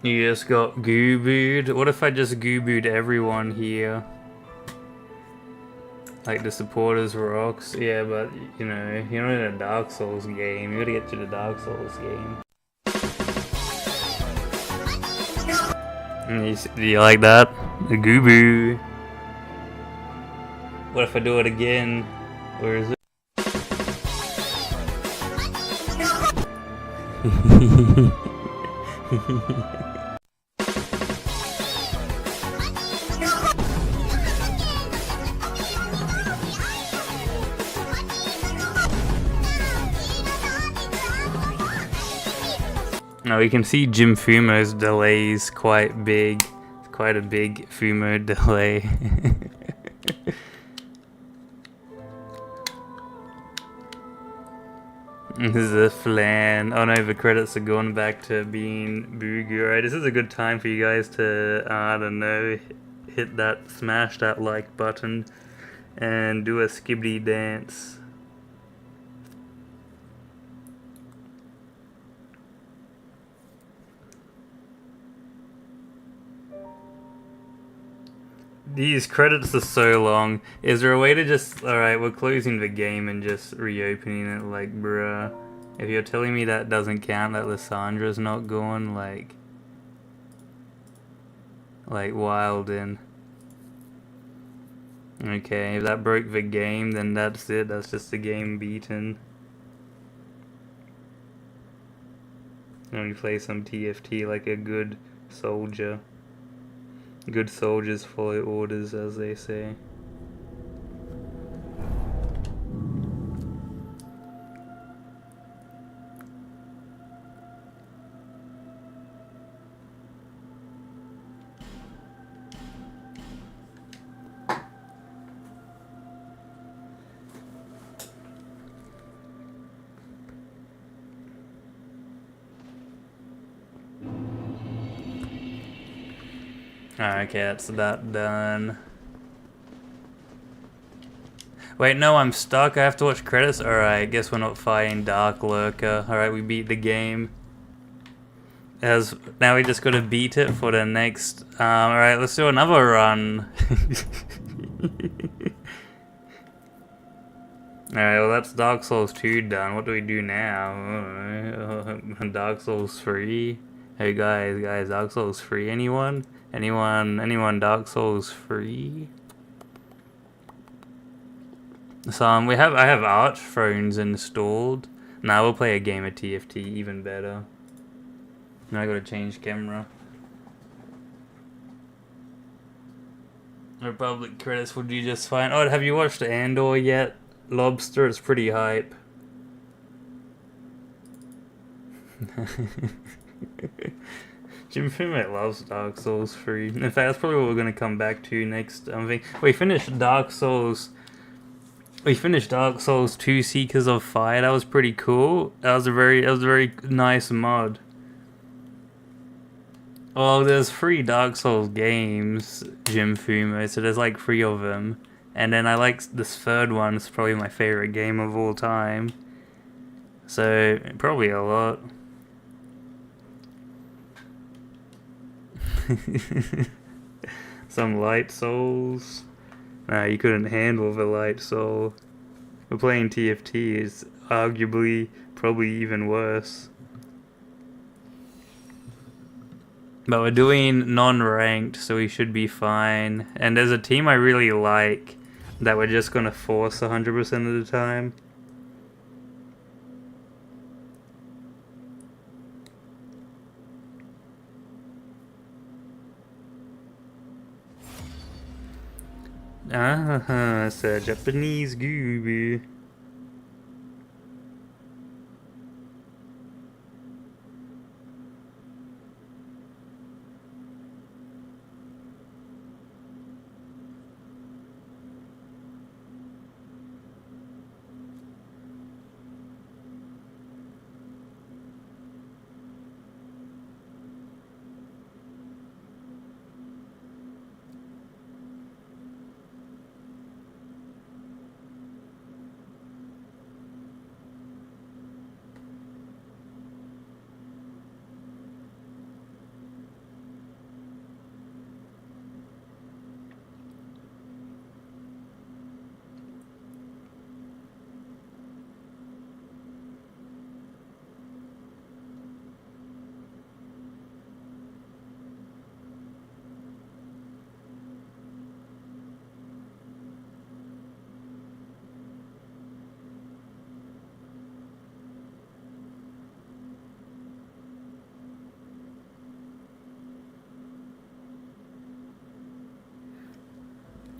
You just got Goobooed. What if I just Goobooed everyone here? Like the supporters rocks? Yeah, but you know, you're not in a Dark Souls game. You gotta get to the Dark Souls game. Do you like that? The Gooboo. What if I do it again? Where is it? Now we can see Jim Fumo's delays quite big. It's quite a big Fumo delay. This is a flan. Oh no, the credits are going back to being Boogie. Alright, this is a good time for you guys to, I don't know, smash that like button and do a skibidi dance. These credits are so long. Is there a way to just... Alright, we're closing the game and just reopening it, like, bruh. If you're telling me that doesn't count, that Lyssandra's not going like wild in. Okay, if that broke the game, then that's it. That's just the game beaten. And we play some TFT like a good soldier. Good soldiers follow orders, as they say. Okay, that's that done. Wait, no, I'm stuck. I have to watch credits? Alright, guess we're not fighting Dark Lurker. Alright, we beat the game. Now we just gotta beat it for the next... alright, let's do another run. Alright, well that's Dark Souls 2 done. What do we do now? Dark Souls 3? Hey guys, Dark Souls 3, anyone? Anyone Dark Souls 3? So I have Arch Thrones installed. Now we'll play a game of TFT, even better. Now I gotta change camera. Republic credits would you just fine. Oh, have you watched Andor yet? Lobster, it's pretty hype. Jim Fumo loves Dark Souls 3. In fact, that's probably what we're gonna come back to next. We finished Dark Souls 2 Seekers of Fire. That was pretty cool. That was a very nice mod. Well, there's 3 Dark Souls games, Jim Fumo, so there's like 3 of them. And then I like this third one. It's probably my favorite game of all time. So probably a lot. Some light souls. Nah, you couldn't handle the light soul. But playing TFT is arguably probably even worse. But we're doing non-ranked, so we should be fine. And there's a team I really like that we're just gonna force 100% of the time. It's a Japanese Gooboo.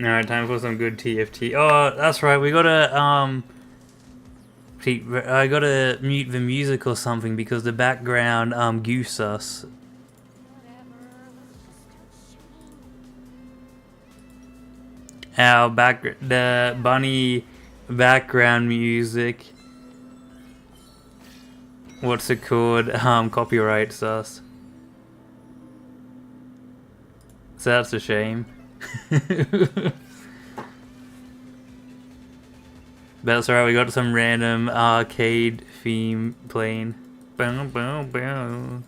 Alright, time for some good TFT. Oh, that's right, we gotta, I gotta mute the music or something because the background, goose us. The bunny background music. What's it called? Copyrights us. So that's a shame. That's alright, we got some random arcade theme playing. Bow, bow, bow.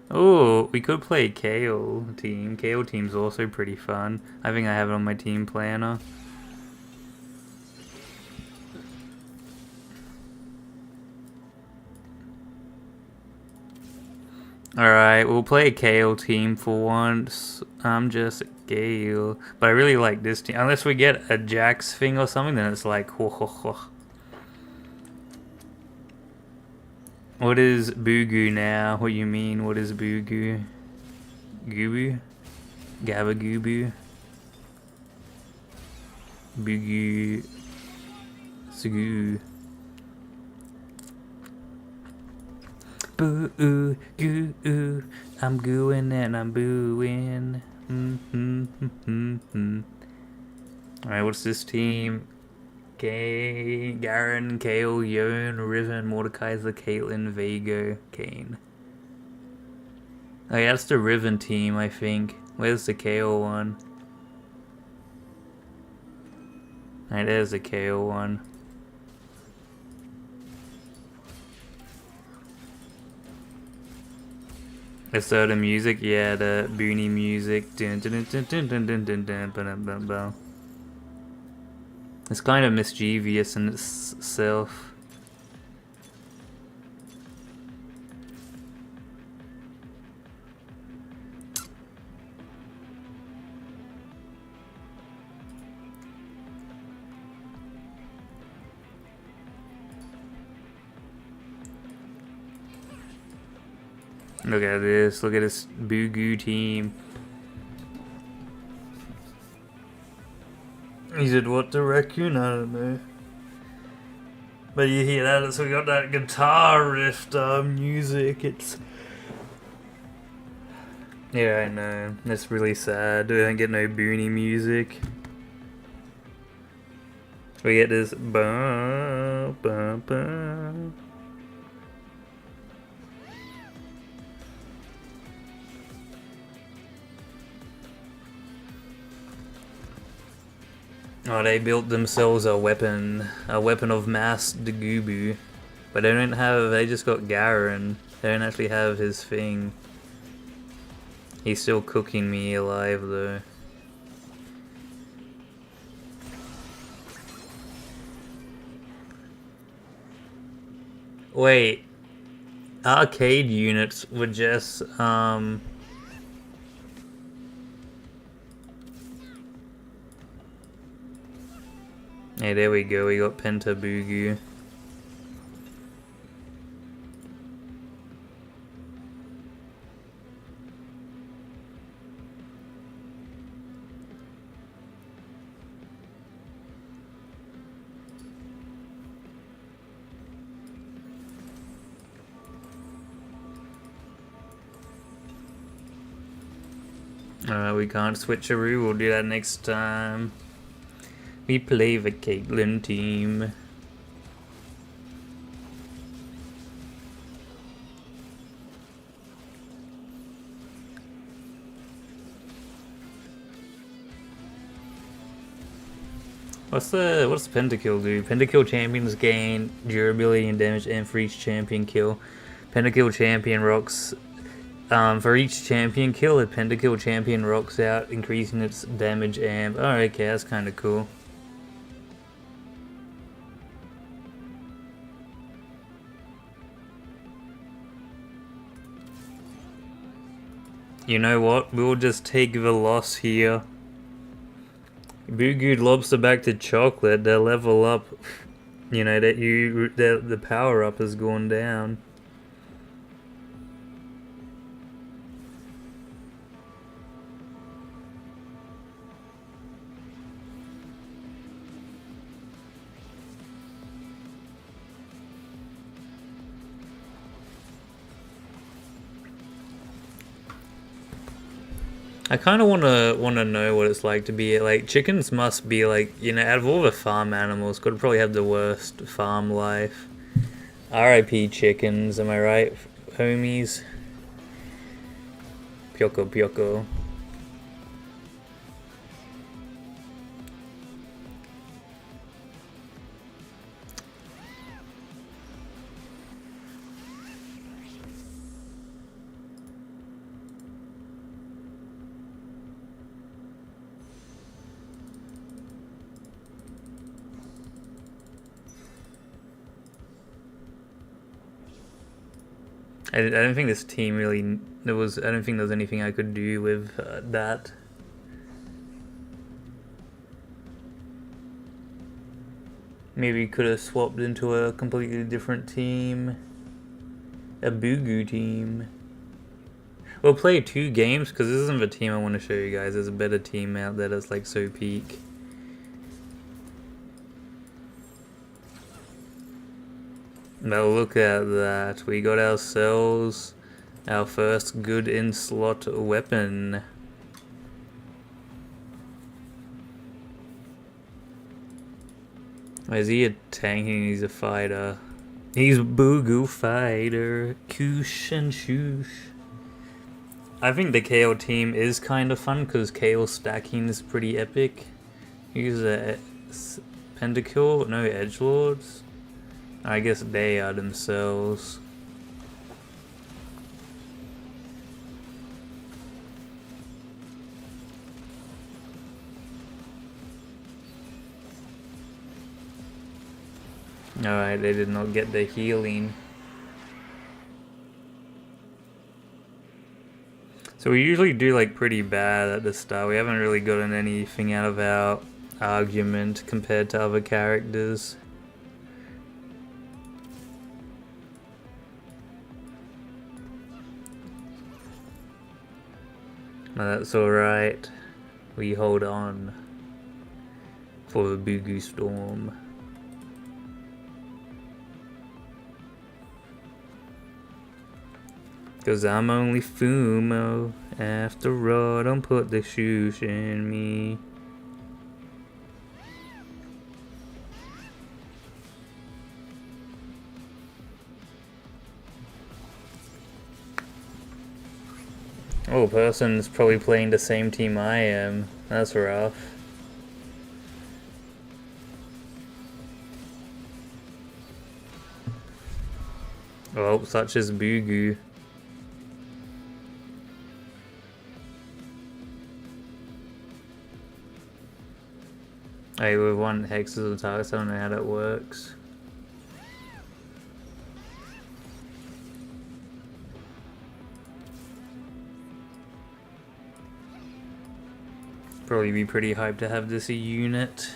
Oh, we could play Kale Team. Kale Team's also pretty fun. I think I have it on my team planner. Alright, we'll play a Kale team for once. I'm just Gale. But I really like this team. Unless we get a Jax thing or something, then it's like ho ho ho. What is Boogoo now? What do you mean? What is Boogoo? Gooboo? Gabba Gooboo? Boogoo. Sagoo. Boo oo, goo oo. I'm gooing and I'm booing. Alright, what's this team? Garen, Kale, Yon, Riven, Mordekaiser, Caitlyn, Vago, Kane. Oh yeah, that's the Riven team, I think. Where's the Kale one? Alright, there's the Kale one. Is that the music? Yeah, the Boonie music. Dun, dun, dun, dun, dun, dun, dun, dun, dun, dun, dun. It's kind of mischievous in itself. Look at this Boogoo team. He said, what the raccoon? I don't know. But you hear that, so we got that guitar riff music, it's... Yeah, I know, it's really sad, we don't get no Boonie music. We get this ba ba ba. Oh, they built themselves a weapon of mass, the Gooboo. But they don't have, they just got Garen. They don't actually have his thing. He's still cooking me alive though. Wait, arcade units were just, Hey, there we go, we got Penta Boogoo. We can't switcheroo, we'll do that next time. We play the Caitlyn team. What's the Pentakill do? Pentakill champions gain durability and damage and for each champion kill. Pentakill champion rocks. For each champion kill, a Pentakill champion rocks out, increasing its damage amp. Oh, okay, that's kind of cool. You know what? We'll just take the loss here. Boogoo lobster back to chocolate. They'll level up. You know that the power up has gone down. I kind of wanna know what it's like to be like chickens. Must be like, you know, out of all the farm animals, could probably have the worst farm life. R.I.P. chickens. Am I right, homies? Pyoko pyoko. I don't think this team really I don't think there was anything I could do with that. Maybe could have swapped into a completely different team. A Gooboo team. We'll play 2 games because this isn't the team I want to show you guys. There's a better team out there that's like so peak. But look at that. We got ourselves our first good in-slot weapon. Is he a tanking? He's a fighter. He's Gooboo fighter. Koosh and shoosh. I think the Kale team is kind of fun because Kale stacking is pretty epic. Use a Pentakill, no edgelords. I guess they are themselves. Alright, they did not get the healing. So we usually do like pretty bad at the start. We haven't really gotten anything out of our argument compared to other characters. That's alright. We hold on for the Gooboo storm. Cause I'm only Fumo. After all, don't put the shoosh in me. Oh, person's probably playing the same team I am. That's rough. Oh, such as Gooboo. Hey, with one hex as a target, I don't know how that works. Probably be pretty hyped to have this a unit.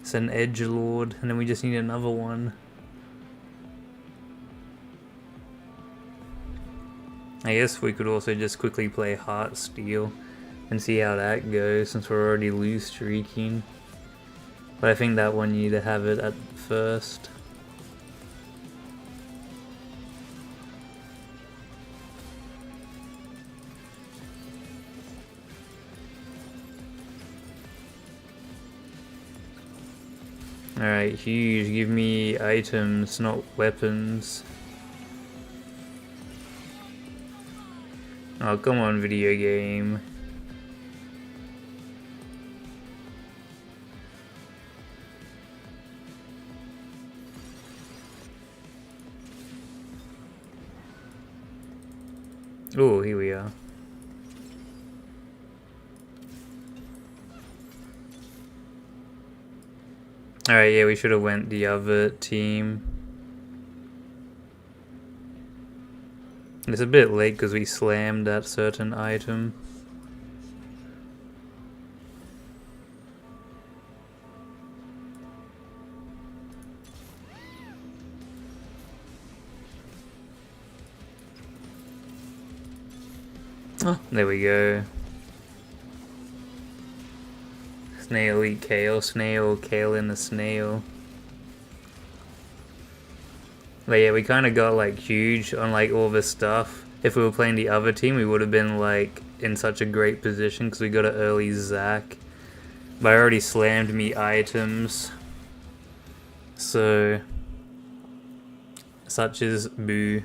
It's an edgelord, and then we just need another one. I guess we could also just quickly play Heartsteel and see how that goes since we're already loose streaking. But I think that one you need to have it at first. Alright, huge. Give me items, not weapons. Oh, come on, video game. Oh, here we are. Alright, yeah, we should have went the other team. It's a bit late because we slammed that certain item. Oh, there we go. Snail eat kale, snail, kale in the snail. But yeah, we kind of got like huge on like all this stuff. If we were playing the other team, we would have been like in such a great position because we got an early Zac. But I already slammed me items. So, such as Boo.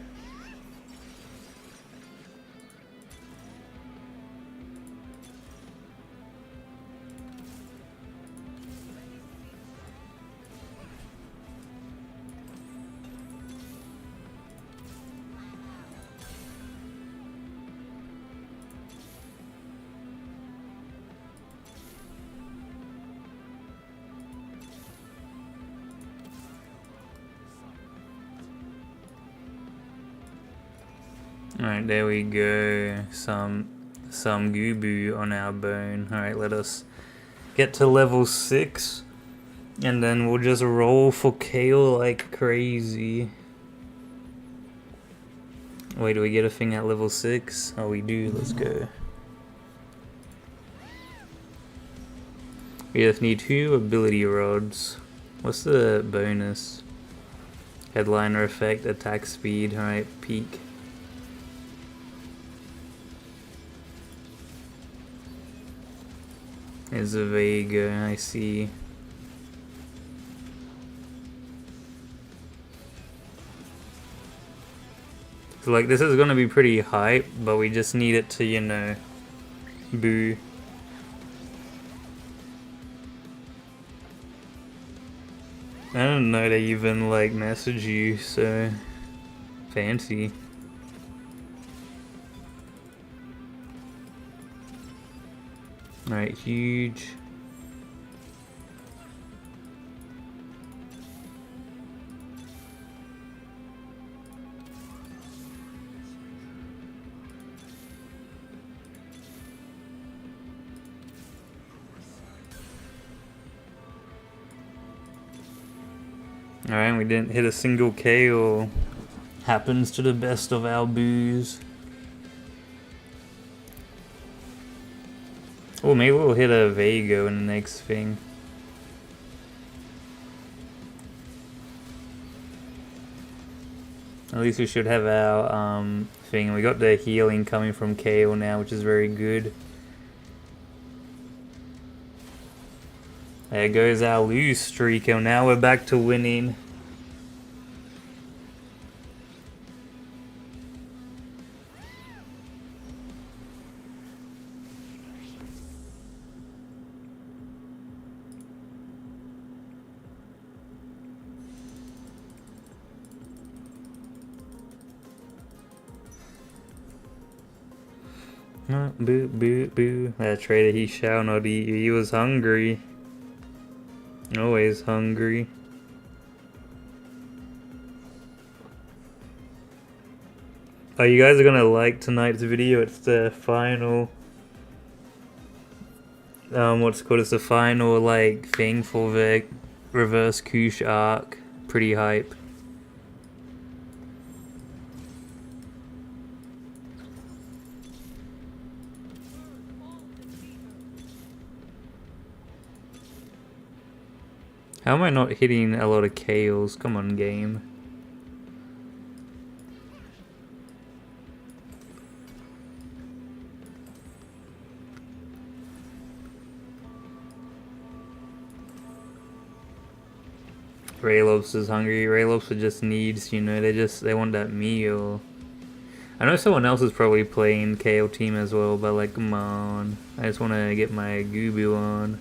Alright, there we go. Some Gooboo on our bone. Alright, let us get to level 6. And then we'll just roll for Kale like crazy. Wait, do we get a thing at level 6? Oh, we do. Let's go. We just need 2 ability rods. What's the bonus? Headliner effect, attack speed. Alright, peak. There's a Vega, I see. So like this is gonna be pretty hype, but we just need it to, you know, boo. I don't know they even like message you, so fancy. Alright, huge. Alright, we didn't hit a single KO. Happens to the best of our boos. Oh, maybe we'll hit a Vago in the next thing. At least we should have our thing. We got the healing coming from KO now, which is very good. There goes our lose streak, and now we're back to winning. Boo, boo, boo. That trader, he shall not eat you. He was hungry. Always hungry. Oh, you guys are gonna like tonight's video. It's the final. What's it called? It's the final, like, thing for the reverse Kush arc. Pretty hype. How am I not hitting a lot of KOs? Come on, game. Raylopes is hungry. Raylopes just needs, you know, they want that meal. I know someone else is probably playing KO team as well, but like, come on. I just want to get my Gooboo on.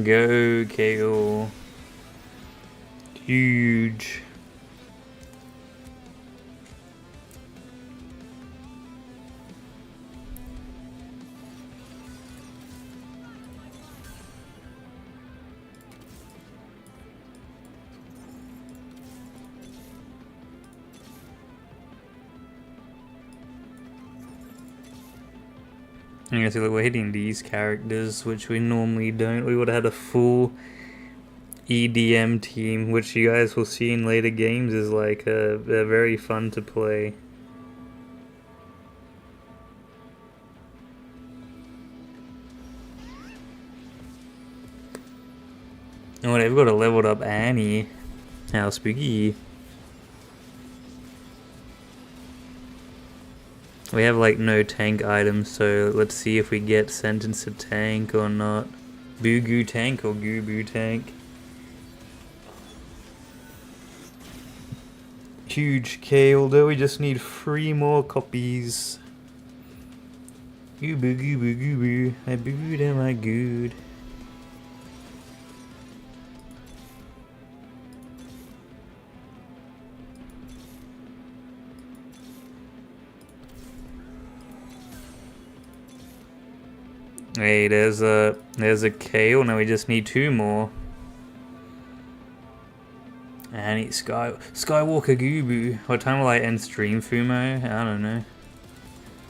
Go KO. Huge. You can see that we're hitting these characters, which we normally don't. We would have had a full EDM team, which you guys will see in later games is like they're very fun to play. Oh, they've got a leveled up Annie. How spooky. We have like no tank items, so let's see if we get sentenced to tank or not. Boo Goo tank or Gooboo tank. Huge K, although we just need 3 more copies. Gooboo, Gooboo, Gooboo. I booed am I good? Hey, there's a Kale. Now we just need 2 more. And it's Skywalker Gooboo. What time will I end stream, Fumo? I don't know.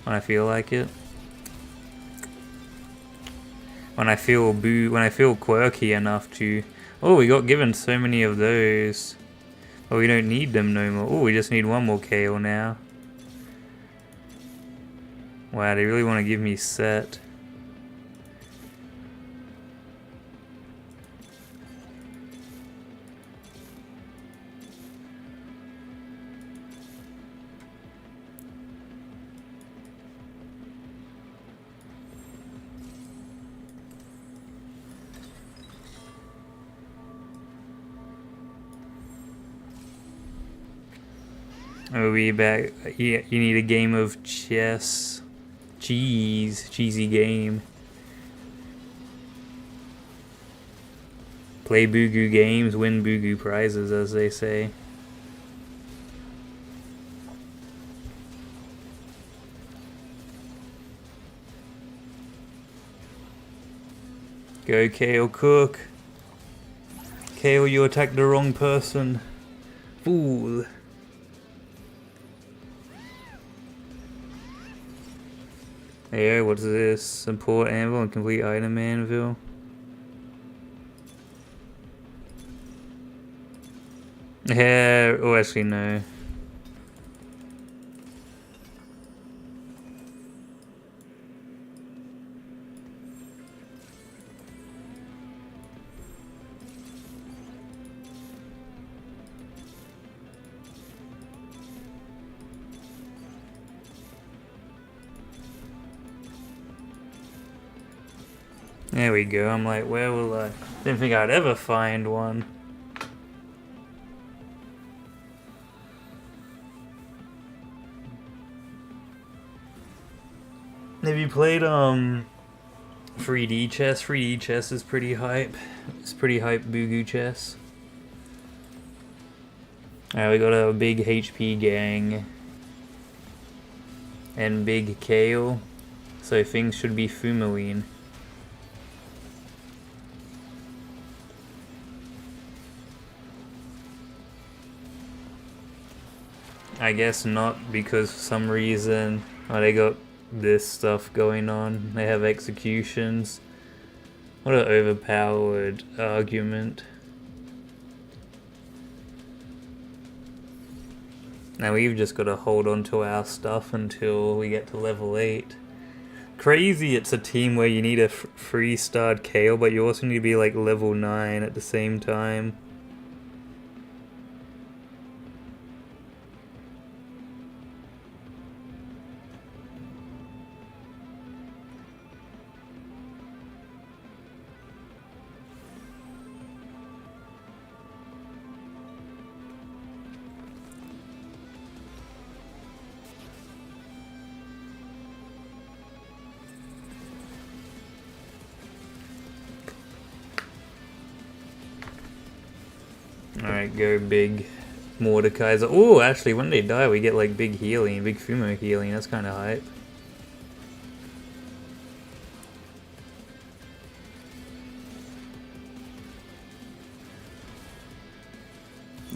When I feel like it. When I feel quirky enough to. Oh, we got given so many of those. Oh, we don't need them no more. Oh, we just need 1 more Kale now. Wow, they really want to give me set. Oh, we back. You need a game of chess. Cheesy game. Play Boogoo games, win Boogoo prizes, as they say. Go, Kale Cook. Kale, you attacked the wrong person. Fool. Hey, what's this? Support anvil and complete item anvil. Yeah, oh actually no. There we go. I'm like, where will I? Didn't think I'd ever find one. Have you played 3D chess? 3D chess is pretty hype. It's pretty hype Boogoo chess. Alright, we got a big HP gang. And big Kale. So things should be Fumoine. I guess not, because for some reason they got this stuff going on. They have executions. What an overpowered argument. Now we've just got to hold on to our stuff until we get to level 8. Crazy it's a team where you need a 3-starred Kale, but you also need to be like level 9 at the same time. Alright, go big Mordekaiser. Oh, actually, when they die, we get like big healing, big Fumo healing. That's kind of hype.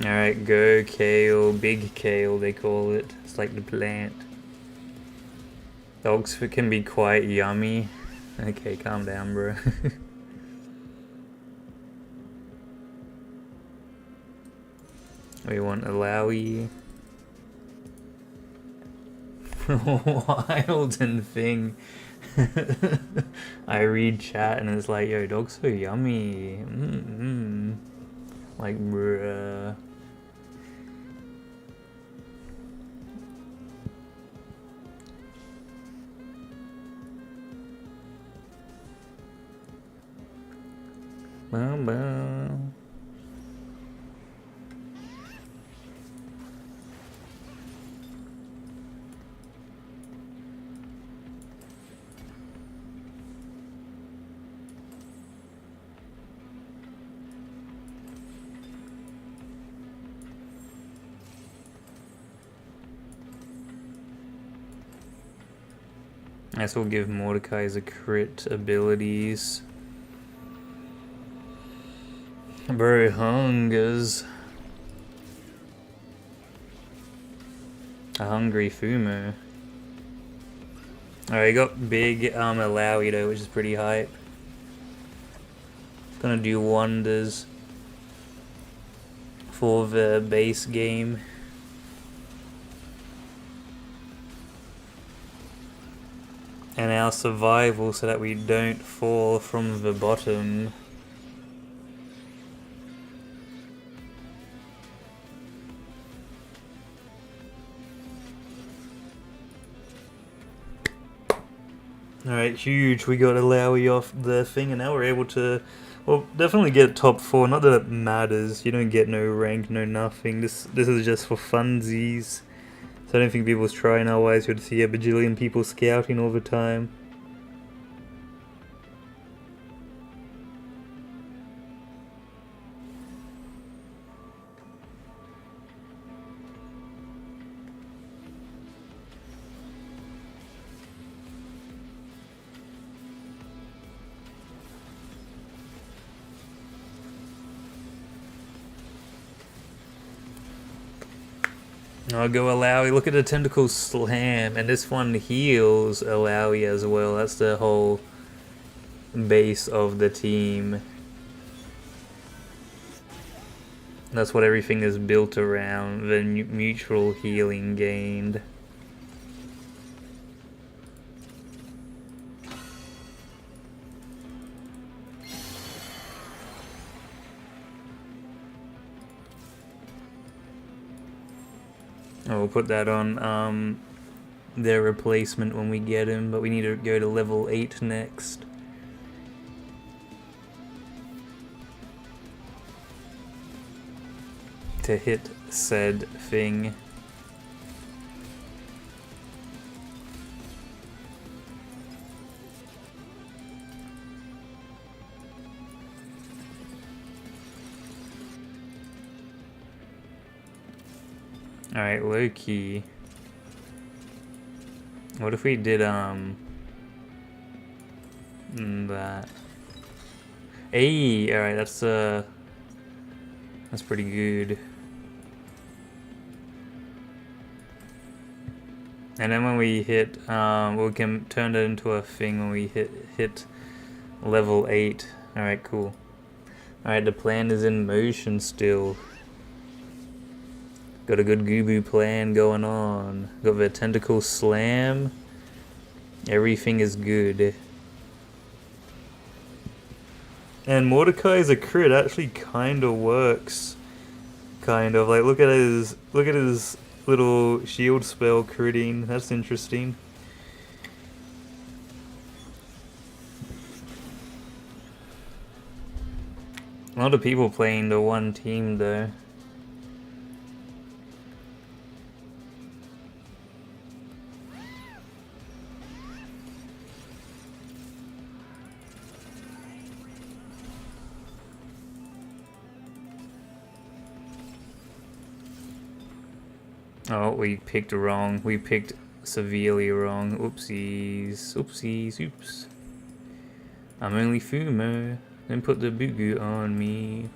Alright, go Kale, big Kale they call it. It's like the plant. Dogs can be quite yummy. Okay, calm down, bro. We want Alawi. Wild and thing. I read chat and it's like, yo, dog's so yummy. Like, bruh. Bow, bow. This will give Mordecai's a crit abilities. Bro, hungers. A hungry Fumo. Alright, got big Alawi though, which is pretty hype. It's gonna do wonders for the base game. And our survival so that we don't fall from the bottom. Alright, huge. We got Alawi off the thing and now we're able to, well, definitely get top 4. Not that it matters. You don't get no rank, no nothing. This is just for funsies. So I don't think people's trying, otherwise you'd see a bajillion people scouting all the time. I'll go Alawi. Look at the tentacle slam, and this one heals Alawi as well. That's the whole base of the team. That's what everything is built around, the mutual healing gained. Oh, we'll put that on their replacement when we get him, but we need to go to level 8 next. To hit said thing. Alright, low key. What if we did that? Hey, alright, that's pretty good. And then when we hit we can turn it into a thing when we hit level 8. Alright, cool. Alright, the plan is in motion still. Got a good Gooboo plan going on. Got the tentacle slam. Everything is good. And Mordecai's a crit actually kinda works. Kind of. Like look at his little shield spell critting. That's interesting. A lot of people playing the one team though. Oh, we picked wrong. We picked severely wrong. Oopsies. Oopsies. Oops. I'm only Fumo. Then put the boo on me.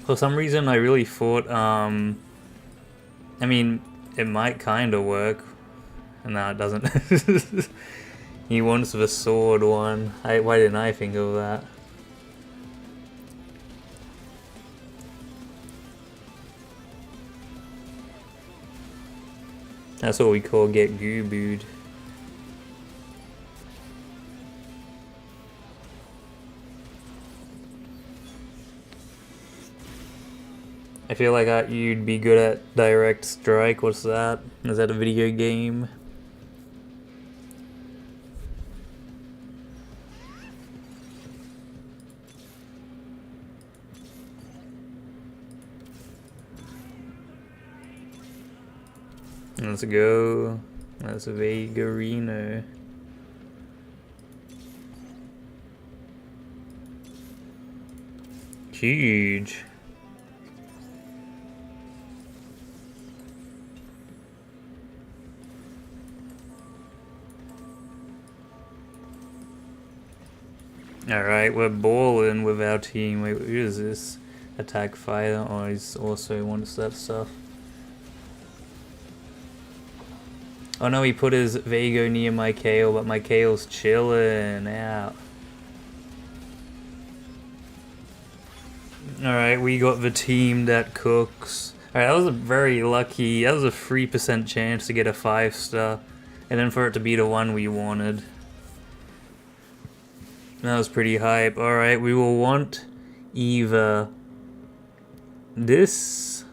For some reason, I really thought, I mean, it might kind of work. No, it doesn't. He wants the sword one. Why didn't I think of that? That's what we call get Goobooed. I feel like you'd be good at direct strike. What's that? Is that a video game? Let's go. That's a Vagarino. Huge. Alright, we're balling with our team. Wait, who is this? Attack fighter? Oh, he's also wants that stuff. Oh no, he put his Vago near my Kale, but my Kale's chilling out. Alright, we got the team that cooks. Alright, that was a very lucky, that was a 3% chance to get a 5-star. And then for it to be the one we wanted. That was pretty hype. Alright, we will want either this.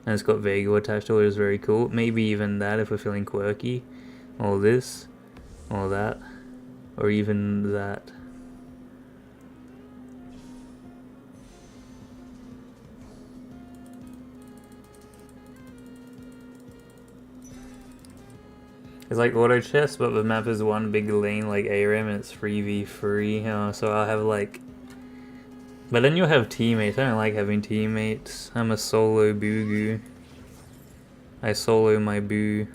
And it's got Vago attached to it, is very cool. Maybe even that if we're feeling quirky. Or this. Or that. Or even that. It's like auto chess, but the map is one big lane like ARAM and it's 3v3. So I'll have like... But then you'll have teammates. I don't like having teammates. I'm a solo boo-goo. I solo my boo.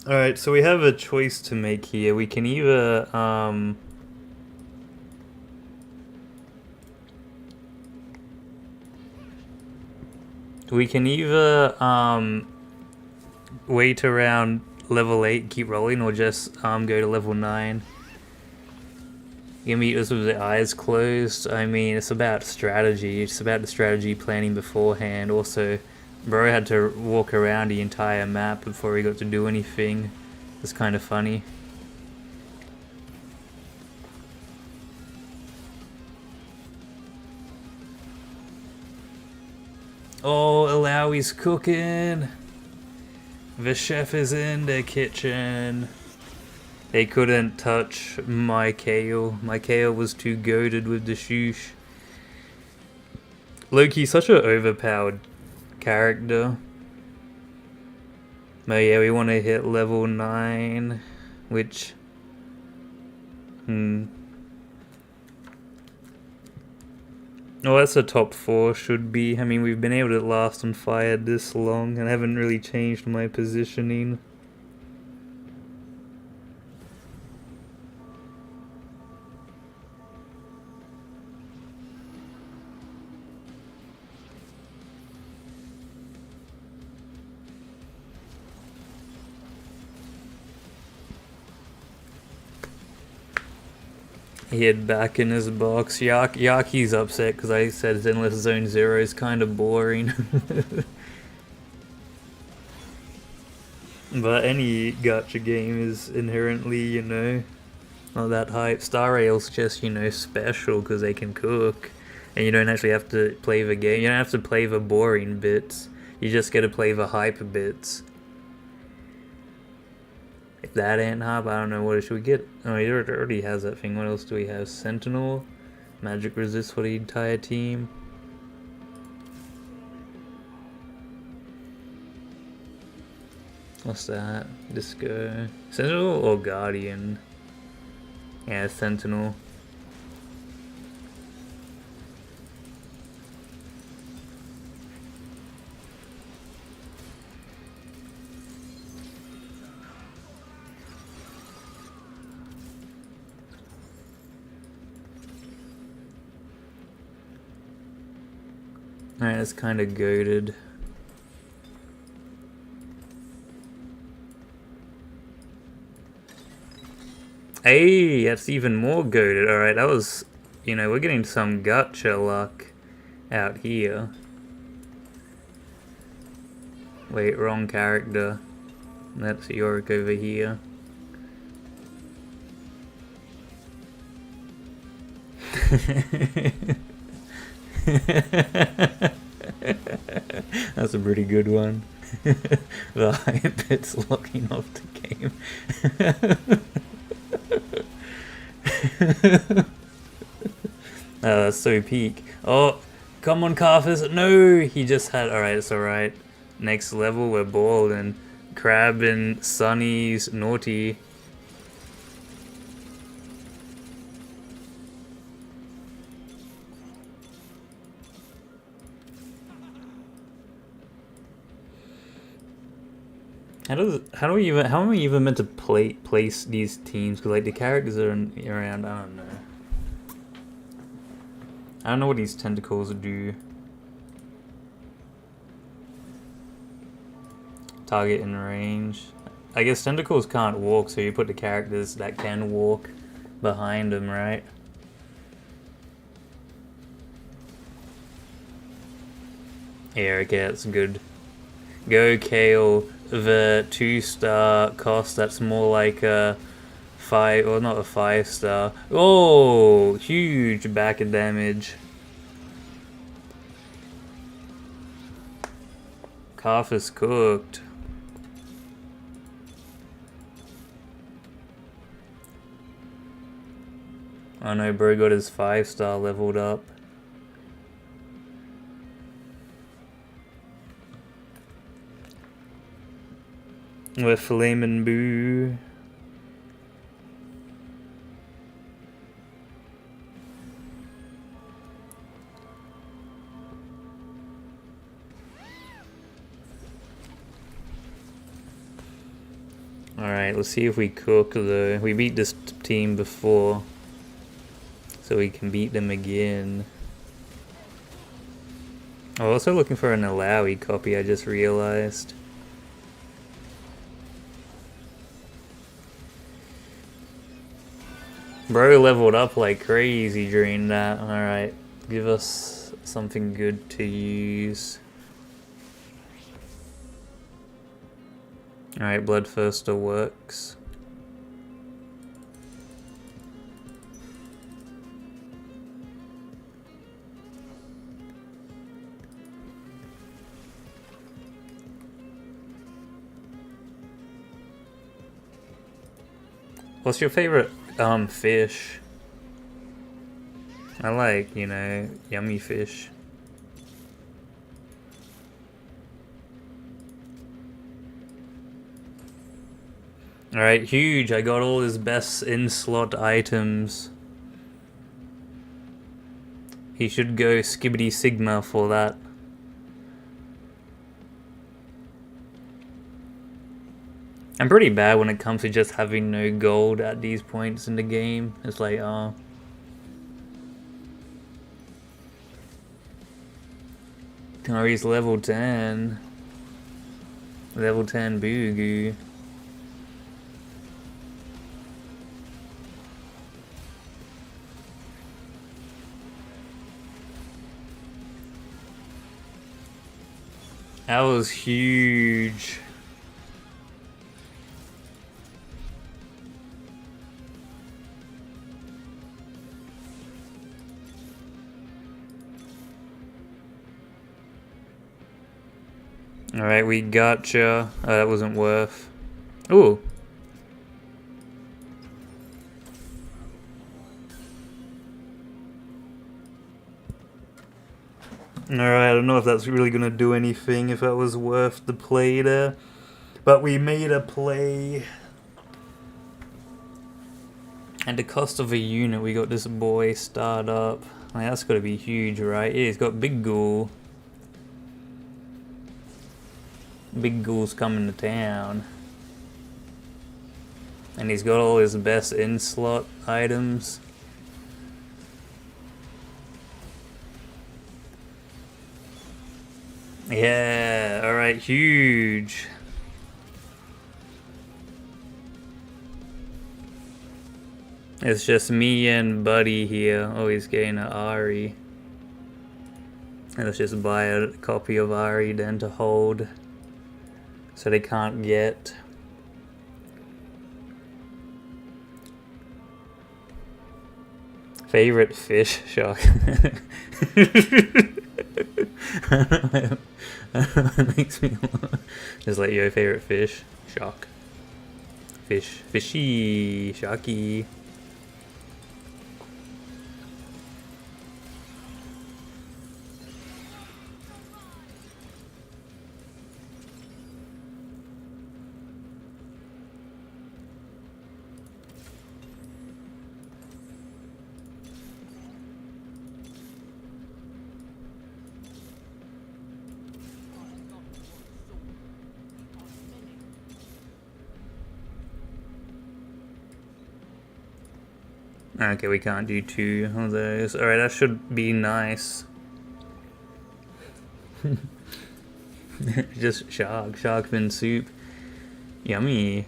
Alright, so we have a choice to make here. We can either, wait around level 8, keep rolling, or just go to level 9. You meet us with the eyes closed. I mean, it's about strategy. It's about the strategy planning beforehand. Also, bro had to walk around the entire map before he got to do anything. It's kind of funny. Oh, Alawi's cooking. The chef is in the kitchen. They couldn't touch my Kale. My Kale was too goated with the shoosh. Loki's such an overpowered character. But yeah, we want to hit level 9, which... Oh, that's a top 4, should be. I mean, we've been able to last on fire this long, and I haven't really changed my positioning. He hid back in his box. Yaki's upset because I said Zenless Zone 0 is kind of boring. But any gacha game is inherently, you know, not that hype. Star Rail's just, you know, special because they can cook. And you don't actually have to play the game. You don't have to play the boring bits. You just get to play the hype bits. If that ain't hype, I don't know, what should we get? Oh, he already has that thing. What else do we have? Sentinel? Magic resist for the entire team. What's that? Disco. Sentinel or Guardian? Yeah, Sentinel. Alright, that's kind of goated. Hey, that's even more goated. Alright, that was, you know, we're getting some gacha luck out here. Wait, wrong character. That's Yorick over here. That's a pretty good one. The hype bit's locking off the game. Oh, that's so peak. Oh, come on, Carthus. No, he just had... Alright, it's alright. Next level, we're balling. Crab and Sunny's naughty. How are we even meant to place these teams? Because like the characters are around. I don't know. I don't know what these tentacles do. Target in range. I guess tentacles can't walk, so you put the characters that can walk behind them, right? Yeah, okay, that's good. Go Kale, the 2-star cost, that's more like a 5, or not a 5-star. Oh, huge back of damage. Calf is cooked. Oh no, bro got his 5-star leveled up. We're flaming boo. Alright, let's see if we cook though. We beat this team before, so we can beat them again. I'm also looking for an Alawi copy, I just realized. Bro leveled up like crazy during that. Alright, give us something good to use. Alright, Bloodthirster works. What's your favorite fish? I like, you know, yummy fish. Alright, huge. I got all his best in-slot items. He should go Skibbity Sigma for that. I'm pretty bad when it comes to just having no gold at these points in the game. It's like, oh. Kari's level 10. Level 10 Boo-Goo. That was huge. Alright, we gotcha. That wasn't worth. Ooh. Alright, I don't know if that's really gonna do anything, if that was worth the play there. But we made a play. At the cost of a unit, we got this boy started up. Like, that's gotta be huge, right? Yeah, he's got Big Ghoul. Big Ghoul's coming to town. And he's got all his best in-slot items. Yeah, alright, huge. It's just me and Buddy here. Oh, he's getting an Ari. And let's just buy a copy of Ari then to hold. So they can't get. Favorite fish? Shark. It makes me just like your favorite fish. Shark. Fish. Fishy. Sharky. Okay, we can't do 2 of those. Alright, that should be nice. Just shark fin soup. Yummy.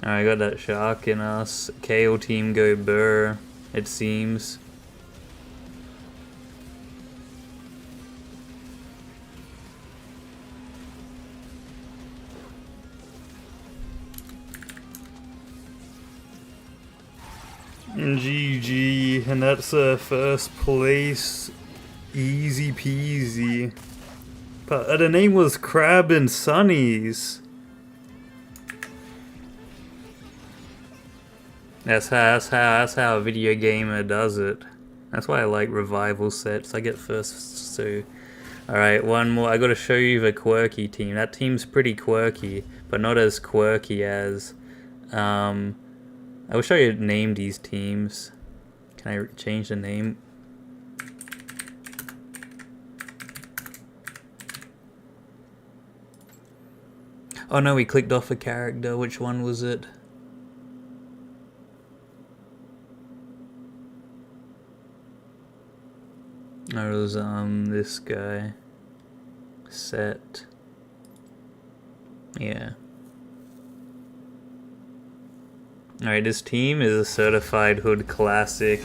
Alright, got that shark in us. Kale team go burr, it seems. GG, and that's first place. Easy peasy. But the name was Crab and Sunnies. That's how a video gamer does it. That's why I like revival sets. I get first, so... Alright, one more. I gotta show you the quirky team. That team's pretty quirky, but not as quirky as... I wish I had named these teams. Can I change the name? Oh no, we clicked off a character. Which one was it? Oh, it was this guy. Set. Yeah. Alright, this team is a certified hood classic.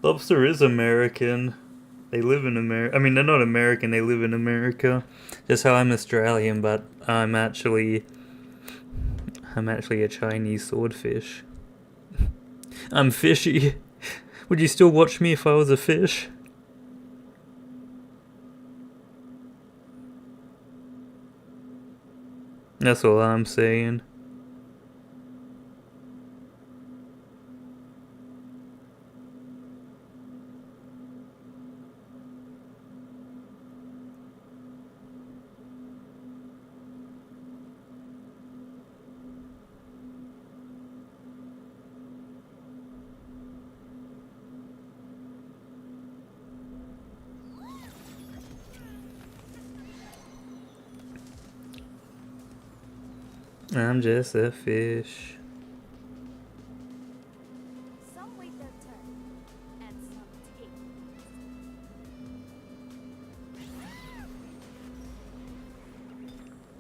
Lobster is American. They live in America. I mean, they're not American, they live in America. Just how I'm Australian, but I'm actually a Chinese swordfish. I'm fishy. Would you still watch me if I was a fish? That's all I'm saying. I'm just a fish.
Some wait their turn, and some take.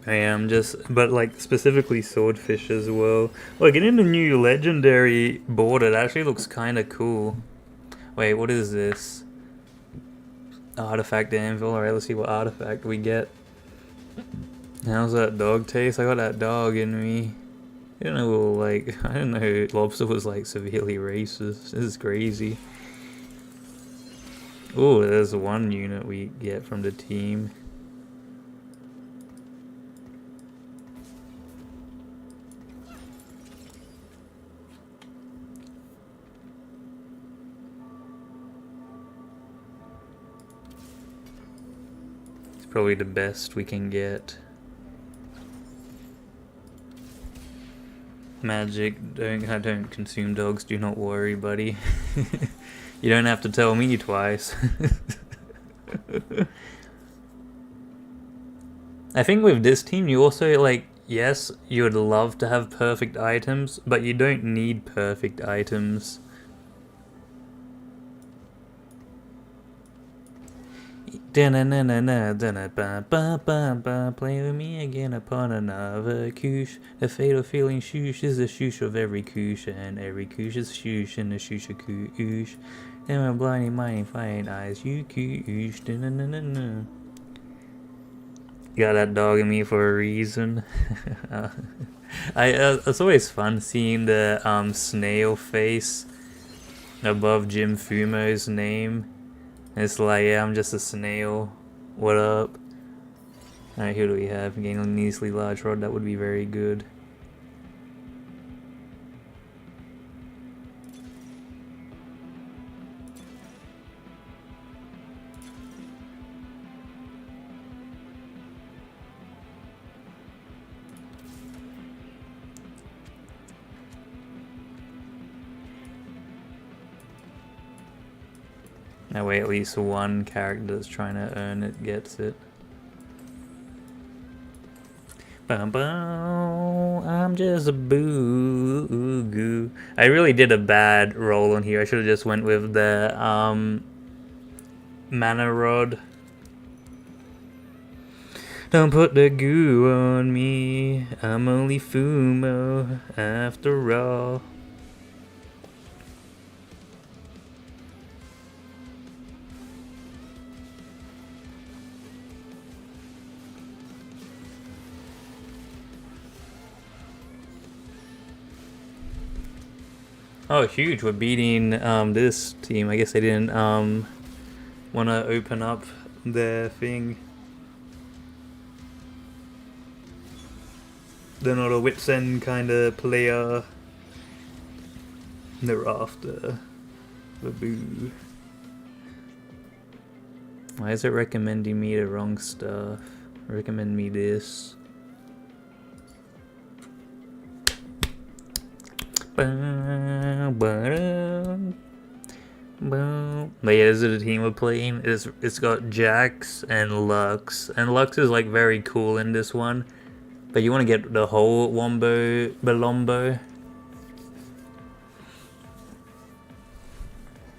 I am just, but like specifically swordfish as well. Well, getting the new legendary board, it actually looks kind of cool. Wait, what is this? Artifact anvil. Alright, let's see what artifact we get. How's that dog taste? I got that dog in me. I don't know, like, I didn't know lobster was like severely racist. This is crazy. Oh, there's one unit we get from the team. It's probably the best we can get. Magic, I don't consume dogs, do not worry, buddy. You don't have to tell me twice. I think with this team, you also, like, yes, you would love to have perfect items, but you don't need perfect items. Play with me again upon another couche. A fatal feeling shoosh is the shoosh of every couche, and every couche is shoosh and the shoosh of couche. And my blinding mind, fine eyes, you couche. Got that dog in me for a reason. It's always fun seeing the snail face above Jim Fumo's name. It's like, yeah, I'm just a snail. What up? Alright, who do we have? Gain a measly large rod, that would be very good. That way at least one character that's trying to earn it gets it. I'm just a boo. I really did a bad roll on here. I should have just went with the mana rod. Don't put the goo on me. I'm only Fumo after all. Oh, huge. We're beating this team. I guess they didn't want to open up their thing. They're not a wits end kind of player. They're after the boo. Why is it recommending me the wrong stuff? Recommend me this. But yeah, this is the team we're playing. It's got Jax and Lux. And Lux is like very cool in this one. But you want to get the whole Wombo Belombo.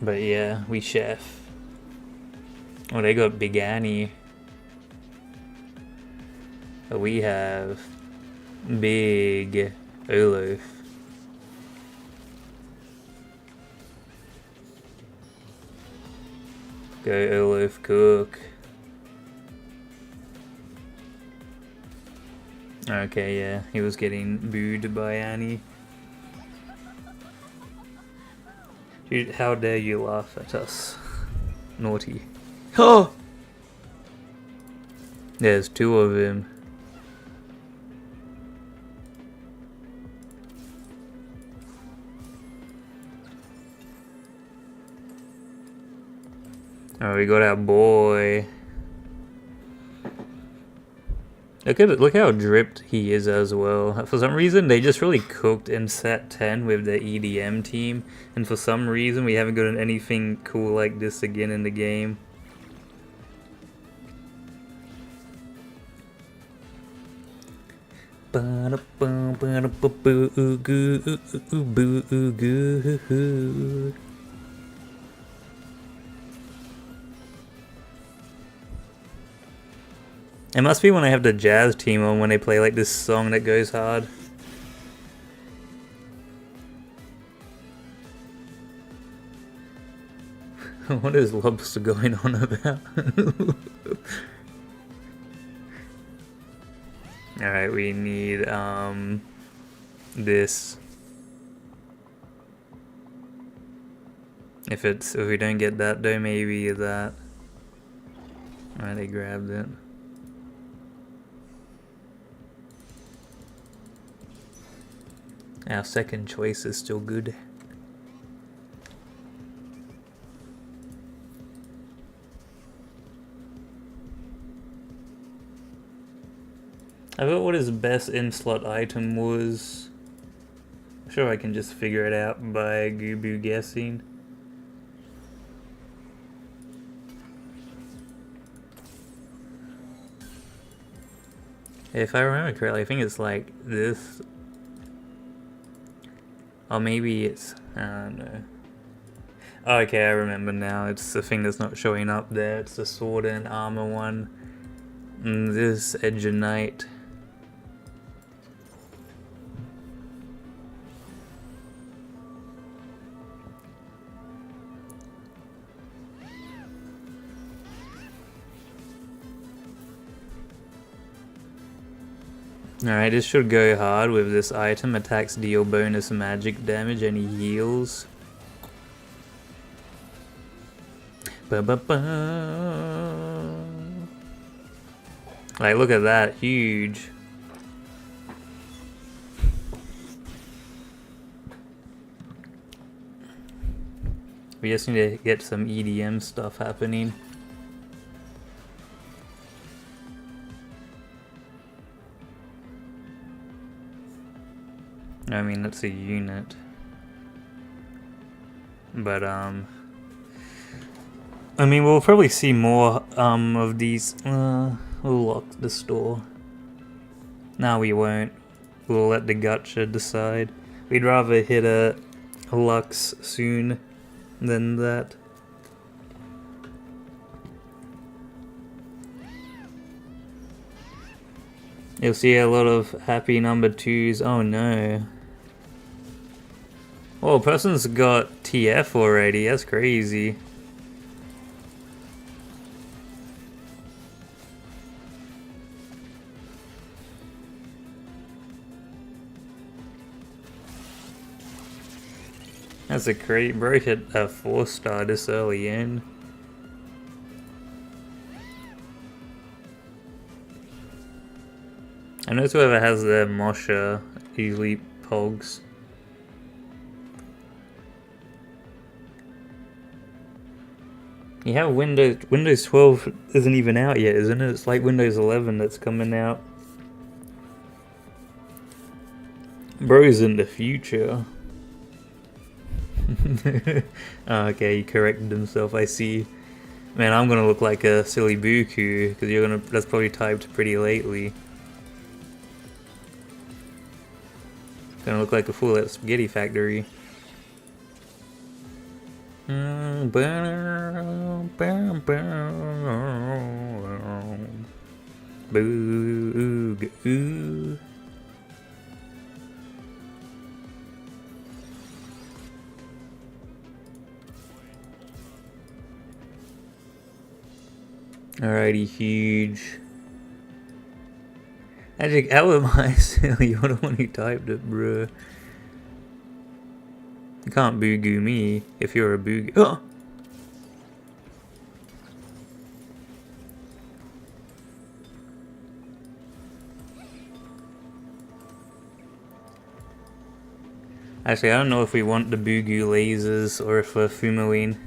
But yeah, we chef. Oh, they got Big Annie. But we have Big Olaf. Go Olaf Cook. Okay, yeah, he was getting booed by Annie. Dude, how dare you laugh at us? Naughty. Oh! There's two of him. Oh, we got our boy. Look how dripped he is as well. For some reason, they just really cooked in set 10 with the EDM team. And for some reason, we haven't gotten anything cool like this again in the game. It must be when I have the jazz team on when they play like this song that goes hard. What is Lobster going on about? Alright, we need this. If we don't get that though, maybe that. Alright, they grabbed it. Our second choice is still good. I forgot what his best in-slot item was. I'm sure I can just figure it out by Gooboo guessing. If I remember correctly, I think it's like this. Or maybe it's, I don't know. Oh, okay, I remember now. It's the thing that's not showing up there. It's the sword and armor one. And this Edge of Night. Alright, this should go hard with this item. Attacks deal bonus magic damage and he heals. Ba-ba-ba. Like, look at that. Huge. We just need to get some EDM stuff happening. I mean, that's a unit. But, I mean, we'll probably see more, of these. We'll lock the store. No, we won't. we'll let the gacha decide. We'd rather hit a Lux soon than that. You'll see a lot of happy number 2s. Oh no. Oh, a person's got TF already. That's crazy. That's a great bro. Hit a 4-star this early in. I notice whoever has their Mosha usually pogs. You have Windows 12 isn't even out yet, isn't it? It's like Windows 11 that's coming out. Bro's in the future. Oh, okay, he corrected himself, I see. Man, I'm gonna look like a silly buku, because that's probably typed pretty lately. Gonna look like a fool at Spaghetti Factory. Boo. Alrighty, huge. Actually, how am I silly? You're the one who typed it, bruh. You can't boo-goo me if you're a boo-goo. Oh! Actually, I don't know if we want the boo-goo lasers or if we're Fumoing.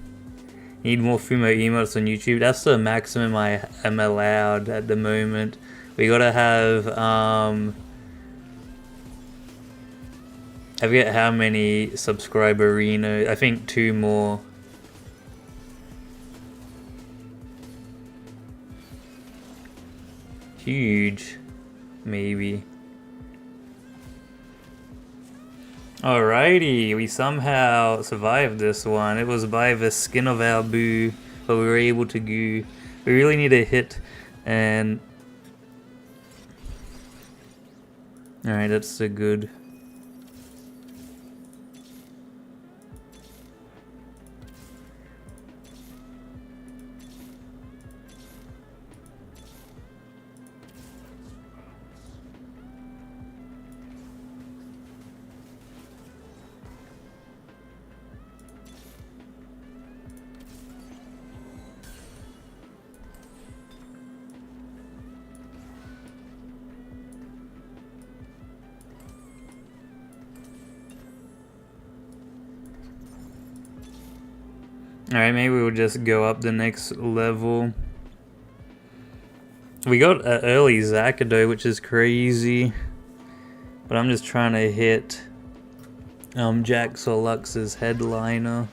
Need more Fumo emotes on YouTube. That's the maximum I am allowed at the moment. We gotta have, I forget how many subscriber Reno. I think 2 more. Huge. Maybe. Alrighty, we somehow survived this one. It was by the skin of our boo, but we were able to goo. We really need a hit, and... Alright, that's so good. Alright, maybe we'll just go up the next level. We got an early Zakado, which is crazy. But I'm just trying to hit Jax or Lux's headliner.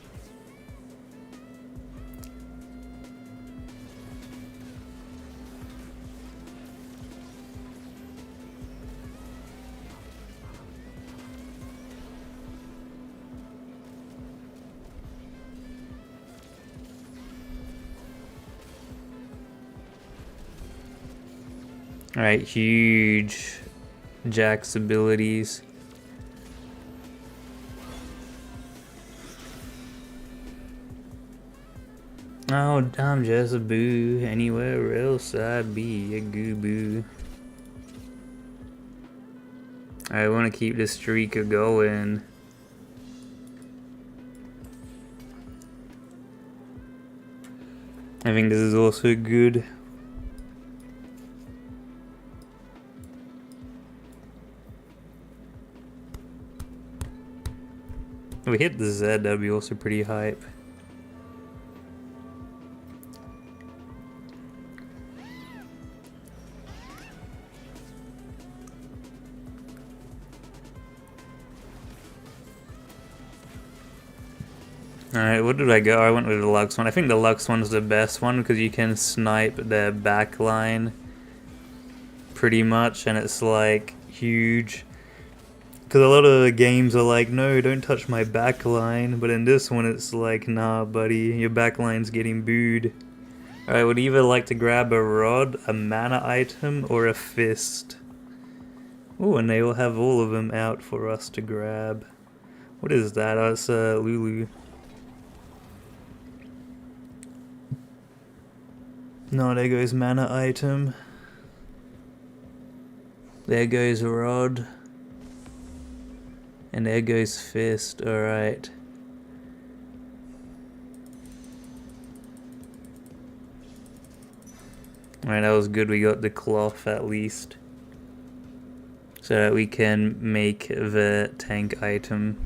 Alright, huge Jack's abilities. Oh, I'm just a boo. Anywhere else I'd be a Gooboo. I want to keep this streak going. I think this is also good. If we hit the Z, that'd be also pretty hype. Alright, what did I go? I went with the Lux one. I think the Lux one's the best one because you can snipe their back line pretty much, and it's like huge. Because a lot of the games are like, no, don't touch my backline. But in this one, it's like, nah, buddy, your backline's getting booed. I would either like to grab a rod, a mana item, or a fist. Oh, and they will have all of them out for us to grab. What is that? Oh, it's Lulu. No, there goes mana item. There goes rod. And there goes fist, alright. Alright, that was good, we got the cloth at least. So that we can make the tank item.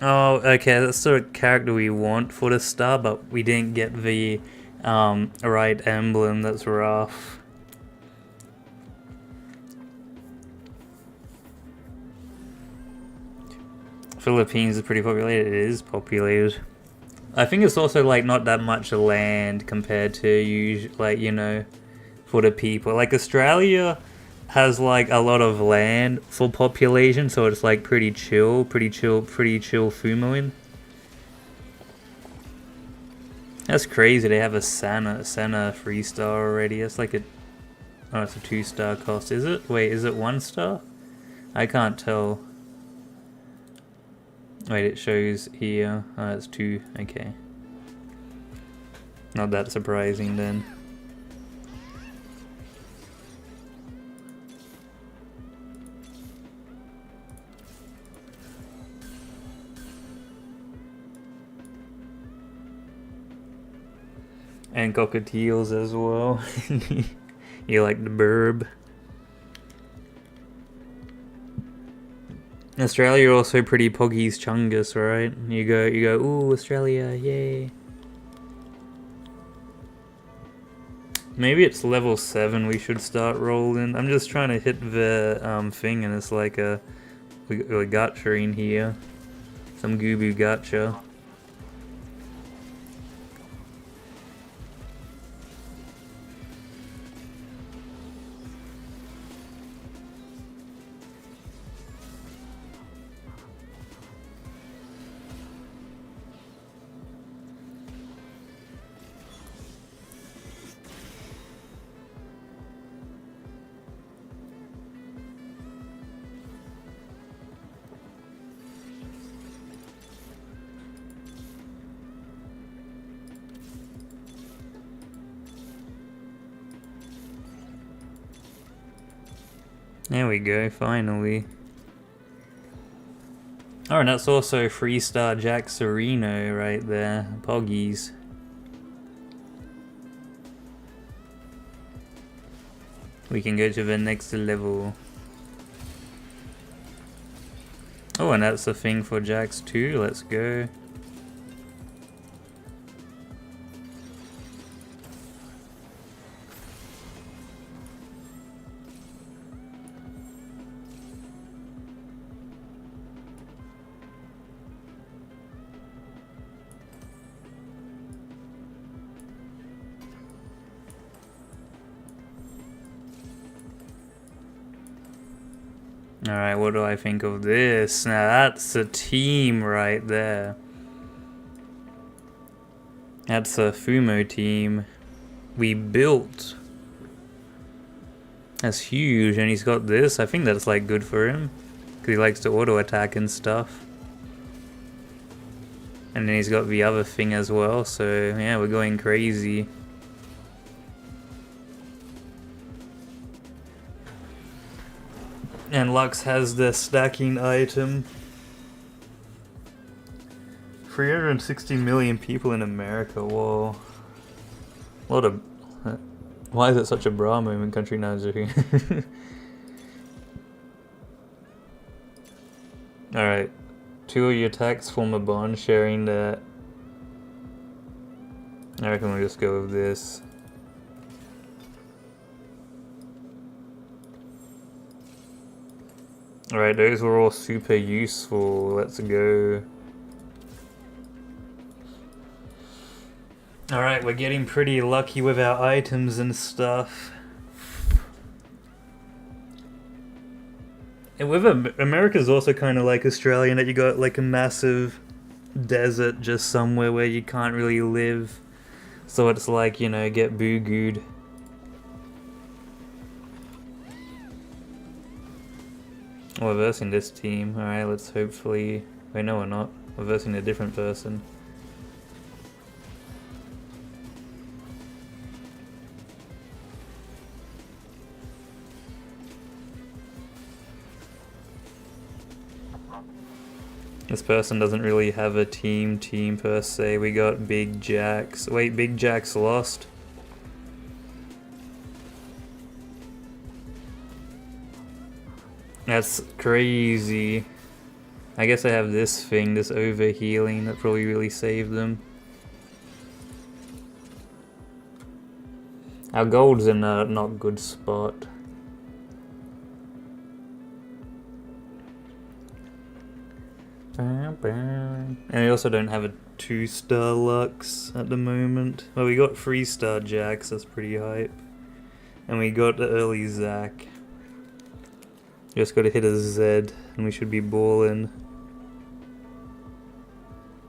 Oh, okay, that's the character we want for the star, but we didn't get the right emblem. That's rough. Philippines is pretty populated. It is populated. I think it's also like not that much land compared to like, you know, for the people. Like Australia has like a lot of land for population, so it's like pretty chill Fumoing. That's crazy, they have a Senna 3-star already. That's like oh, it's a 2-star cost, is it? Wait, is it 1-star? I can't tell. Wait, it shows here. Oh, it's 2, okay. Not that surprising then. And cockatiels as well. You like the burb. Australia also pretty poggies chungus, right? You go, ooh, Australia, yay. Maybe it's level 7 we should start rolling. I'm just trying to hit the thing and it's like we gacha in here. Some Gooboo gacha. There we go, finally. Oh, and that's also 3-star Jack Sereno right there. Poggies. We can go to the next level. Oh, and that's a thing for Jacks too. Let's go. Alright, what do I think of this? Now that's a team right there. That's a Fumo team we built. That's huge, and he's got this. I think that's like good for him, because he likes to auto attack and stuff. And then he's got the other thing as well, so yeah, we're going crazy. And Lux has the stacking item. 360 million people in America, whoa. A lot of... Why is it such a bra moment, country Nazi? Alright. 2 of your attacks form a bond, sharing that. I reckon we'll just go with this. Alright, those were all super useful. Let's go. Alright, we're getting pretty lucky with our items and stuff. And with America's also kind of like Australia in that you got like a massive desert just somewhere where you can't really live. So it's like, you know, get boogooed. We're versing this team. Alright, let's hopefully... Wait, no we're not. We're versing a different person. This person doesn't really have a team per se. We got Big Jax. Wait, Big Jax lost? That's crazy. I guess I have this thing, this overhealing, that probably really saved them. Our gold's in a not good spot. And we also don't have a 2-star Lux at the moment. Well, we got 3-star Jax, that's pretty hype. And we got the early Zac. Just gotta hit a Z and we should be ballin'.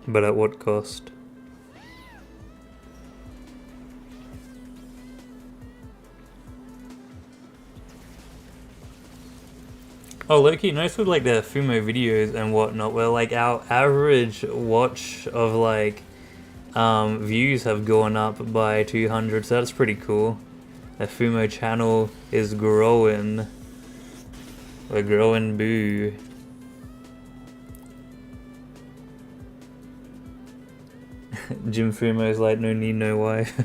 But at what cost? Oh, Loki, notice with like the Fumo videos and whatnot, where like our average watch of like views have gone up by 200, so that's pretty cool. The Fumo channel is growing. We're growing, boo. Jim Fumo's like, no need, no wife.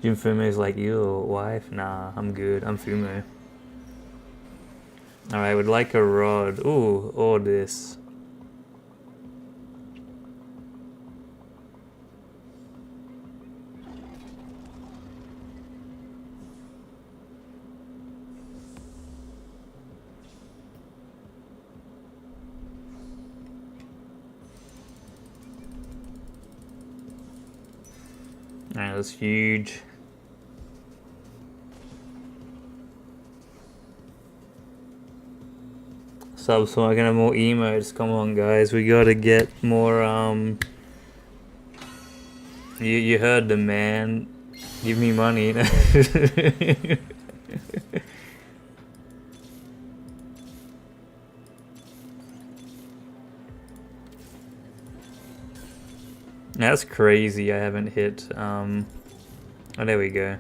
Jim Fumo's like, yo, wife? Nah, I'm good, I'm Fumo. Alright, would like a rod. Ooh, or this. Alright, that's huge. Subs, so I can have more emotes. Come on, guys, we gotta get more. You heard the man. Give me money. That's crazy. I haven't hit. Oh, there we go.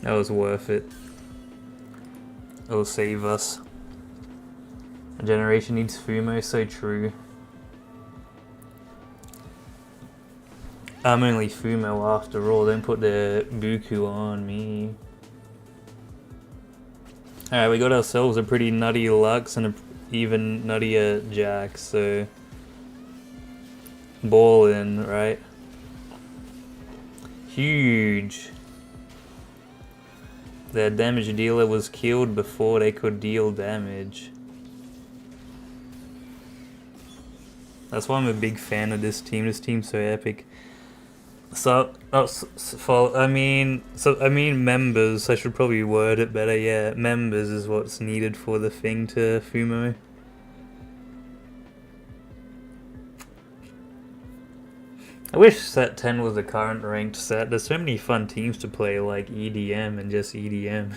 That was worth it. It'll save us. A generation needs Fumo, so true. I'm only Fumo after all, don't put the Buku on me. Alright, we got ourselves a pretty nutty Lux and an even nuttier Jax, so... Ball in, right? Huge. Their damage dealer was killed before they could deal damage. That's why I'm a big fan of this team. This team's so epic. So, I mean members. I should probably word it better. Yeah, members is what's needed for the thing to Fumo. I wish set 10 was the current ranked set. There's so many fun teams to play, like EDM and just EDM.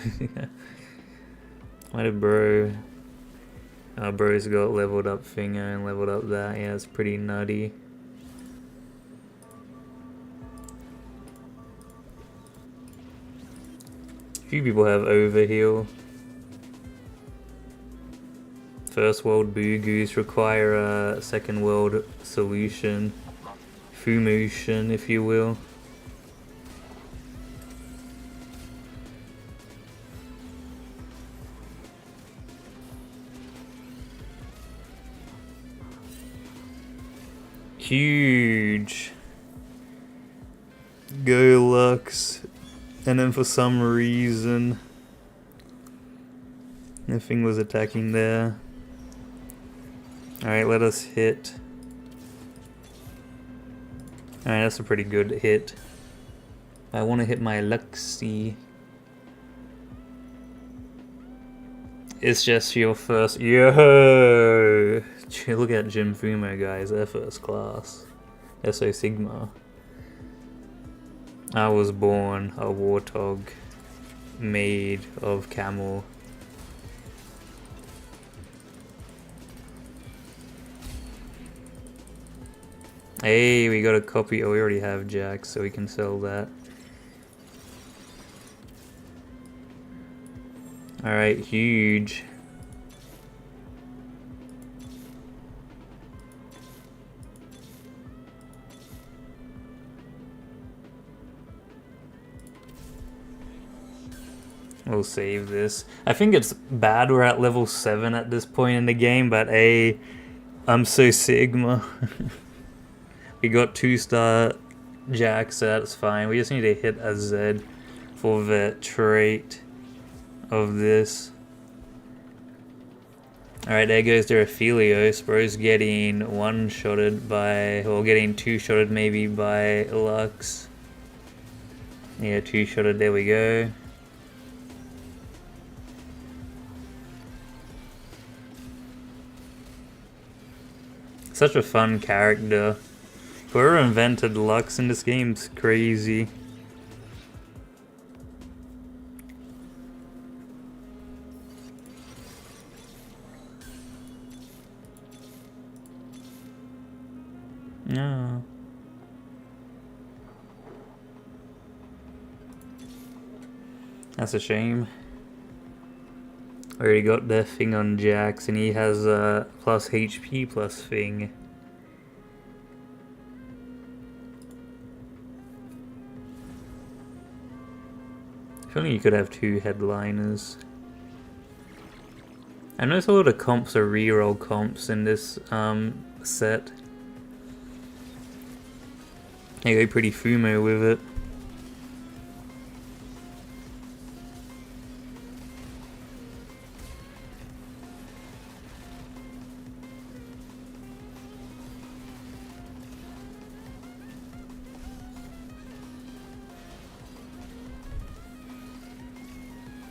What a bro. Bro's got leveled up finger and leveled up that. Yeah, it's pretty nutty. Few people have overheal. First world boogoos require a second world solution. Fumotion, if you will. Huge. Go Lux. And then for some reason nothing was attacking there. Alright, let us hit. Alright, that's a pretty good hit. I want to hit my Luxie. It's just your first. Yo! Look at Jim Fumo, guys. They're first class. They're so Sigma. I was born a warthog made of camel. Hey, we got a copy. Oh, we already have Jack, so we can sell that. Alright, huge. We'll save this. I think it's bad we're at level 7 at this point in the game, but hey, I'm so Sigma. We got 2-star Jack, so that's fine. We just need to hit a Z for the trait of this. Alright, there goes their Aphelios. Bro's getting one-shotted by, or getting two-shotted maybe by Lux. Yeah, two-shotted, there we go. Such a fun character. Whoever invented Lux in this game's crazy. No. That's a shame. I already got the thing on Jax, and he has plus HP plus thing. If only you could have 2 headliners. I noticed a lot of comps are reroll comps in this set. They go pretty Fumo with it.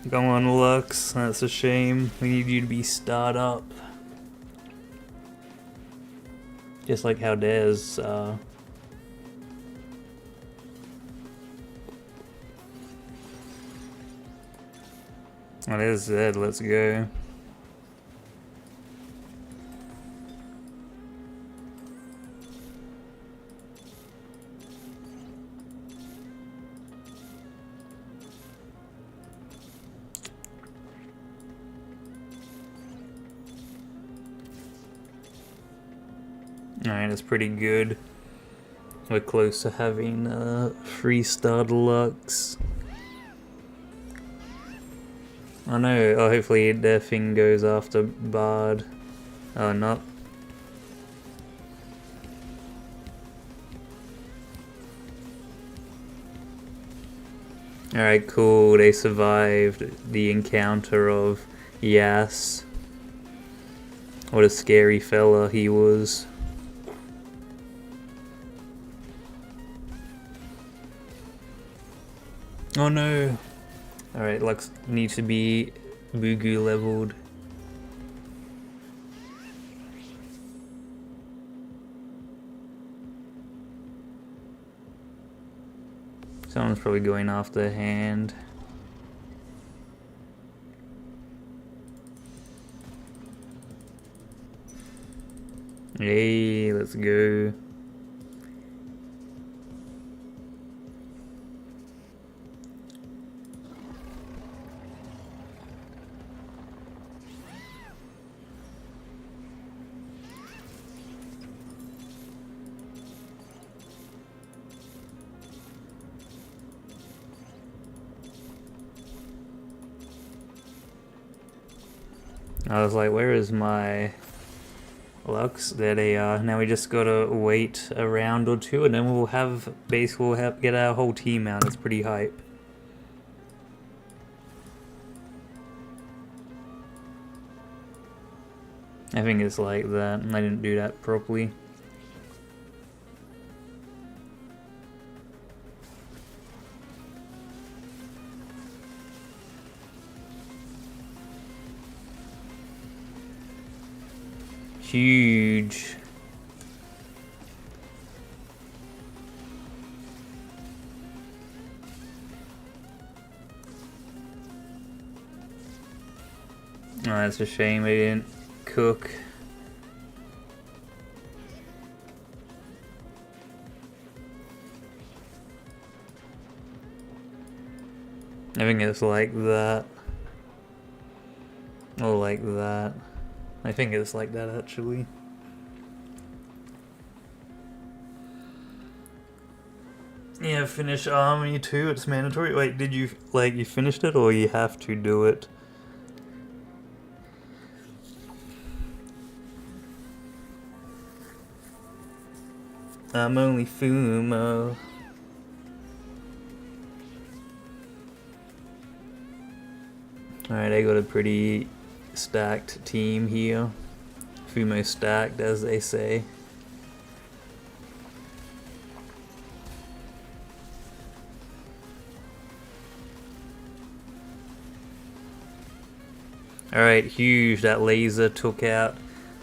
Come on, Lux, that's a shame. We need you to be starred up. Just like how Dare's Oh, there's Zed, let's go. Alright, that's pretty good. We're close to having 3-star Deluxe. I know, oh, hopefully their thing goes after Bard. Oh, not. Alright, cool, they survived the encounter of Yas. What a scary fella he was. Oh no! Alright, Lux needs to be Gooboo leveled. Someone's probably going after hand. Hey, let's go. I was like, where is my Lux? There they are. Now we just gotta wait a round or two, and then we'll have get our whole team out. It's pretty hype. I think it's like that, and I didn't do that properly. huge. Oh, that's a shame they didn't cook. I think it's like that. Or like that. I think it's like that actually. Yeah, finish Army 2, it's mandatory. Wait, did you, like, you finished it or you have to do it? I'm only Fumo. Alright, I got a pretty stacked team here. Fumo stacked, as they say. Alright, huge. That laser took out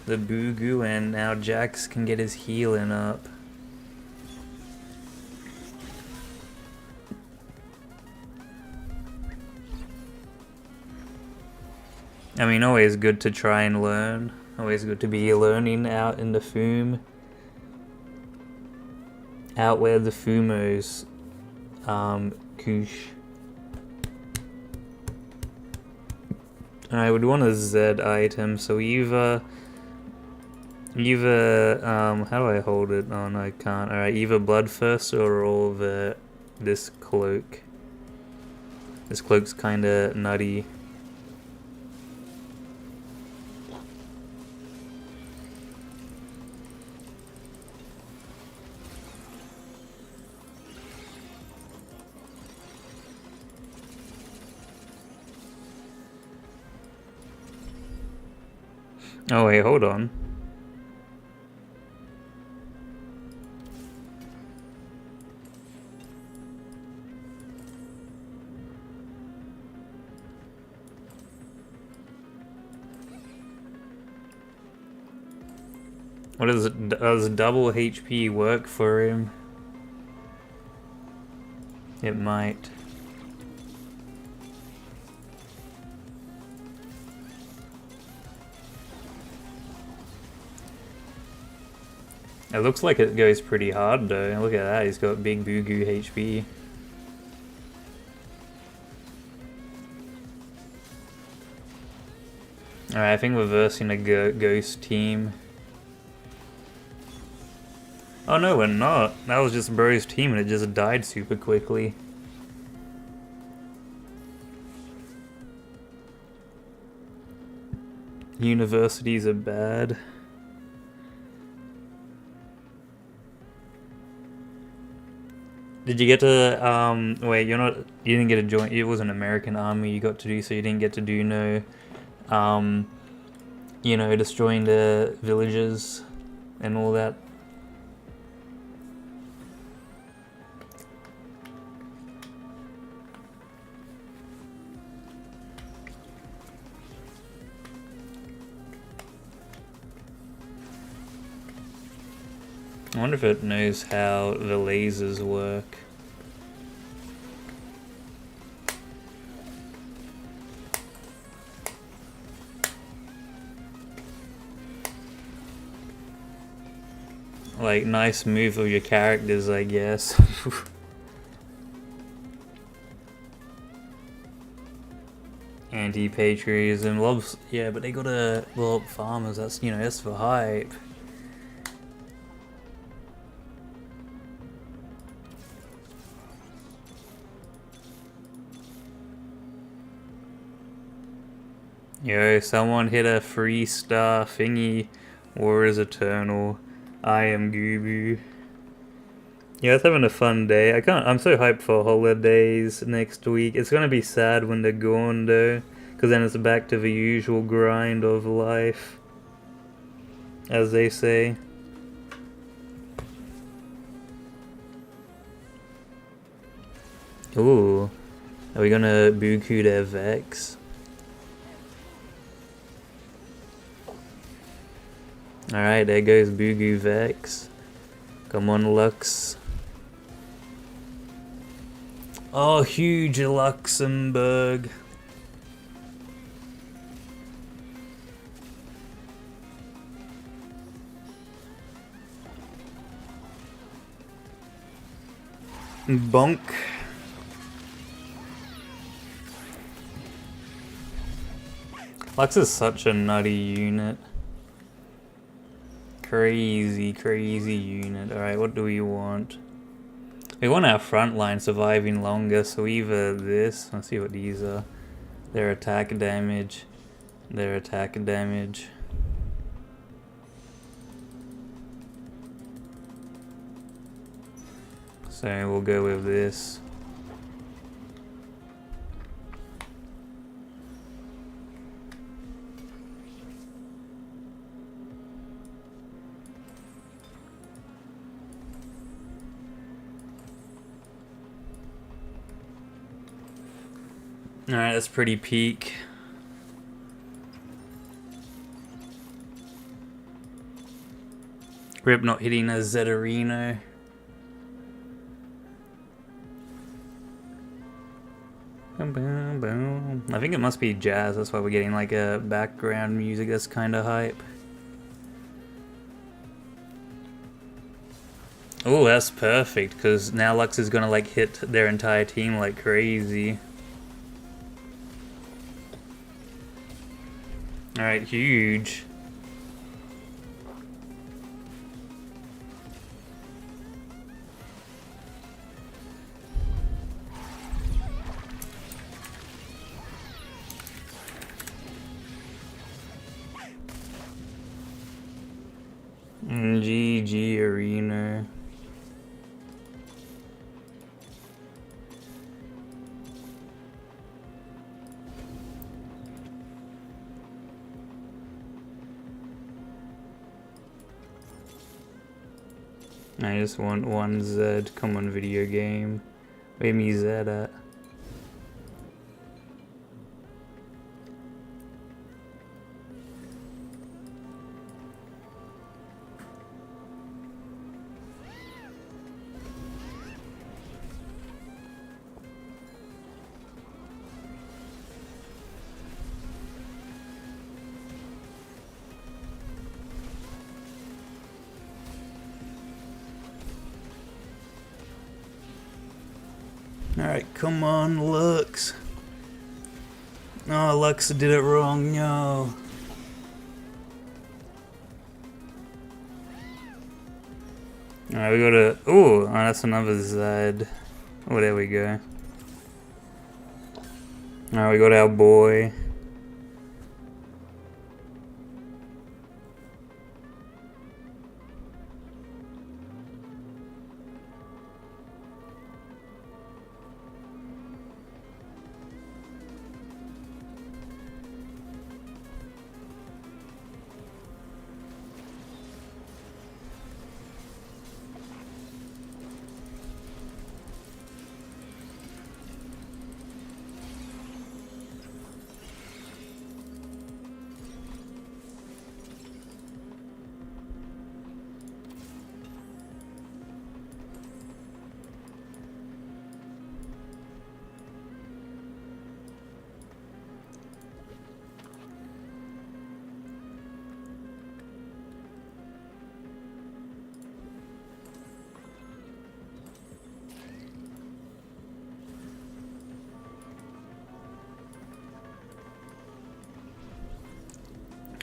the Gooboo, and now Jax can get his healing up. I mean, always good to try and learn. Always good to be learning out in the Fume. Out where the Fumos koosh. I would want a Z item, so either how do I hold it? Oh no, I can't. Alright, either Bloodthirster or this cloak. This cloak's kinda nutty. Oh wait, hold on. What is it? Does double HP work for him? It might. It looks like it goes pretty hard though. Look at that, he's got big Googoo HP. Alright, I think we're versing a ghost team. Oh no, we're not. That was just Bro's team and it just died super quickly. Universities are bad. Did you get to, wait, you didn't get to join, it was an American army you got to do, so you didn't get to do no, you know, destroying the villages and all that. I wonder if it knows how the lasers work. Like, nice move of your characters, I guess. Anti-patriotism, loves, yeah, but they gotta blow up farmers, that's, you know, that's for hype. Yo, someone hit a 3-star thingy. War is eternal. I am Gooboo. Yeah, it's having a fun day. I'm so hyped for holidays next week. It's gonna be sad when they're gone though, because then it's back to the usual grind of life, as they say. Ooh, are we gonna buku their Vex? Alright, there goes Boogoo Vex. Come on, Lux. Oh, huge Luxembourg. Bonk. Lux is such a nutty unit. Crazy, crazy unit. Alright, what do we want? We want our front line surviving longer, so either this. Let's see what these are. Their attack damage. Their attack damage. So we'll go with this. Alright, that's pretty peak. Rip not hitting a Zetterino. Boom, boom, boom. I think it must be jazz, that's why we're getting like a background music that's kinda hype. Oh, that's perfect, because now Lux is gonna like hit their entire team like crazy. Alright, huge. GG Arena. I just want one Z. Come on, video game. Where me Z at? Alright, come on, Lux. Oh, Lux did it wrong, no. Alright, we got a... Ooh, oh, that's another Zed. Oh, there we go. Alright, we got our boy.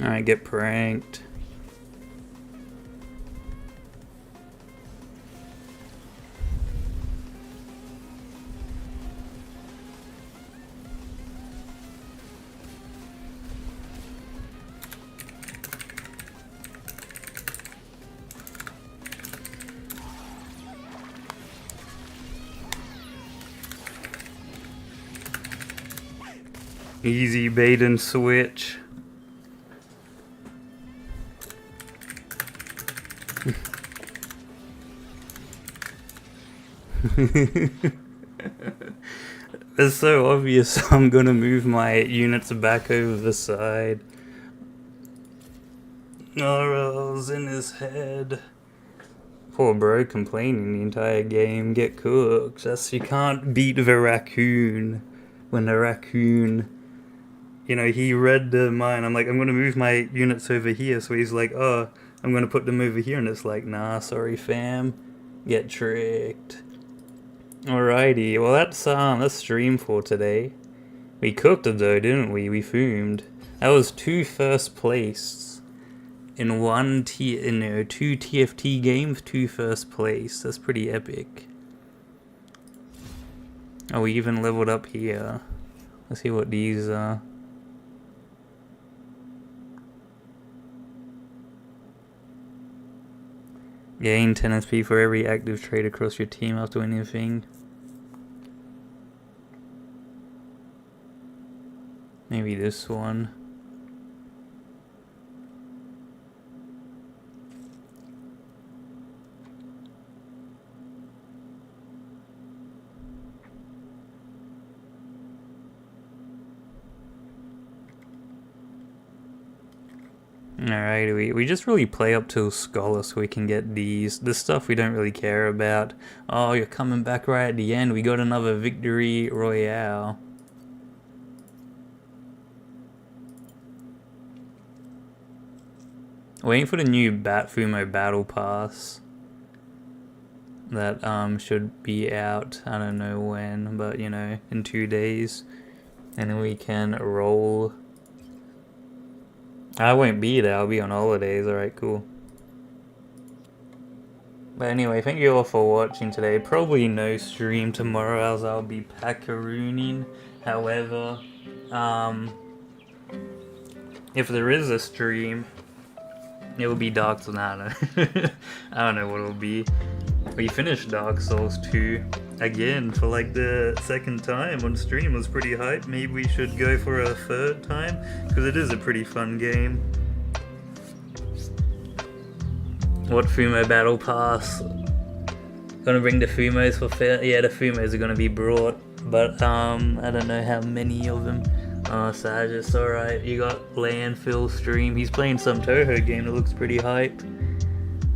Alright, get pranked. Easy bait and switch. It's so obvious. I'm gonna move my units back over the side. Oral's in his head. Poor bro complaining the entire game. Get cooked. That's, you can't beat the raccoon. When the raccoon, you know, he read the mind. I'm like, I'm gonna move my units over here. So he's like, oh, I'm gonna put them over here. And it's like, nah, sorry fam. Get tricked. Alrighty, well that's stream for today. We cooked it though, didn't we? We fumed. That was 2 first place in two TFT games, 2 first place. That's pretty epic. Oh, we even leveled up here. Let's see what these are. Gain 10 SP for every active trade across your team after anything. Maybe this one. Alright, we just really play up till Scholar so we can get these. This stuff we don't really care about. Oh, you're coming back right at the end. We got another victory royale. Waiting for the new Fumo Battle Pass. That should be out, I don't know when, but you know, in 2 days. And then we can roll. I won't be there, I'll be on holidays, alright, cool. But anyway, thank you all for watching today. Probably no stream tomorrow as I'll be packarooning. However, if there is a stream, it will be Dark Souls. I don't know what it'll be. We finished Dark Souls 2 again for like the 2nd time on stream. It was pretty hype. Maybe we should go for a 3rd time because it is a pretty fun game. What Fumo Battle Pass? Gonna bring the Fumos for fair? Yeah, the Fumos are gonna be brought, but I don't know how many of them. Sagus, alright, you got Landfill stream. He's playing some Toho game that looks pretty hype.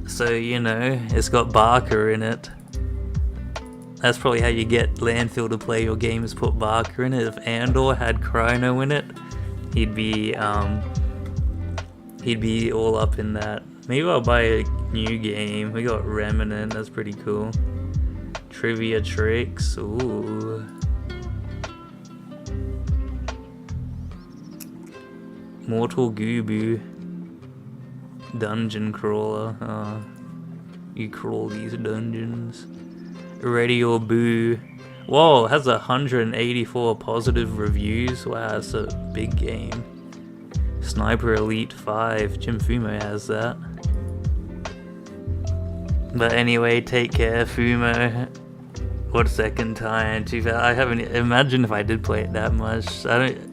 So, you know, it's got Barker in it. That's probably how you get Landfill to play your game, is put Barker in it. If Andor had Chrono in it, he'd be all up in that. Maybe I'll buy a new game. We got Remnant, that's pretty cool. Trivia Tricks, ooh. Mortal Gooboo. Dungeon crawler. You crawl these dungeons. Ready or Boo. Whoa, it has 184 positive reviews. Wow, that's a big game. Sniper Elite 5. Jim Fumo has that. But anyway, take care, Fumo. What 2nd time? I haven't. Imagine if I did play it that much. I don't.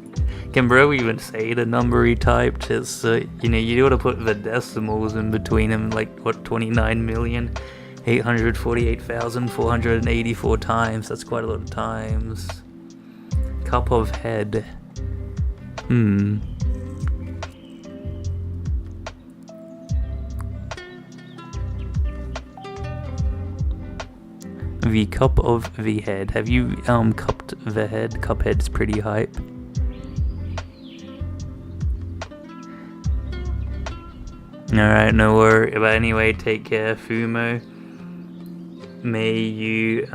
Can bro even say the number he typed? It's you know, you gotta put the decimals in between them, like what, 29,848,484 times. That's quite a lot of times. Cup of Head. The Cup of the Head. Have you cupped the head? Cuphead's pretty hype. Alright, no worry. But anyway, take care, Fumo. May you,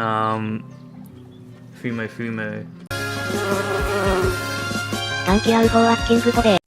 Fumo.
短期アウフォーアッキングトデー